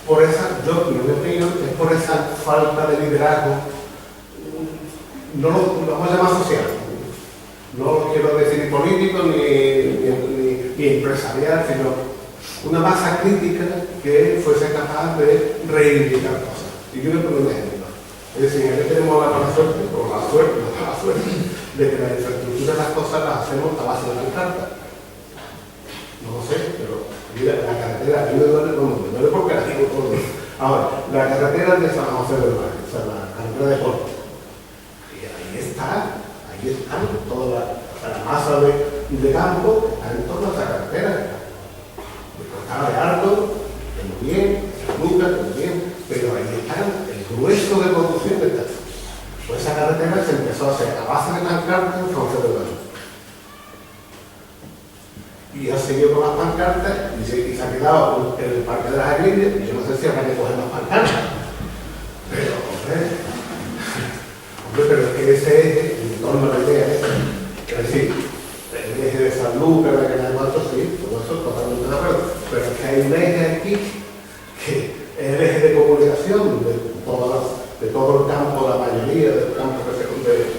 por esa, en mi opinión, es por esa falta de liderazgo. No lo vamos a llamar social, no quiero decir ni político ni empresarial, sino una masa crítica que fuese capaz de reivindicar cosas. Y yo voy a poner un ejemplo. Es decir, aquí tenemos la mala suerte, o la suerte, de que la infraestructura de las cosas las hacemos a base de la carta. No lo sé, pero mira, la carretera, a mí me duele porque la digo todo. Ahora, la carretera de San José del Mar, o sea, la carretera de Porto. Ahí están toda la masa de campo, está en toda esa carretera. De Cortada de Arco, muy bien, Lucas, muy bien, pero ahí están el grueso de producción de tal. Pues esa carretera se empezó a hacer a base de pancartas en San José del Mar. Y ha seguido con las pancartas y se ha quedado en el Parque de las Aguillas, y yo no sé si habrá que coger más pancartas. Pero, pero es que ese eje, en torno a la idea esa, es decir, el eje de San Lucas, la que de Cuarto, sí, todo eso totalmente de acuerdo, pero es que hay un eje aquí que es el eje de comunicación de todo el campo, la mayoría del campo de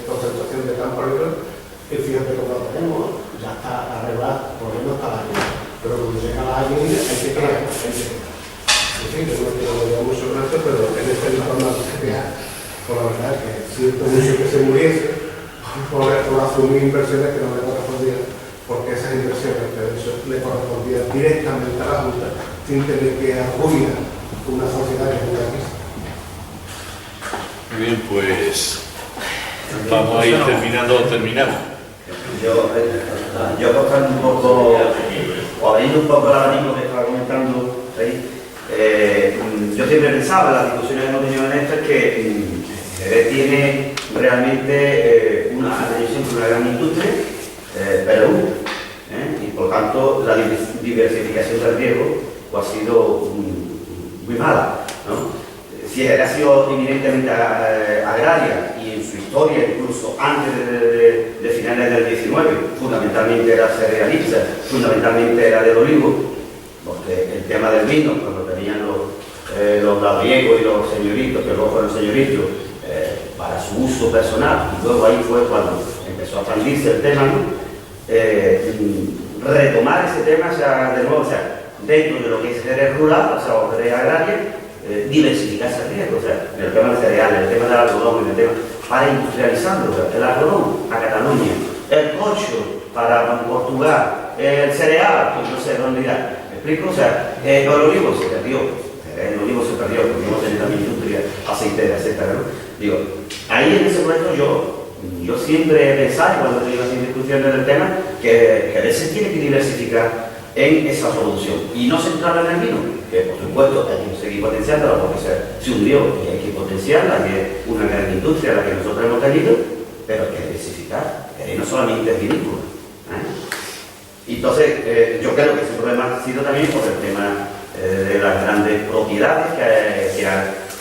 concentración de campo agrícola, que fíjate cómo lo tenemos, ya está arreglado, por lo menos está la vida, pero cuando llega a la avenida hay que crear, en fin, que no quiero hablar mucho con esto, pero en este entorno hay que crear. siento mucho que se muriese por asumir inversiones que no le correspondían, porque esas inversiones que de hecho le correspondían directamente a la Junta sin tener que arruinar una sociedad que es una crisis. Muy bien, pues vamos a ir terminando. Yo tocando un poco, o abriendo un poco el abanico que estaba comentando ahí, yo siempre pensaba en las discusiones que hemos tenido en estas que tiene realmente una gran industria, pero y por tanto la diversificación del riesgo pues, ha sido muy mala, ¿no? Si ha sido eminentemente agraria y en su historia, incluso antes de finales del 19, fundamentalmente era cerealista, fundamentalmente era del olivo, porque el tema del vino, cuando tenían los labriegos y los señoritos, que luego fueron señoritos, para su uso personal, y luego ahí fue cuando empezó a expandirse el tema, ¿no? Retomar ese tema, o sea, de nuevo, o sea, dentro de lo que es Jerez rural, o sea, o Jerez agraria, diversificarse el riesgo, o sea, en el tema del cereal, en el tema del algodón, en el tema para industrializarlo, o sea, el algodón a Cataluña, el cocho para Portugal, el cereal, pues no sé dónde irá, ¿me explico? O sea, el olivo se perdió, porque no tiene también industria aceitera, etcétera, ¿no? Digo, ahí en ese momento yo siempre he pensado, cuando he tenido así discusiones del tema, que a veces tiene que diversificar en esa producción y no centrarla en el vino, que por supuesto hay que seguir potenciándola porque se hundió y hay que potenciarla, que es una gran industria la que nosotros hemos tenido, pero hay que diversificar, no solamente el vinícola. Entonces, yo creo que ese problema ha sido también por el tema de las grandes propiedades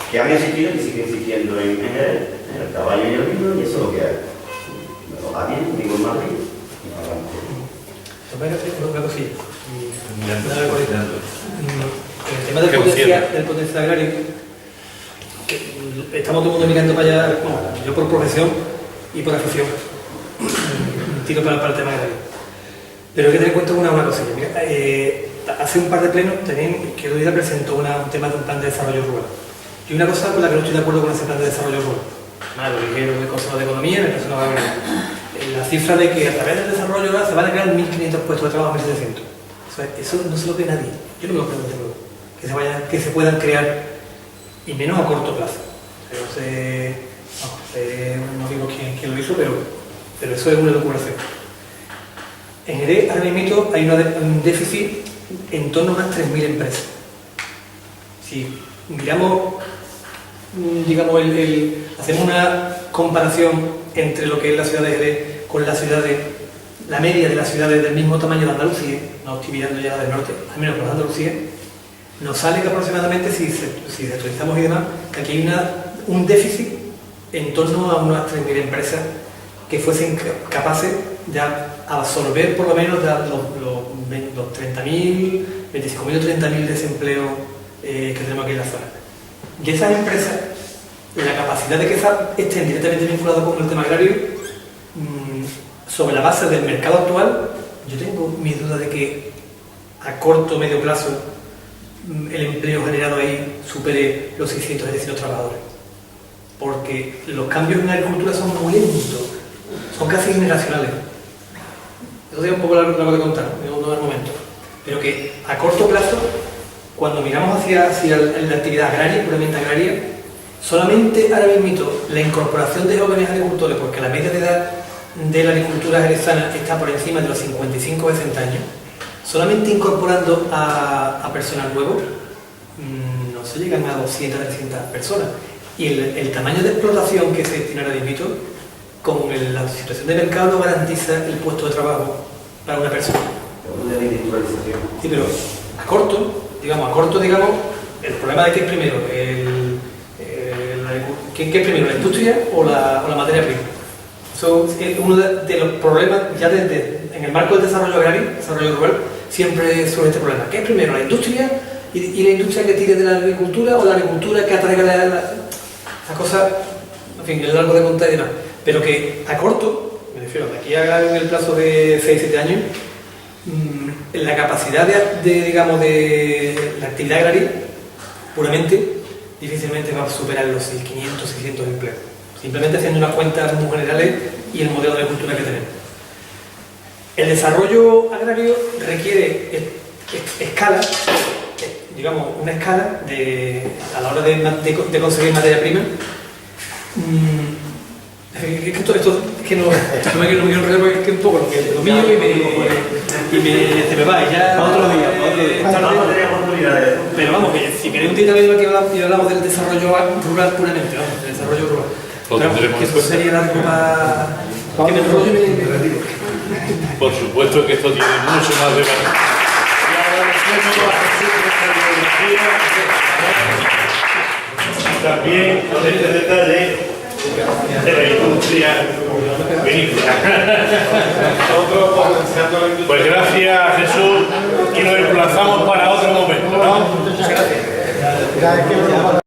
que han existido y siguen existiendo en el caballo y el vino, y eso es lo que hay. Me lo va bien, digo más bien. Una cosilla. El tema del potencial agrario, que estamos todo el mundo mirando para allá, bueno, yo por profesión y por afición, tiro para el tema agrario. Pero hay que tener en cuenta una cosilla. Mira, hace un par de plenos, que Rodríguez presentó un tema de un plan de desarrollo rural. Y una cosa con la que no estoy de acuerdo con ese plan de desarrollo rural. Lo dijeron el Consejo de Economía, en el caso de la cifra de que a través del desarrollo rural se van a crear 1.500 puestos de trabajo, 1.700. O sea, eso no se lo ve nadie. Yo no me lo pregunto, que se puedan crear, y menos a corto plazo. No digo quién lo hizo, pero eso es una locuración. En Jerez, ahora mismo, hay un déficit en torno a unas 3.000 empresas. Si miramos, digamos, hacemos una comparación entre lo que es la ciudad de Jerez con la media de las ciudades del mismo tamaño de Andalucía, no estoy mirando ya del norte, al menos por Andalucía, nos sale que aproximadamente, si actualizamos y demás, que aquí hay un déficit en torno a unas 3.000 empresas que fuesen capaces de absorber por lo menos los 30.000, 25.000 o 30.000 desempleos que tenemos aquí en la zona. Y esas empresas, la capacidad de que estén directamente vinculadas con el tema agrario, sobre la base del mercado actual, yo tengo mis dudas de que a corto o medio plazo el empleo generado ahí supere los 600 trabajadores. Porque los cambios en la agricultura son muy lentos, son casi generacionales. Eso es un poco largo de contar, no del momento. Pero que a corto plazo, cuando miramos hacia la actividad agraria, puramente agraria, solamente ahora mismo la incorporación de jóvenes agricultores, porque la media de edad de la agricultura jerezana está por encima de los 55 o 60 años, solamente incorporando a personal nuevo, no se llegan a 200 o 300 personas. Y el tamaño de explotación que se destina ahora mismo, con la situación de mercado, no garantiza el puesto de trabajo para una persona. Sí, pero a corto, digamos, el problema de que es primero, ¿qué es primero, la industria o la materia prima? Eso es uno de los problemas, ya en el marco del desarrollo agrario, desarrollo rural, siempre surge este problema. ¿Qué es primero, la industria y la industria que tire de la agricultura o la agricultura que atraiga esa cosa, en fin, es largo de contar y demás? Pero que a corto, me refiero, de aquí a en el plazo de 6-7 años, la capacidad de la actividad agraria, puramente, difícilmente va a superar los 500-600 empleos. simplemente haciendo unas cuentas muy generales y el modelo de cultura que tenemos. El desarrollo agrario requiere escala, digamos, una escala a la hora de conseguir materia prima. Esto es que no me quiero enrollar porque es que un poco lo mío y se me va y ya Otro día. tarde. Pero vamos, que si queréis un día también aquí hablamos del desarrollo rural puramente, vamos, del desarrollo rural. Pero que eso sería largo para que me enrollo y me retiro. Por supuesto que esto tiene mucho más de valor. Y agradecemos a Jesús nuestra también con este detalle de la industria vinícola. Pues gracias, Jesús, y nos emplazamos para otro momento, ¿no? Muchas gracias.